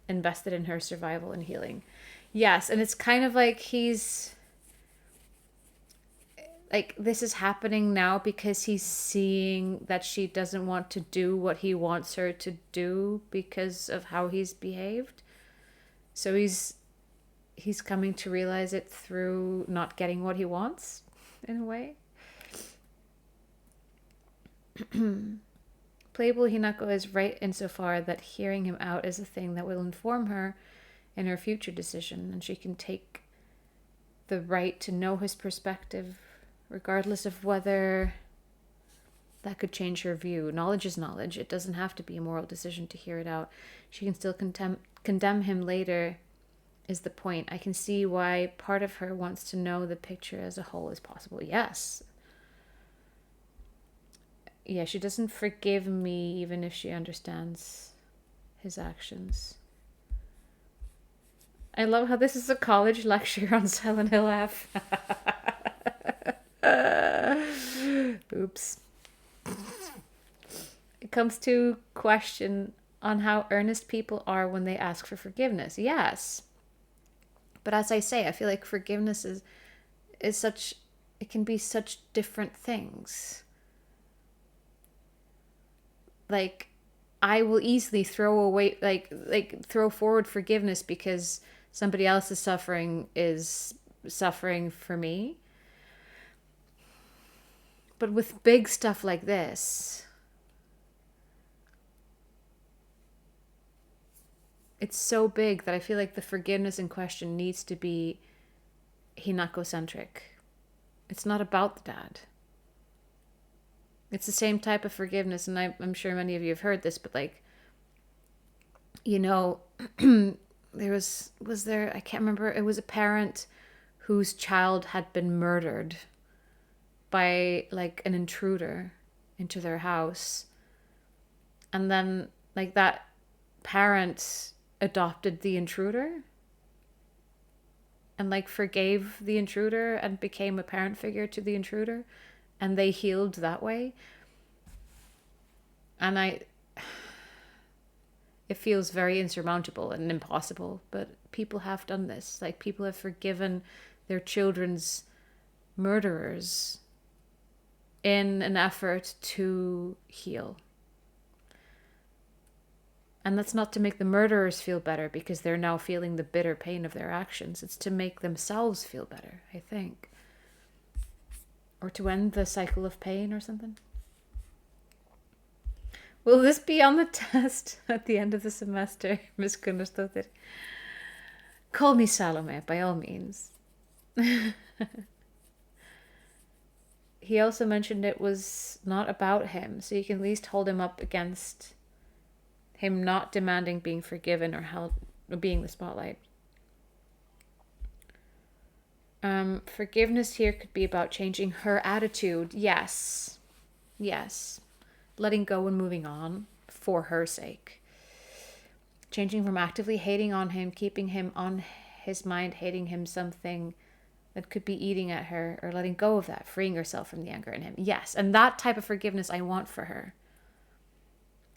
invested in her survival and healing. Yes, and it's kind of like he's... Like, this is happening now because he's seeing that she doesn't want to do what he wants her to do because of how he's behaved. So he's coming to realize it through not getting what he wants, in a way. Playable Hinako is right insofar that hearing him out is a thing that will inform her in her future decision, and she can take the right to know his perspective regardless of whether that could change her view. Knowledge is knowledge. It doesn't have to be a moral decision to hear it out. She can still condemn him later, is the point. I can see why part of her wants to know the picture as a whole as possible. Yes. Yeah, she doesn't forgive me even if she understands his actions. I love how this is a college lecture on Silent Hill F. Oops. It comes to question on how earnest people are when they ask for forgiveness. Yes. But as I say, I feel like forgiveness is such... It can be such different things. Like, I will easily throw away... Like throw forward forgiveness because somebody else is suffering for me. But with big stuff like this, it's so big that I feel like the forgiveness in question needs to be Hinako-centric. It's not about the dad. It's the same type of forgiveness, and I'm sure many of you have heard this, but like, you know, there was there, I can't remember, it was a parent whose child had been murdered by like an intruder into their house, and then like that parent adopted the intruder and like forgave the intruder and became a parent figure to the intruder, and they healed that way. And it feels very insurmountable and impossible, but people have done this. Like, people have forgiven their children's murderers in an effort to heal. And that's not to make the murderers feel better because they're now feeling the bitter pain of their actions. It's to make themselves feel better, I think. Or to end the cycle of pain or something. Will this be on the test at the end of the semester, Miss Gunnarsdóttir? Call me Salome, by all means. he also mentioned it was not about him, so you can at least hold him up against him not demanding being forgiven or held or being the spotlight. Forgiveness here could be about changing her attitude. Yes. Letting go and moving on for her sake. Changing from actively hating on him, keeping him on his mind, hating him something that could be eating at her, or letting go of that, freeing herself from the anger in him. Yes, and that type of forgiveness I want for her.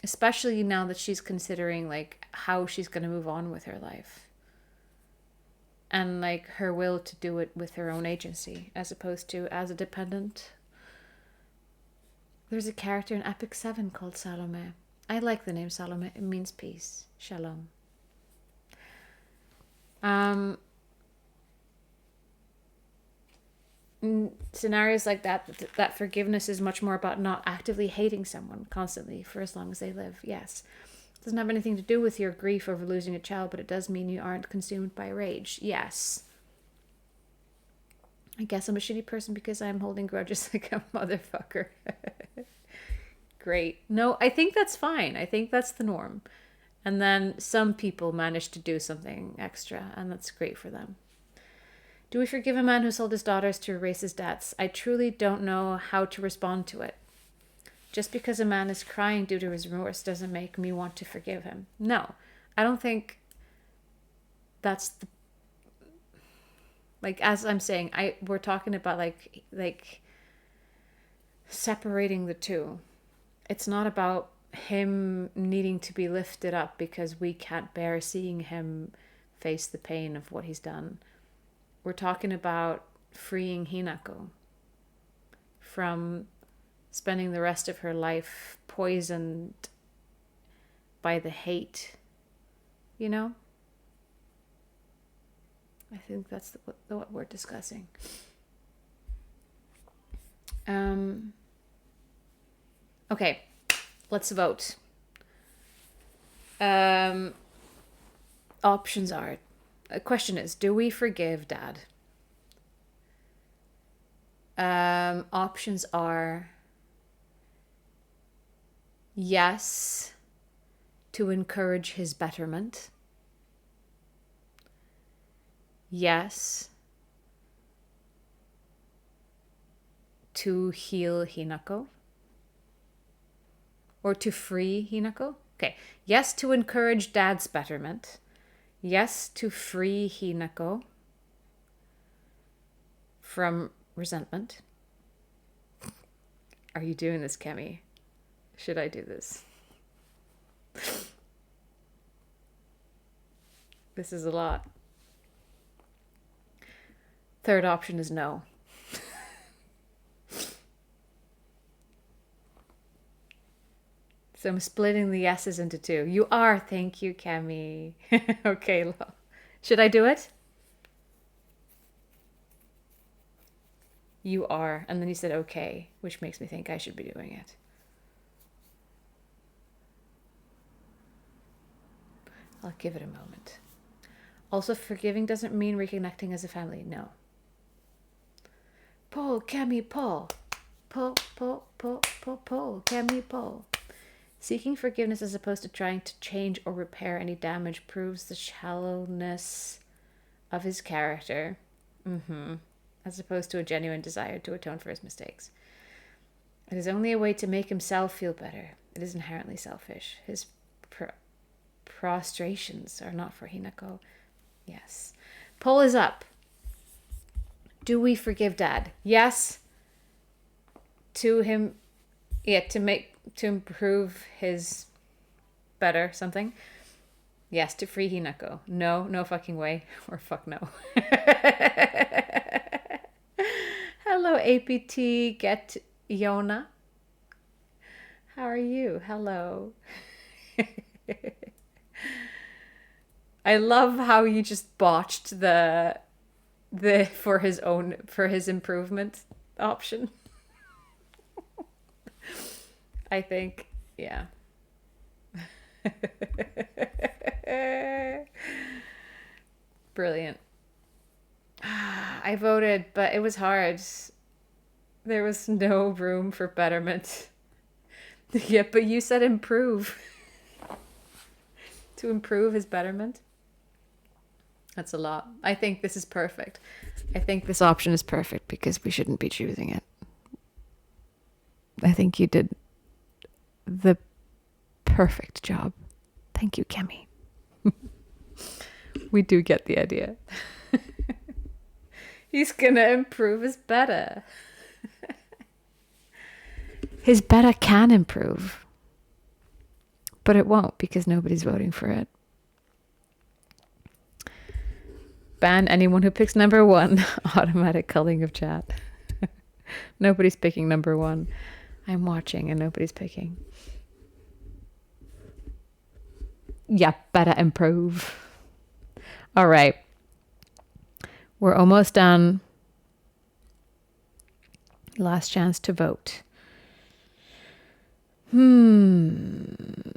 Especially now that she's considering like how she's going to move on with her life. And like her will to do it with her own agency, as opposed to as a dependent. There's a character in Epic 7 called Salome. I like the name Salome. It means peace. Shalom. In scenarios like that forgiveness is much more about not actively hating someone constantly for as long as they live. Yes. It doesn't have anything to do with your grief over losing a child, but it does mean you aren't consumed by rage. Yes. I guess I'm a shitty person because I'm holding grudges like a motherfucker. Great. No, I think that's fine. I think that's the norm. And then some people manage to do something extra, and that's great for them. Do we forgive a man who sold his daughters to erase his debts? I truly don't know how to respond to it. Just because a man is crying due to his remorse doesn't make me want to forgive him. No, I don't think that's the... Like, as I'm saying, we're talking about like separating the two. It's not about him needing to be lifted up because we can't bear seeing him face the pain of what he's done. We're talking about freeing Hinako from spending the rest of her life poisoned by the hate, you know? I think that's what we're discussing. Okay, let's vote. Options are... The question is, do we forgive Dad? Options are... Yes, to encourage his betterment. Yes, to heal Hinako. Or to free Hinako. Okay, yes, to encourage Dad's betterment. Yes, to free Hinako from resentment. Are you doing this, Kemi? Should I do this? This is a lot. Third option is no. So I'm splitting the yeses into two. You are. Thank you, Kemi. Okay. Should I do it? You are. And then you said okay, which makes me think I should be doing it. I'll give it a moment. Also, forgiving doesn't mean reconnecting as a family. No. Paul, Kemi, Paul. Paul, Kemi, Paul. Seeking forgiveness as opposed to trying to change or repair any damage proves the shallowness of his character. As opposed to a genuine desire to atone for his mistakes. It is only a way to make himself feel better. It is inherently selfish. His prostrations are not for Hinako. Yes. Poll is up. Do we forgive Dad? Yes. To him, to improve his better something. Yes, to free Hinako. No, no fucking way. Or fuck no. Hello, APT Get Yona. How are you? Hello. I love how you just botched the for his improvement option. I think, yeah. Brilliant. I voted, but it was hard. There was no room for betterment. Yeah, but you said improve. To improve is betterment. That's a lot. I think this is perfect. I think this option is perfect because we shouldn't be choosing it. I think you did the perfect job. Thank you, Kemi. We do get the idea. He's gonna improve his beta. His beta can improve. But it won't because nobody's voting for it. Ban anyone who picks number 1. Automatic culling of chat. Nobody's picking number 1. I'm watching and nobody's picking. Yeah, better improve. All right. We're almost done. Last chance to vote. And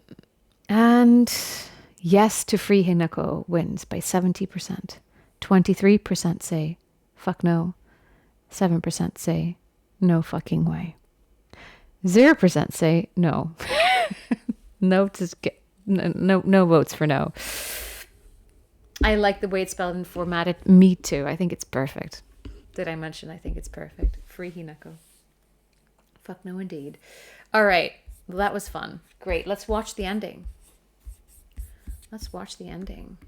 yes to free Hinako wins by 70%. 23% say fuck no. 7% say no fucking way. 0% say no. No votes for no. I like the way it's spelled and formatted. Me too. I think it's perfect. Did I mention I think it's perfect? Free Hinako. Fuck no indeed. All right. Well, that was fun. Great. Let's watch the ending. Let's watch the ending.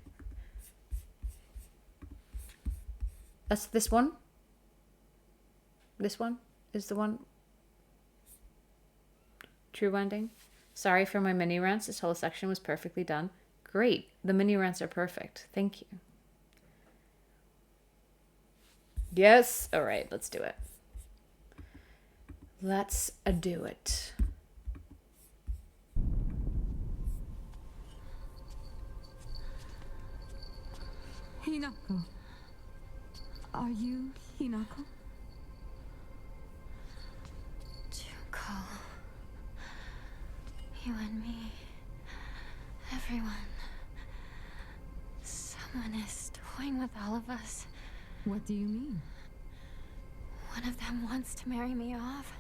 That's this one. This one is the one. True ending. Sorry for my mini rants. This whole section was perfectly done. Great. The mini rants are perfect. Thank you. Yes. All right. Let's do it. Let's do it. Hinako. Are you Hinako? Junko. You and me. Everyone. Someone is toying with all of us. What do you mean? One of them wants to marry me off.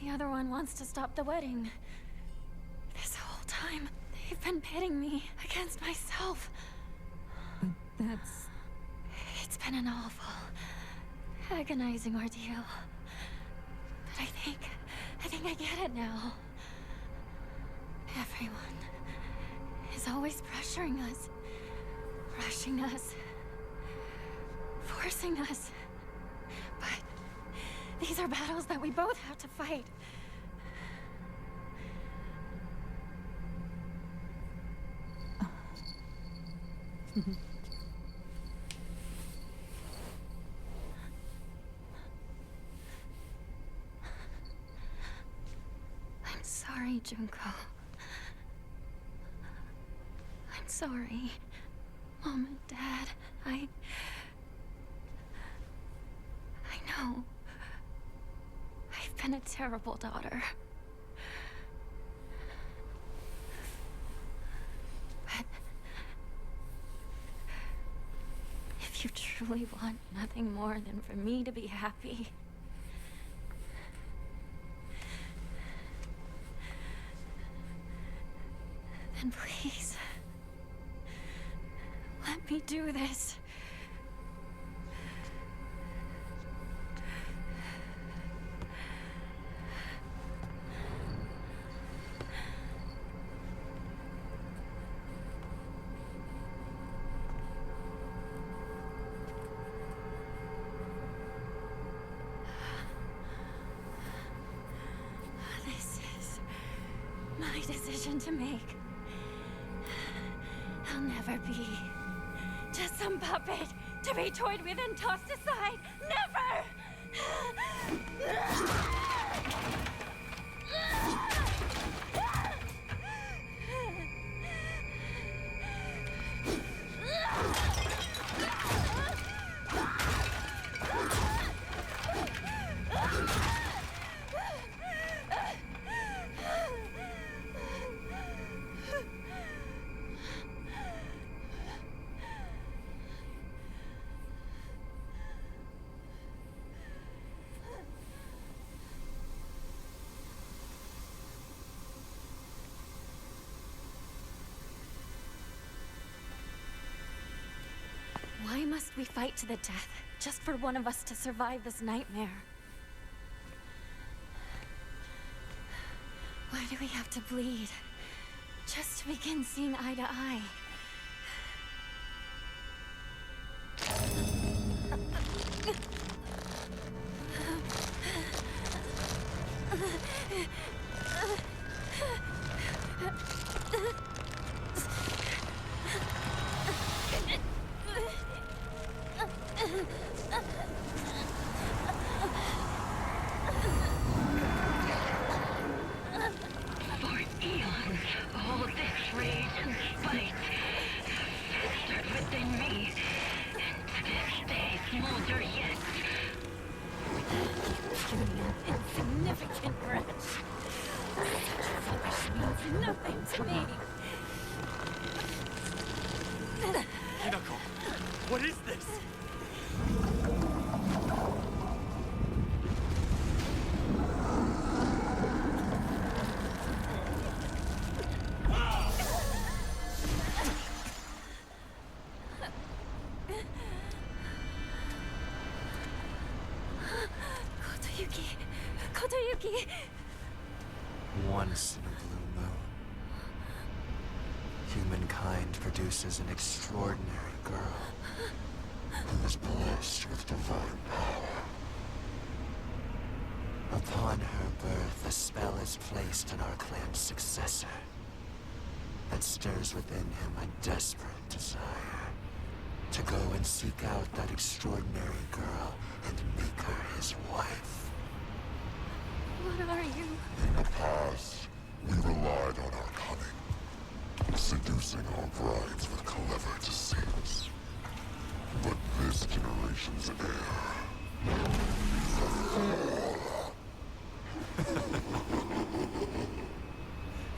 The other one wants to stop the wedding. This whole time, they've been pitting me against myself. But that's... It's been an awful, agonizing ordeal. But I think I get it now. Everyone is always pressuring us, rushing us, forcing us. But these are battles that we both have to fight. I'm sorry, Junko. I'm sorry, Mom and Dad. I know. I've been a terrible daughter. But if you truly want nothing more than for me to be happy, then please, let me do this. This is my decision to make. I'll never be just some puppet to be toyed with and tossed aside. Never! must we fight to the death, just for one of us to survive this nightmare? Why do we have to bleed? Just to begin seeing eye to eye. What is this? Kotoyuki! Once in a blue moon, humankind produces an extraordinary girl who is blessed with divine power. Upon her birth, a spell is placed on our clan's successor that stirs within him a desperate desire to go and seek out that extraordinary girl and make her his wife. What are you? In the past, we relied on our cunning, seducing our brides with clever deceits. But this generation's heir is a fool.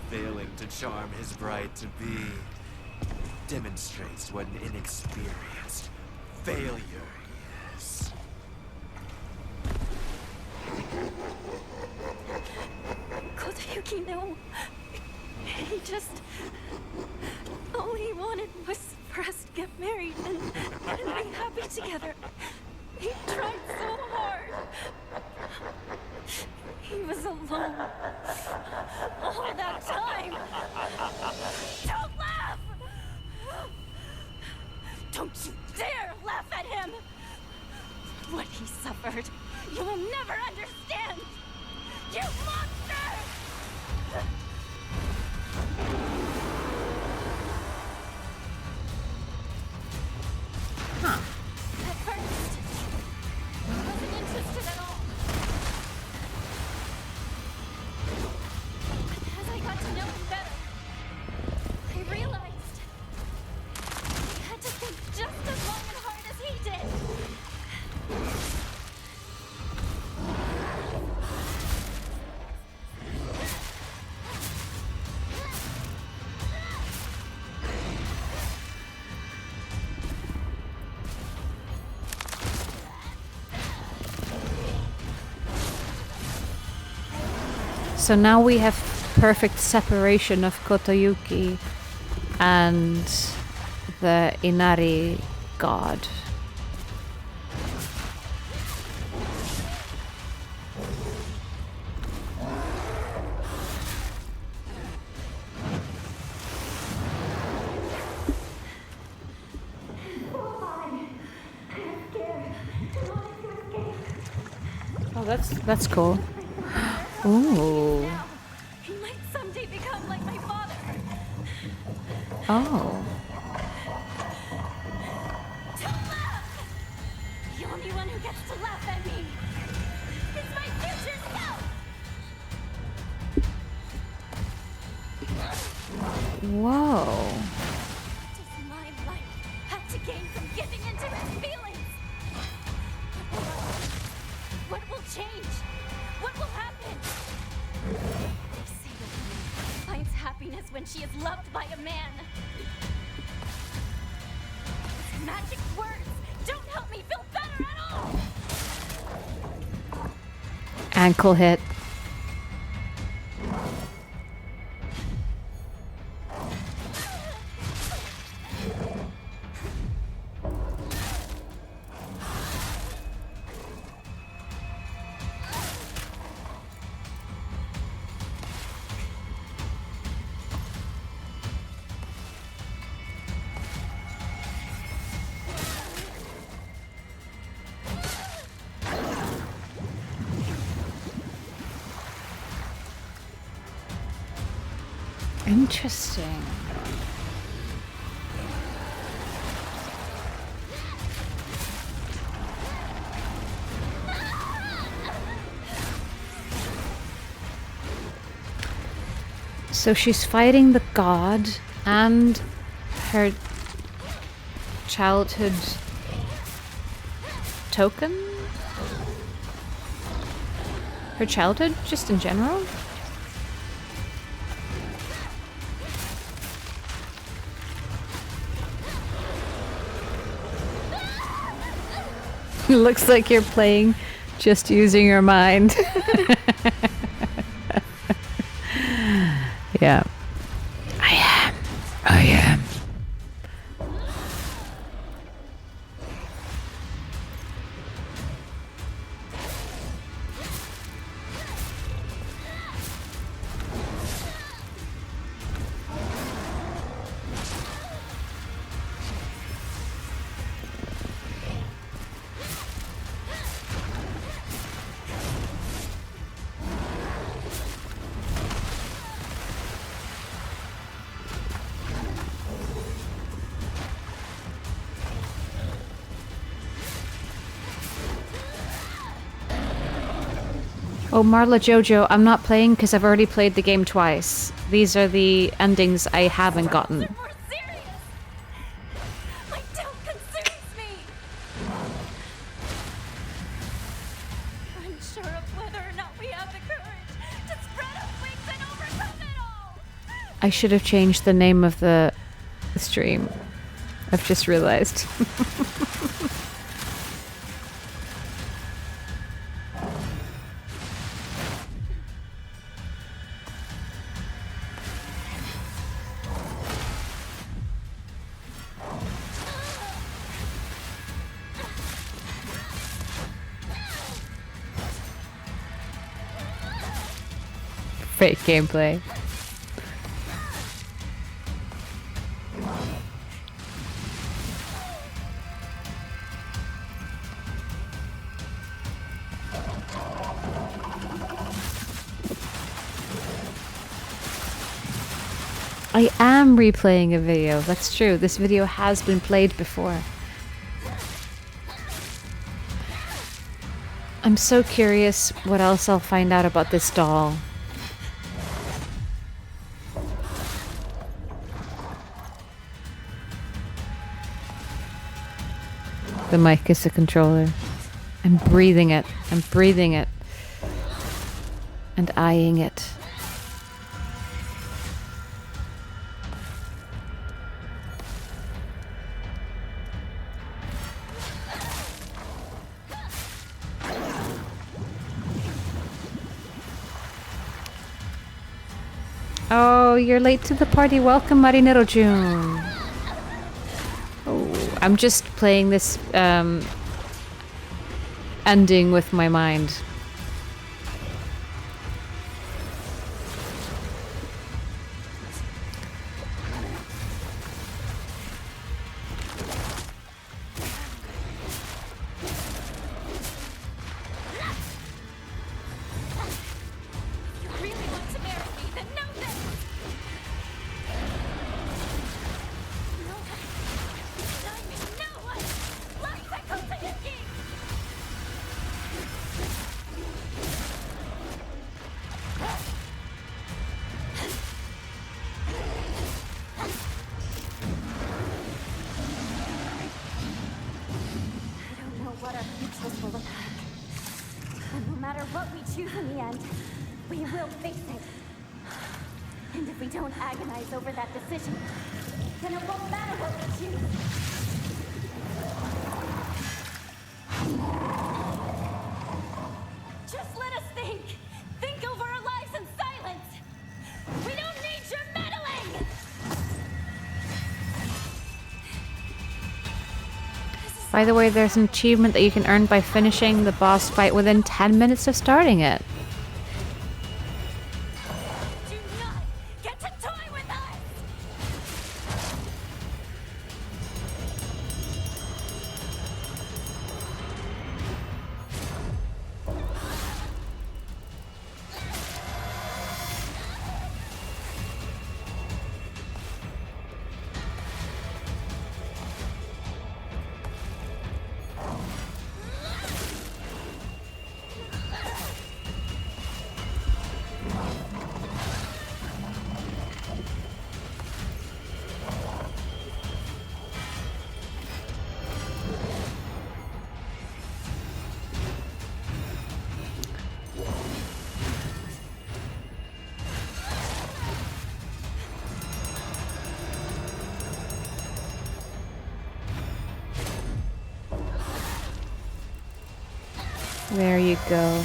Failing to charm his bride to be demonstrates what an inexperienced failure he is. Kotoyuki, no. He just... all he wanted was for us to get married and be happy together. He tried so hard. He was alone. All that time. Don't laugh! Don't you dare laugh at him! What he suffered, you will never understand! You monster! Huh. At first, I wasn't interested at all. But as I got to know him better, I realized I had to think just as long and hard as he did. So now we have perfect separation of Kotoyuki and the Inari god. Oh, that's cool. Ooh. Now, he might someday become like my father. Oh. Don't laugh! The only one who gets to laugh at me is my future self! Whoa. What does my life have to gain from giving into his feelings? What will change? What will happen? They say that a woman finds happiness when she is loved by a man. These magic words don't help me feel better at all! Ankle hit. Interesting. So she's fighting the god and her childhood token? Her childhood, just in general? Looks like you're playing just using your mind. Yeah. I am. Oh, Marla Jojo, I'm not playing because I've already played the game twice. These are the endings I haven't gotten. More serious. My doubt consumes me. Unsure of whether or not we have the courage to spread our wings and overcome it all. I should have changed the name of the stream. I've just realized. Fake gameplay. I am replaying a video. That's true. This video has been played before. I'm so curious what else I'll find out about this doll. The mic is the controller. I'm breathing it. I'm breathing it. And eyeing it. Oh, you're late to the party. Welcome, Marinero June. Oh, I'm just playing this ending with my mind. By the way, there's an achievement that you can earn by finishing the boss fight within 10 minutes of starting it. Do not get to toy with us. There you go.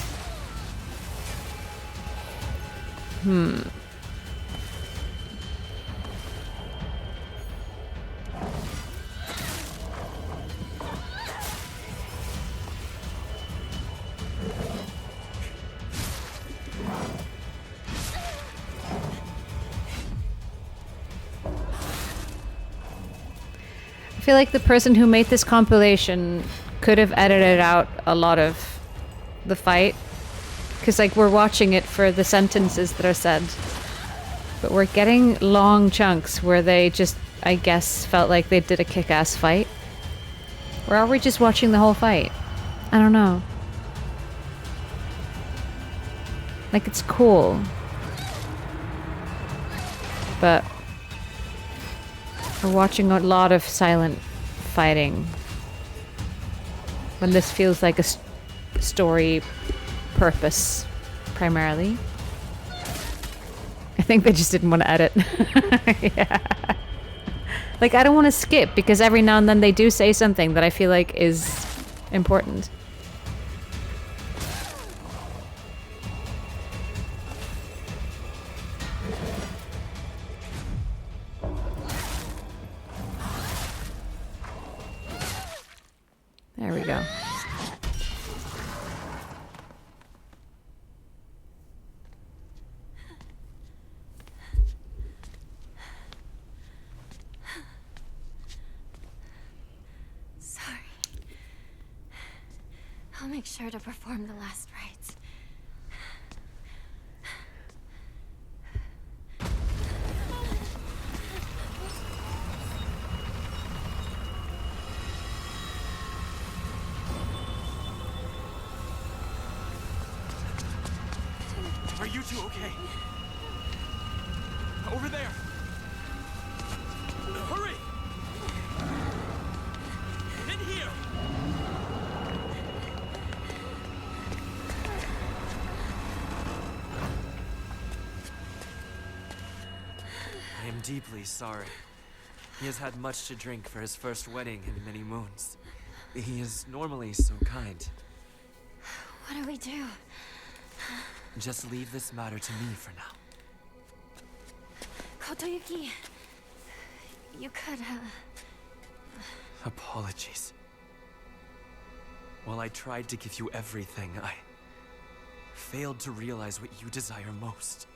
I feel like the person who made this compilation could have edited out a lot of the fight. Because, like, we're watching it for the sentences that are said. But we're getting long chunks where they just, I guess, felt like they did a kick-ass fight. Or are we just watching the whole fight? I don't know. Like, it's cool. But we're watching a lot of silent fighting. When this feels like a story purpose, primarily. I think they just didn't want to edit. Yeah. Like, I don't want to skip, because every now and then they do say something that I feel like is important. There we go. Sorry. I'll make sure to perform the last rites. Are you two okay? Over there! Hurry! In here! I am deeply sorry. He has had much to drink for his first wedding in many moons. He is normally so kind. What do we do? Just leave this matter to me for now. Kotoyuki, you could, Apologies. While I tried to give you everything, I failed to realize what you desire most.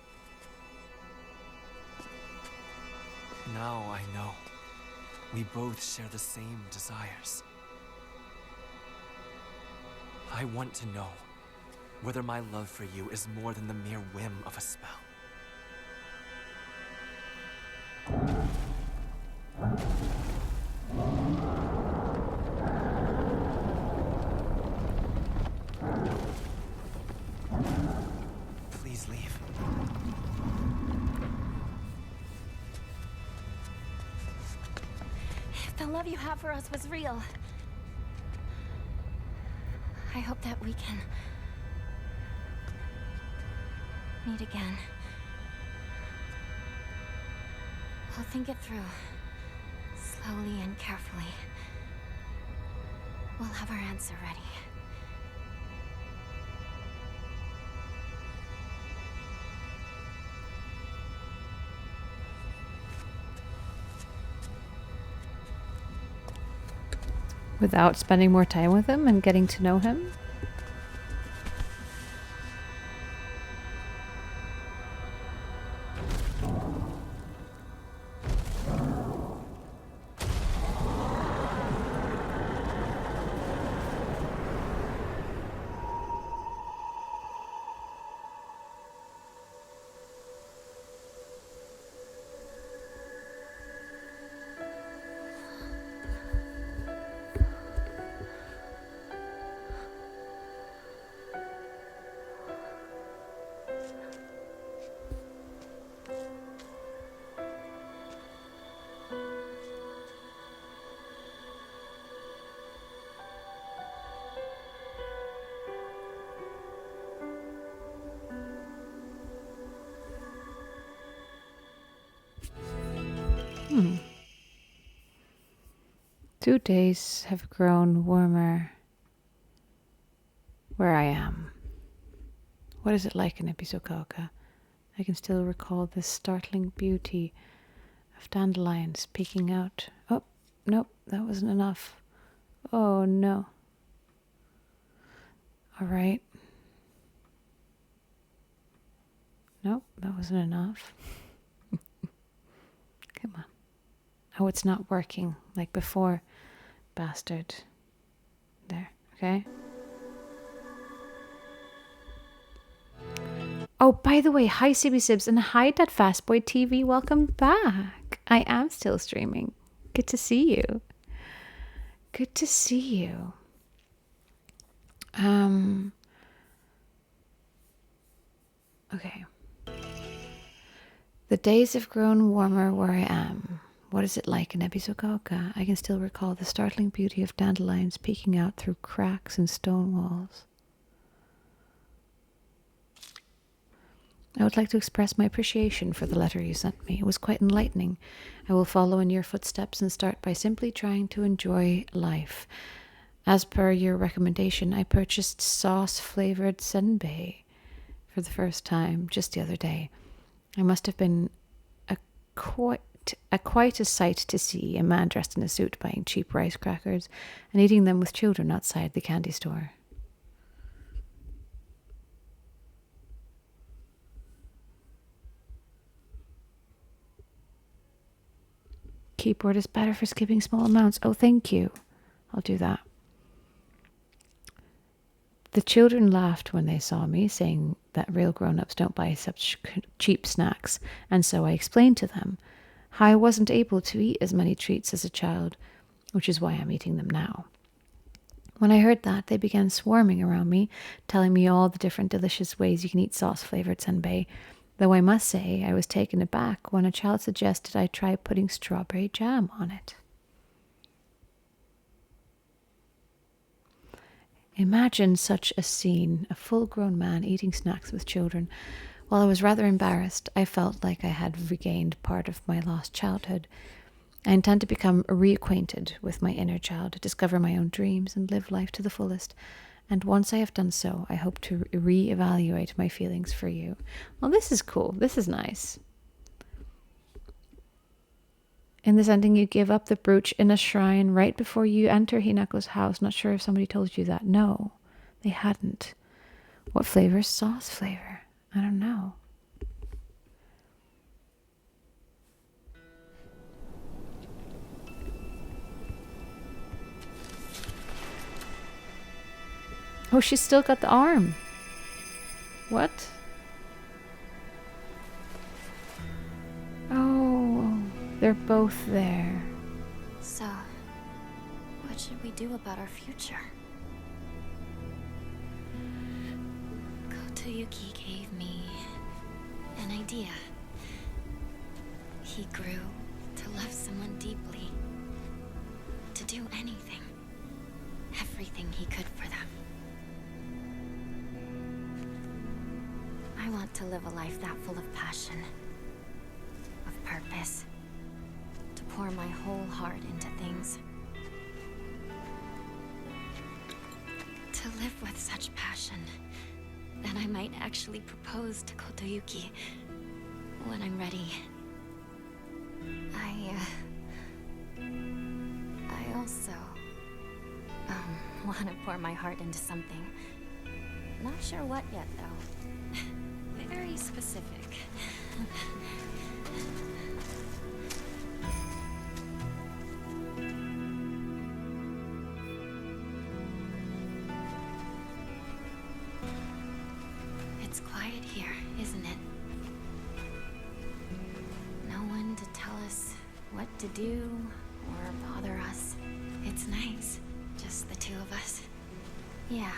Now I know. We both share the same desires. I want to know whether my love for you is more than the mere whim of a spell. Please leave. if the love you have for us was real, I hope that we can meet again. I'll think it through, slowly and carefully. We'll have our answer ready. Without spending more time with him and getting to know him? Hmm. 2 days have grown warmer where I am. What is it like in Episokalka? I can still recall the startling beauty of dandelions peeking out. Oh, nope, that wasn't enough. Oh, no. All right. Nope, that wasn't enough. Come on. Oh, it's not working like before. Bastard. There, okay? Oh, by the way, hi CB Sibs and hi Dad Fastboy TV. Welcome back. I am still streaming. Good to see you. Good to see you. Okay. The days have grown warmer where I am. What is it like in Episokalka? I can still recall the startling beauty of dandelions peeking out through cracks in stone walls. I would like to express my appreciation for the letter you sent me. It was quite enlightening. I will follow in your footsteps and start by simply trying to enjoy life. As per your recommendation, I purchased sauce-flavored senbei for the first time just the other day. I must have been quite a sight to see, a man dressed in a suit buying cheap rice crackers and eating them with children outside the candy store. Keyboard is better for skipping small amounts. Oh, thank you. I'll do that. The children laughed when they saw me, saying that real grown-ups don't buy such cheap snacks, and so I explained to them how I wasn't able to eat as many treats as a child, which is why I'm eating them now. When I heard that, they began swarming around me, telling me all the different delicious ways you can eat sauce-flavored senbei, though I must say I was taken aback when a child suggested I try putting strawberry jam on it. Imagine such a scene, a full-grown man eating snacks with children. While I was rather embarrassed, I felt like I had regained part of my lost childhood. I intend to become reacquainted with my inner child, discover my own dreams, and live life to the fullest. And once I have done so, I hope to re-evaluate my feelings for you. Well, this is cool. This is nice. In this ending, you give up the brooch in a shrine right before you enter Hinako's house. Not sure if somebody told you that. No, they hadn't. What flavor is sauce flavor? I don't know. Oh, she's still got the arm. What? Oh, they're both there. So, what should we do about our future? Kotoyuki gave me an idea. He grew to love someone deeply, to do anything, everything he could for them. I want to live a life that full of passion, of purpose, to pour my whole heart into things. To live with such passion that I might actually propose to Kotoyuki when I'm ready. I also want to pour my heart into something. Not sure what yet, though. Very specific. It's quiet here, isn't it? No one to tell us what to do or bother us. It's nice, just the two of us. Yeah,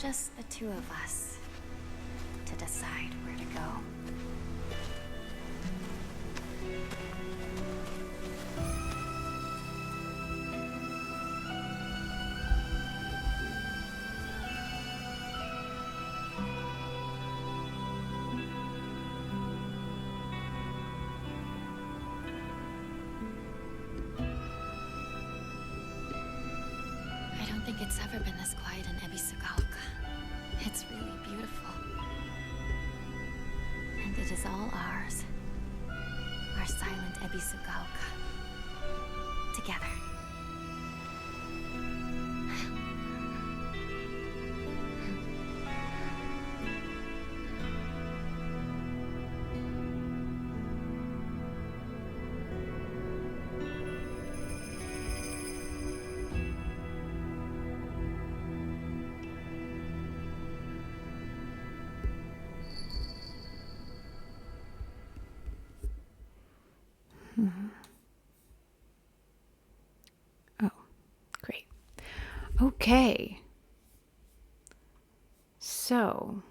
just the two of us. To decide where to go. I don't think it's ever been this quiet in Ebisugaoka. It's really beautiful. And it is all ours. Our silent Ebisugaoka. Together. Oh, great. Okay. So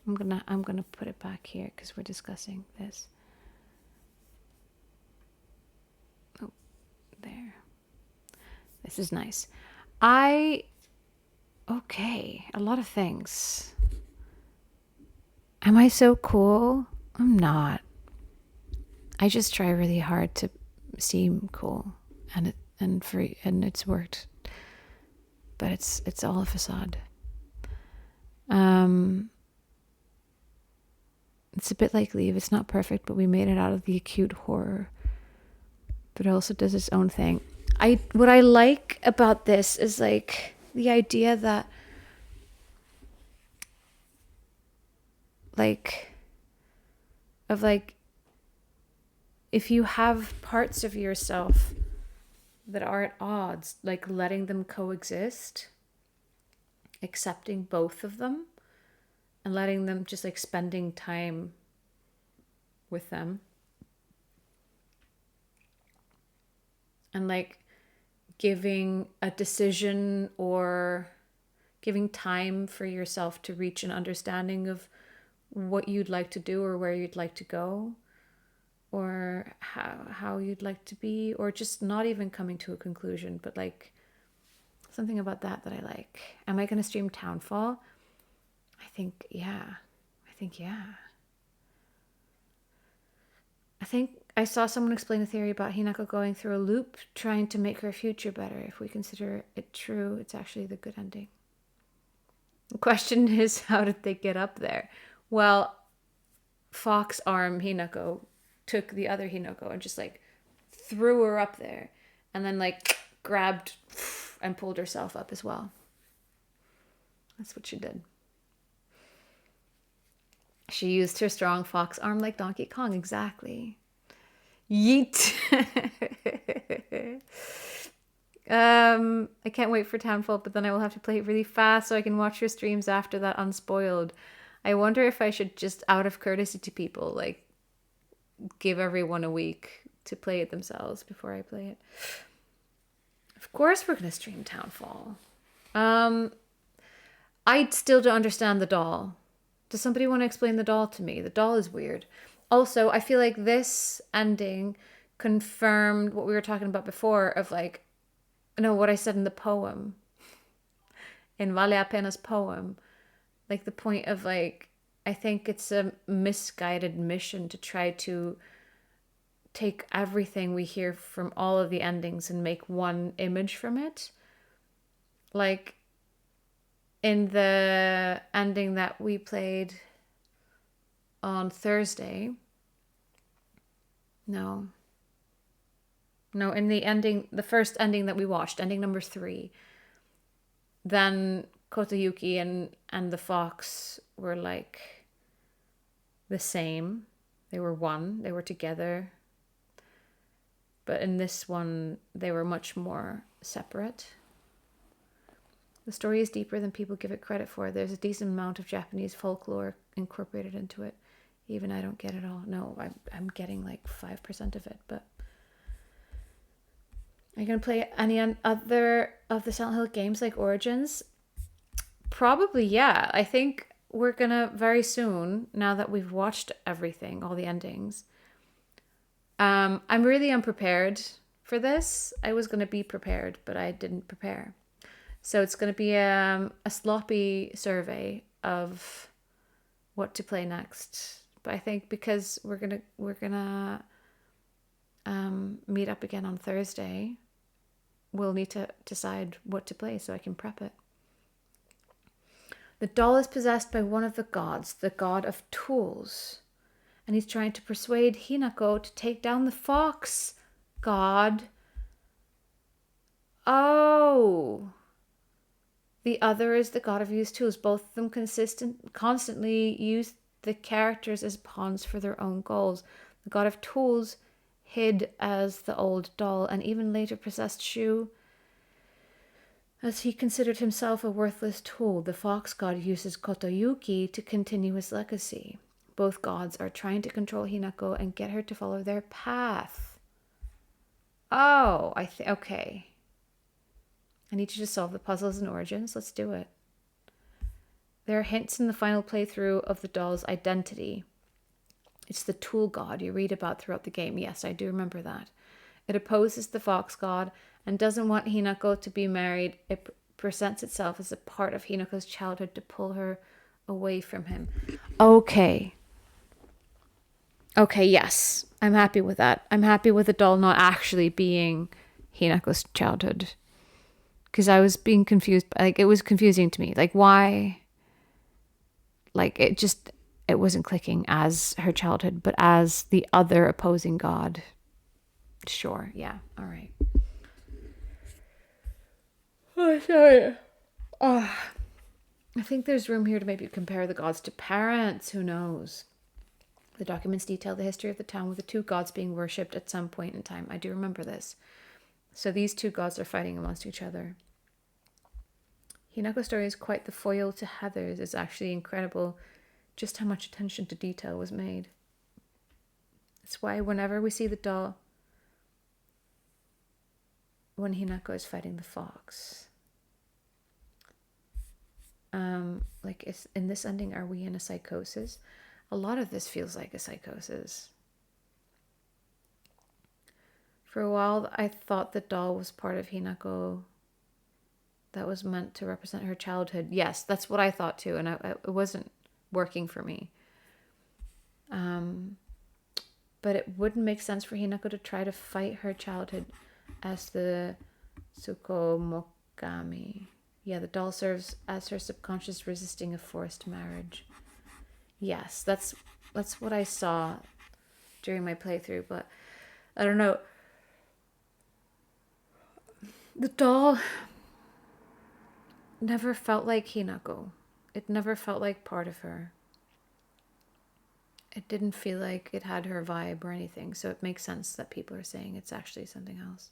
I'm gonna put it back here because we're discussing this. Oh, there. This is nice. Okay, a lot of things. Am I so cool? I'm not. I just try really hard to seem cool, and it's worked. But it's all a facade. It's a bit like Leave. It's not perfect, but we made it out of the acute horror. But it also does its own thing. What I like about this is like the idea that if you have parts of yourself that are at odds, like letting them coexist, accepting both of them, and letting them just like spending time with them. And like giving a decision or giving time for yourself to reach an understanding of what you'd like to do or where you'd like to go or how you'd like to be, or just not even coming to a conclusion, but like something about that I like. Am I going to stream Townfall? I think yeah. I think I saw someone explain a theory about Hinako going through a loop trying to make her future better. If we consider it true, it's actually the good ending. The question is, how did they get up there? Well, Fox Arm Hinako took the other Hinako and just like threw her up there and then like grabbed and pulled herself up as well. That's what she did. She used her strong fox arm like Donkey Kong. Exactly. Yeet. I can't wait for Townfall, but then I will have to play it really fast so I can watch your streams after that unspoiled. I wonder if I should just, out of courtesy to people, like give everyone a week to play it themselves before I play it. Of course we're going to stream Townfall. I still don't understand the doll. Does somebody want to explain the doll to me? The doll is weird. Also, I feel like this ending confirmed what we were talking about before of like, what I said in the poem. In Vale a Pena's poem. Like the point of like, I think it's a misguided mission to try to take everything we hear from all of the endings and make one image from it. Like in the ending that we played on Thursday. No, in the first ending that we watched, ending number 3, then Kotayuki and the fox were like the same. They were one. They were together. But in this one, they were much more separate. The story is deeper than people give it credit for. There's a decent amount of Japanese folklore incorporated into it. Even I don't get it all. No, I'm getting like 5% of it. But are you going to play any other of the Silent Hill games like Origins? Probably, yeah. I think we're going to very soon, now that we've watched everything, all the endings. I'm really unprepared for this. I was going to be prepared, but I didn't prepare. So it's going to be a sloppy survey of what to play next. But I think because we're gonna meet up again on Thursday, will need to decide what to play so I can prep it. The doll is possessed by one of the gods, the god of tools. And he's trying to persuade Hinako to take down the fox god. Oh. The other is the god of used tools. Both of them constantly use the characters as pawns for their own goals. The god of tools hid as the old doll and even later possessed Shu, as he considered himself a worthless tool. The fox god uses Kotoyuki to continue his legacy. Both gods are trying to control Hinako and get her to follow their path. Oh, okay. I need you to solve the puzzles and origins. Let's do it. There are hints in the final playthrough of the doll's identity. It's the tool god you read about throughout the game. Yes, I do remember that. It opposes the fox god and doesn't want Hinako to be married. It presents itself as a part of Hinako's childhood to pull her away from him. Okay, yes. I'm happy with that. I'm happy with the doll not actually being Hinako's childhood. Because I was being confused. Like, it was confusing to me. Like, why? Like, it wasn't clicking as her childhood, but as the other opposing god. Sure, yeah, all right. Oh, sorry. Oh, I think there's room here to maybe compare the gods to parents. Who knows? The documents detail the history of the town with the two gods being worshipped at some point in time. I do remember this. So these two gods are fighting amongst each other. Hinako's story is quite the foil to Heather's. It's actually incredible just how much attention to detail was made. It's why whenever we see the doll, when Hinako is fighting the fox, in this ending, are we in a psychosis? A lot of this feels like a psychosis. For a while, I thought the doll was part of Hinako that was meant to represent her childhood. Yes, that's what I thought too, and it wasn't working for me. But it wouldn't make sense for Hinako to try to fight her childhood as the Tsukomogami. Yeah, the doll serves as her subconscious resisting a forced marriage. Yes, that's what I saw during my playthrough, but I don't know. The doll never felt like Hinako. It never felt like part of her. It didn't feel like it had her vibe or anything, so it makes sense that people are saying it's actually something else.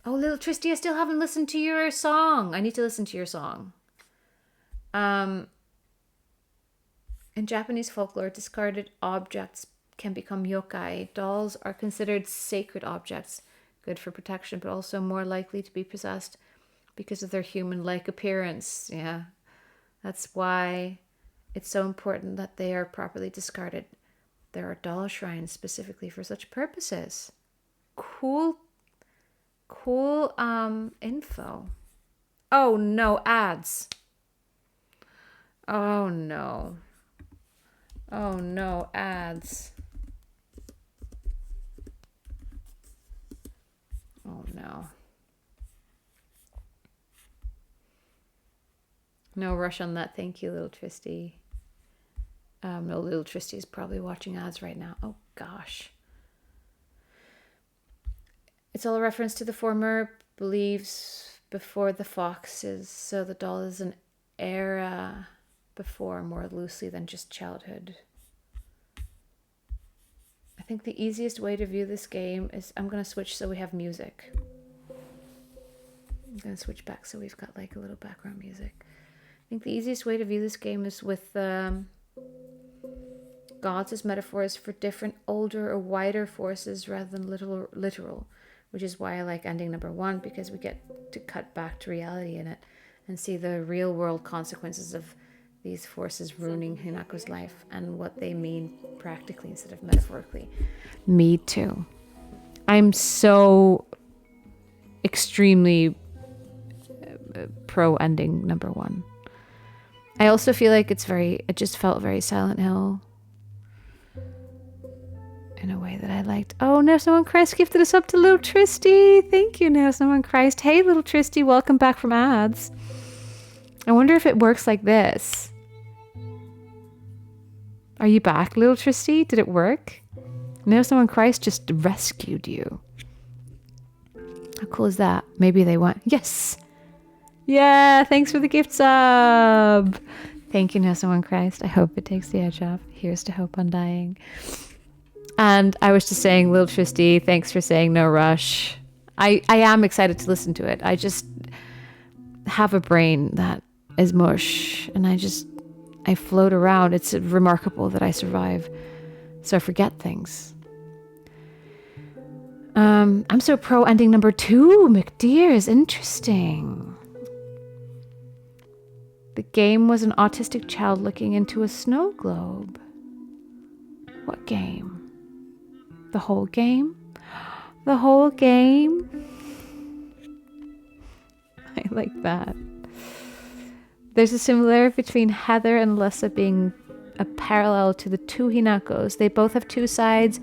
Oh, little Tristy, I still haven't listened to your song. I need to listen to your song. In Japanese folklore, discarded objects can become yokai. Dolls are considered sacred objects, good for protection, but also more likely to be possessed because of their human-like appearance. Yeah, that's why it's so important that they are properly discarded. There are doll shrines specifically for such purposes. Cool info. Oh no, ads. Oh no, ads. Oh no. No rush on that. Thank you, little Tristy. No, little Tristy is probably watching ads right now. Oh gosh. It's all a reference to the former beliefs before the foxes, so the doll is an era before, more loosely than just childhood. I think the easiest way to view this game is, I'm going to switch so we have music. I'm going to switch back so we've got like a little background music. I think the easiest way to view this game is with gods as metaphors for different older or wider forces rather than literal, which is why I like ending number 1, because we get to cut back to reality in it and see the real world consequences of these forces ruining Hinako's life and what they mean practically instead of metaphorically. Me too. I'm so extremely pro ending number 1. I also feel like it just felt very Silent Hill. in a way that I liked. Oh, Now Someone Christ gifted us up to little Tristy. Thank you, Now Someone Christ. Hey, little Tristy, welcome back from ads. I wonder if it works like this. Are you back, little Tristy? Did it work? Now Someone Christ just rescued you. How cool is that? Maybe they want... Yes! Yeah, thanks for the gift sub. Thank you, Now Someone Christ. I hope it takes the edge off. Here's to hope undying. And I was just saying, little Tristy, thanks for saying no rush. I am excited to listen to it. I just have a brain that is mush, and I float around. It's remarkable that I survive. So I forget things. I'm so pro ending number 2, McDears. Interesting. The game was an autistic child looking into a snow globe. What game? The whole game? The whole game? I like that. There's a similarity between Heather and Alyssa being a parallel to the two Hinakos. They both have two sides,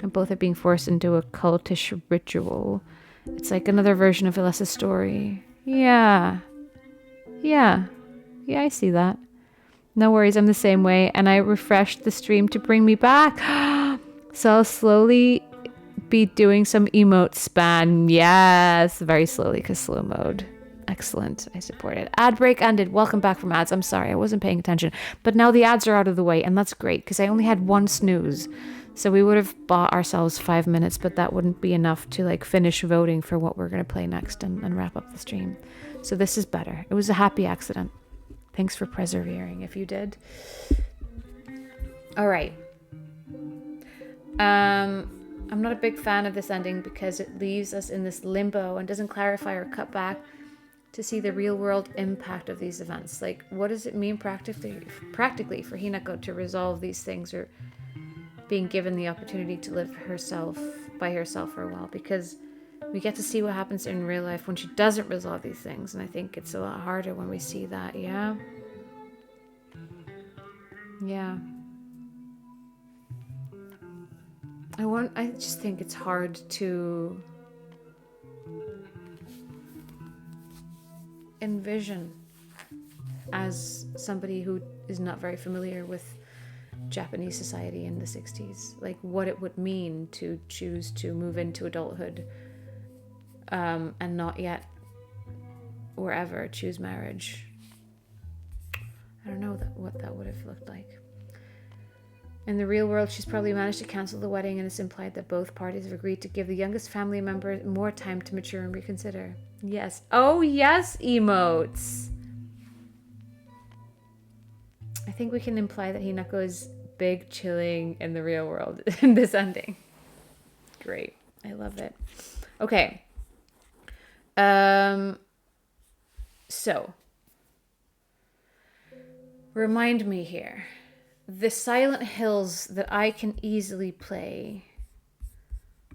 and both are being forced into a cultish ritual. It's like another version of Alyssa's story. Yeah, I see that. No worries, I'm the same way, and I refreshed the stream to bring me back. So I'll slowly be doing some emote span. Yes, very slowly, because slow mode. Excellent, I support it. Ad break ended. Welcome back from ads. I'm sorry, I wasn't paying attention. But now the ads are out of the way, and that's great, because I only had one snooze. So we would have bought ourselves 5 minutes, but that wouldn't be enough to like finish voting for what we're going to play next and wrap up the stream. So this is better. It was a happy accident. Thanks for persevering if you did. All right. I'm not a big fan of this ending because it leaves us in this limbo and doesn't clarify or cut back to see the real world impact of these events. Like, what does it mean practically for Hinako to resolve these things, or being given the opportunity to live by herself for a while? Because we get to see what happens in real life when she doesn't resolve these things, and I think it's a lot harder when we see that. Yeah. I just think it's hard to envision, as somebody who is not very familiar with Japanese society in the 60s, like what it would mean to choose to move into adulthood and not yet or ever choose marriage. I don't know what that would have looked like. In the real world, she's probably managed to cancel the wedding, and it's implied that both parties have agreed to give the youngest family member more time to mature and reconsider. Yes. Oh, yes, emotes. I think we can imply that Hinako is big chilling in the real world in this ending. Great. I love it. Okay. So, remind me here. The Silent Hills that I can easily play.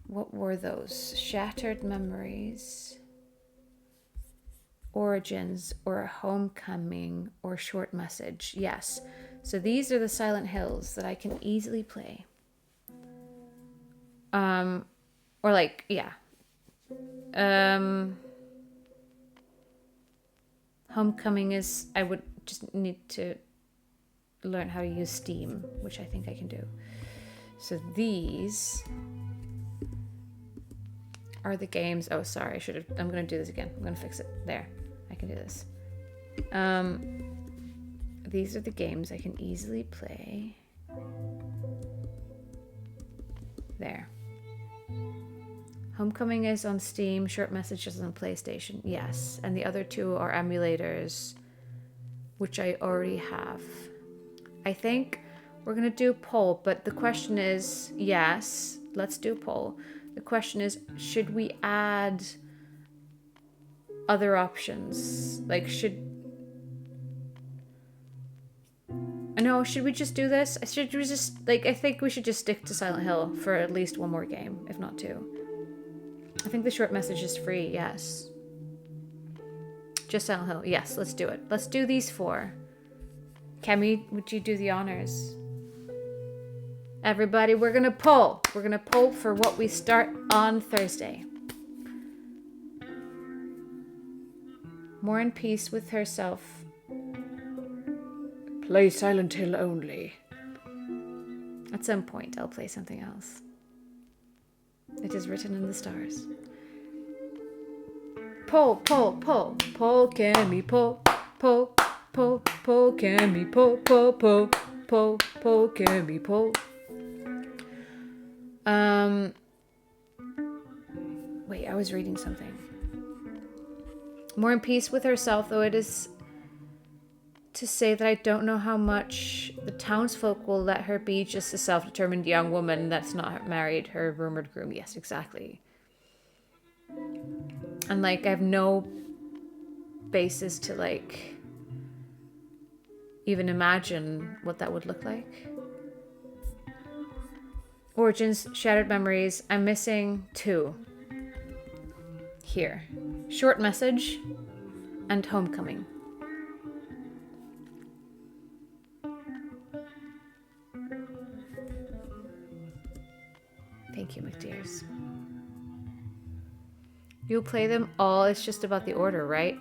What were those? Shattered Memories, Origins, or Homecoming, or Short Message. Yes. So these are the Silent Hills that I can easily play. Or like, yeah. Homecoming is, I would just need to learn how to use Steam, which I think I can do. So these are the games. Oh, sorry, I'm gonna do this again. I'm gonna fix it. There, I can do this. These are the games I can easily play. There. Homecoming is on Steam. Short Message is on PlayStation. Yes, and the other two are emulators, which I already have. I think we're going to do poll, but the question is, yes, let's do poll. The question is, should we add other options? Like, should we just do this? I think we should just stick to Silent Hill for at least one more game, if not two. I think the Short Message is free, yes. Just Silent Hill, yes, let's do it. Let's do these 4. Kemi, would you do the honors? Everybody, we're gonna poll. We're gonna poll for what we start on Thursday. More in peace with herself. Play Silent Hill only. At some point, I'll play something else. It is written in the stars. Poll, poll, poll. Poll, Cammy, poll. Poll, poll, poll, Cammy, poll, poll, poll. Poll, poll, Cammy, poll. Wait, I was reading something. More in peace with herself, though it is to say that I don't know how much the townsfolk will let her be just a self-determined young woman that's not married, her rumored groom. Yes, exactly. And like, I have no basis to like even imagine what that would look like. Origins, Shattered Memories. I'm missing 2. Here. Short Message and Homecoming. Thank you, McDears. You'll play them all. It's just about the order, right?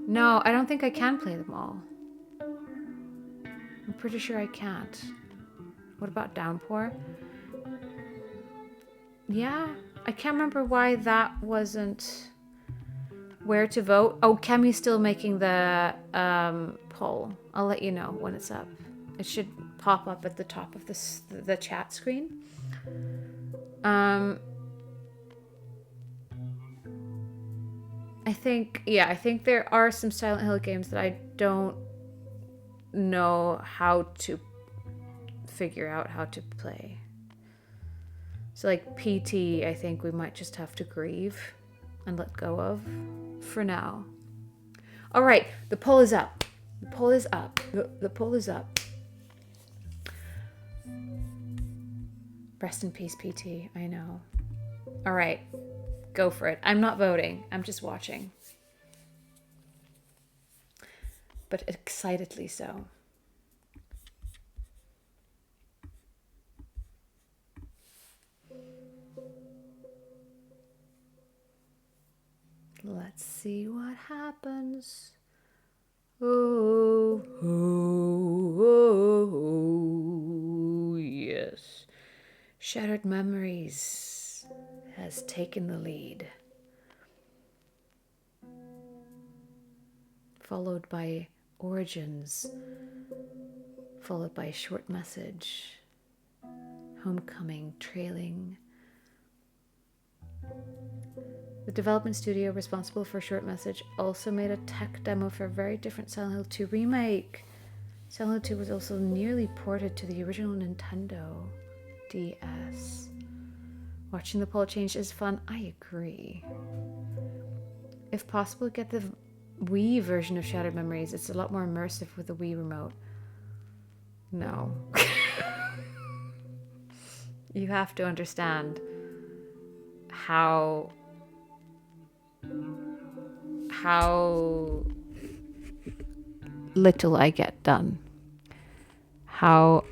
No, I don't think I can play them all. I'm pretty sure I can't. What about Downpour? Yeah, I can't remember why that wasn't where to vote. Oh, Kemi's still making the poll. I'll let you know when it's up. It should pop up at the top of the chat screen. I think there are some Silent Hill games that I don't know how to figure out how to play. So like PT, I think we might just have to grieve and let go of for now. All right, the poll is up. The poll is up. The poll is up. Rest in peace, PT. I know. All right, go for it. I'm not voting. I'm just watching. But excitedly so. Let's see what happens. Oh, oh, oh, yes. Shattered Memories has taken the lead. Followed by Origins. Followed by Short Message. Homecoming trailing. The development studio responsible for Short Message also made a tech demo for a very different Silent Hill 2 remake. Silent Hill 2 was also nearly ported to the original Nintendo DS. Watching the poll change is fun. I agree. If possible, get the Wii version of Shattered Memories. It's a lot more immersive with the Wii remote. No. You have to understand how little I get done. How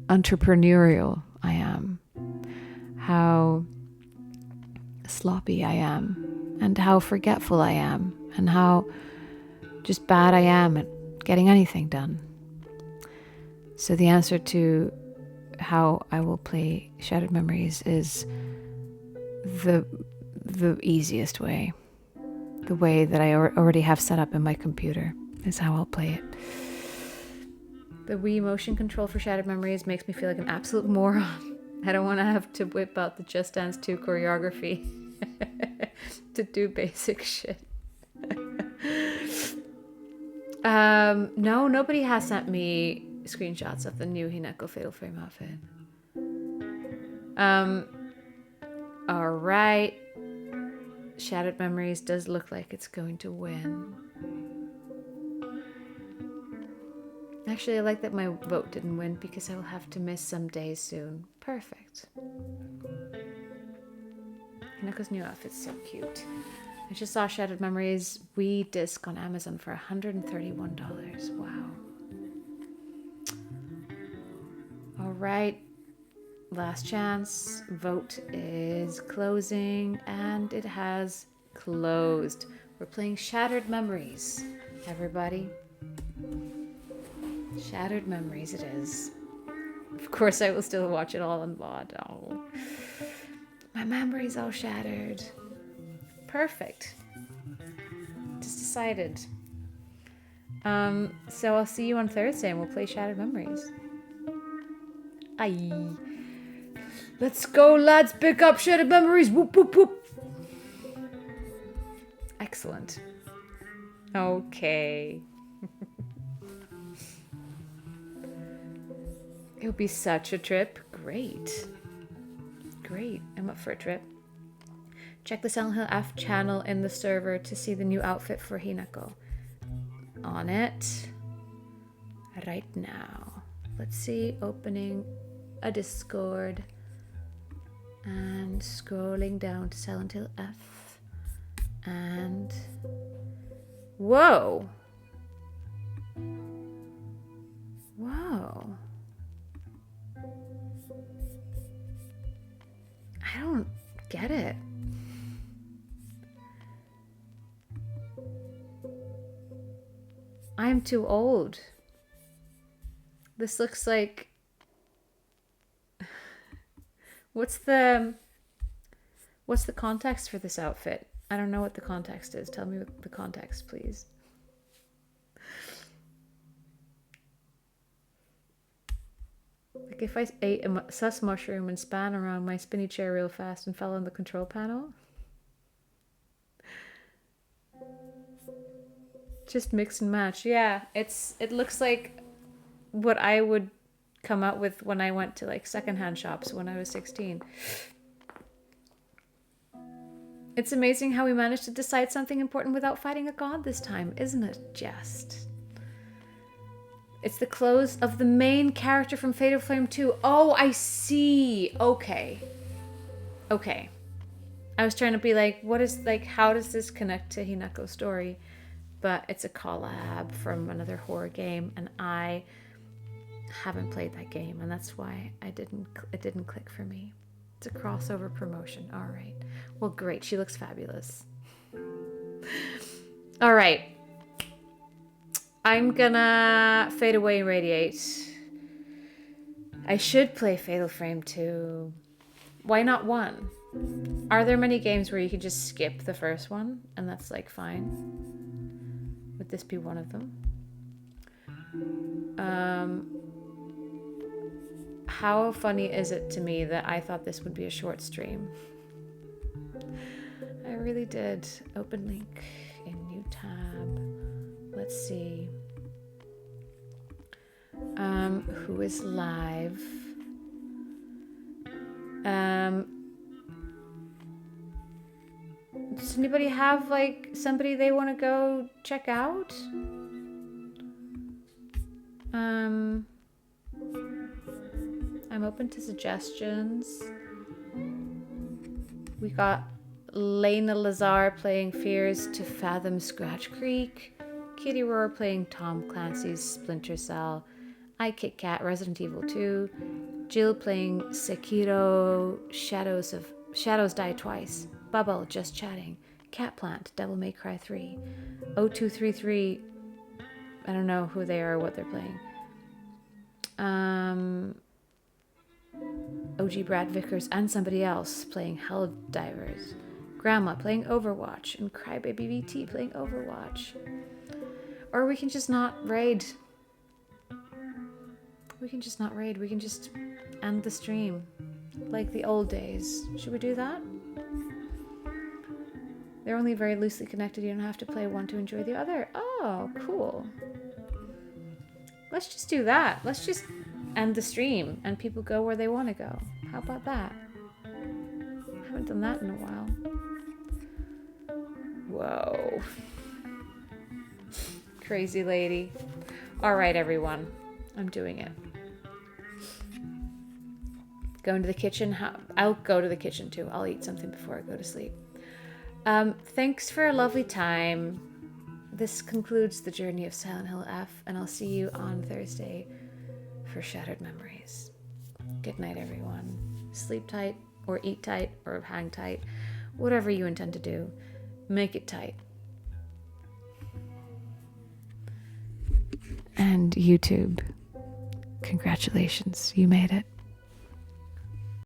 entrepreneurial I am. How sloppy I am. And how forgetful I am. And how just bad I am at getting anything done. So the answer to how I will play Shattered Memories is the easiest way. The way that I already have set up in my computer is how I'll play it. The Wii motion control for Shattered Memories makes me feel like an absolute moron. I don't want to have to whip out the Just Dance 2 choreography to do basic shit. No, nobody has sent me screenshots of the new Hinako Fatal Frame outfit. Alright. Shattered Memories does look like it's going to win. Actually, I like that my vote didn't win because I will have to miss some days soon. Perfect. Hinako's new outfit's so cute. I just saw Shattered Memories Wii disc on Amazon for $131. Wow. All right. Last chance. Vote is closing, and it has closed. We're playing Shattered Memories, everybody. Shattered Memories it is. Of course, I will still watch it all on VOD. Oh, my memory's all shattered. Perfect. Just decided. So I'll see you on Thursday, and we'll play Shattered Memories. Aye. Let's go, lads. Pick up Shattered Memories. Whoop, whoop, whoop. Excellent. Okay. It would be such a trip. Great. Great. I'm up for a trip. Check the Silent Hill F channel in the server to see the new outfit for Hinako. On it. Right now. Let's see. Opening a Discord. And scrolling down to Silent Hill F. And... Whoa! Whoa. I don't get it. I'm too old. This looks like... What's the context for this outfit? I don't know what the context is. Tell me what the context, please. Like if I ate a sus mushroom and span around my spinny chair real fast and fell on the control panel. Just mix and match. Yeah, it looks like what I would come up with when I went to like secondhand shops when I was 16. It's amazing how we managed to decide something important without fighting a god this time, isn't it just? It's the clothes of the main character from Fatal Frame 2. Oh, I see. Okay. Okay. I was trying to be like, what is, like, how does this connect to Hinako's story? But it's a collab from another horror game, and I haven't played that game, and that's why it didn't click for me. It's a crossover promotion. All right. Well, great. She looks fabulous. All right. I'm gonna fade away and radiate. I should play Fatal Frame 2. Why not 1? Are there many games where you could just skip the first one and that's like fine? Would this be one of them? How funny is it to me that I thought this would be a short stream? I really did. Open link in new tab. Let's see. Who is live? Does anybody have like somebody they want to go check out? I'm open to suggestions. We got Lena Lazar playing Fears to Fathom Scratch Creek. Kitty Roar playing Tom Clancy's Splinter Cell. I Kit Kat Resident Evil 2. Jill playing Sekiro Shadows Die Twice. Bubble Just Chatting. Cat Plant Devil May Cry 3. 0233. I don't know who they are or what they're playing. OG Brad Vickers and somebody else playing Helldivers. Grandma playing Overwatch. And Crybaby VT playing Overwatch. Or we can just not raid. We can just not raid. We can just end the stream. Like the old days. Should we do that? They're only very loosely connected. You don't have to play one to enjoy the other. Oh, cool. Let's just do that. Let's just end the stream and people go where they want to go. How about that? I haven't done that in a while. Whoa. Crazy lady. All right, everyone. I'm doing it. Going to the kitchen. I'll go to the kitchen too. I'll eat something before I go to sleep. Thanks for a lovely time. This concludes the journey of Silent Hill F, and I'll see you on Thursday for Shattered Memories. Good night, everyone. Sleep tight, or eat tight, or hang tight. Whatever you intend to do, make it tight. And YouTube, congratulations, you made it.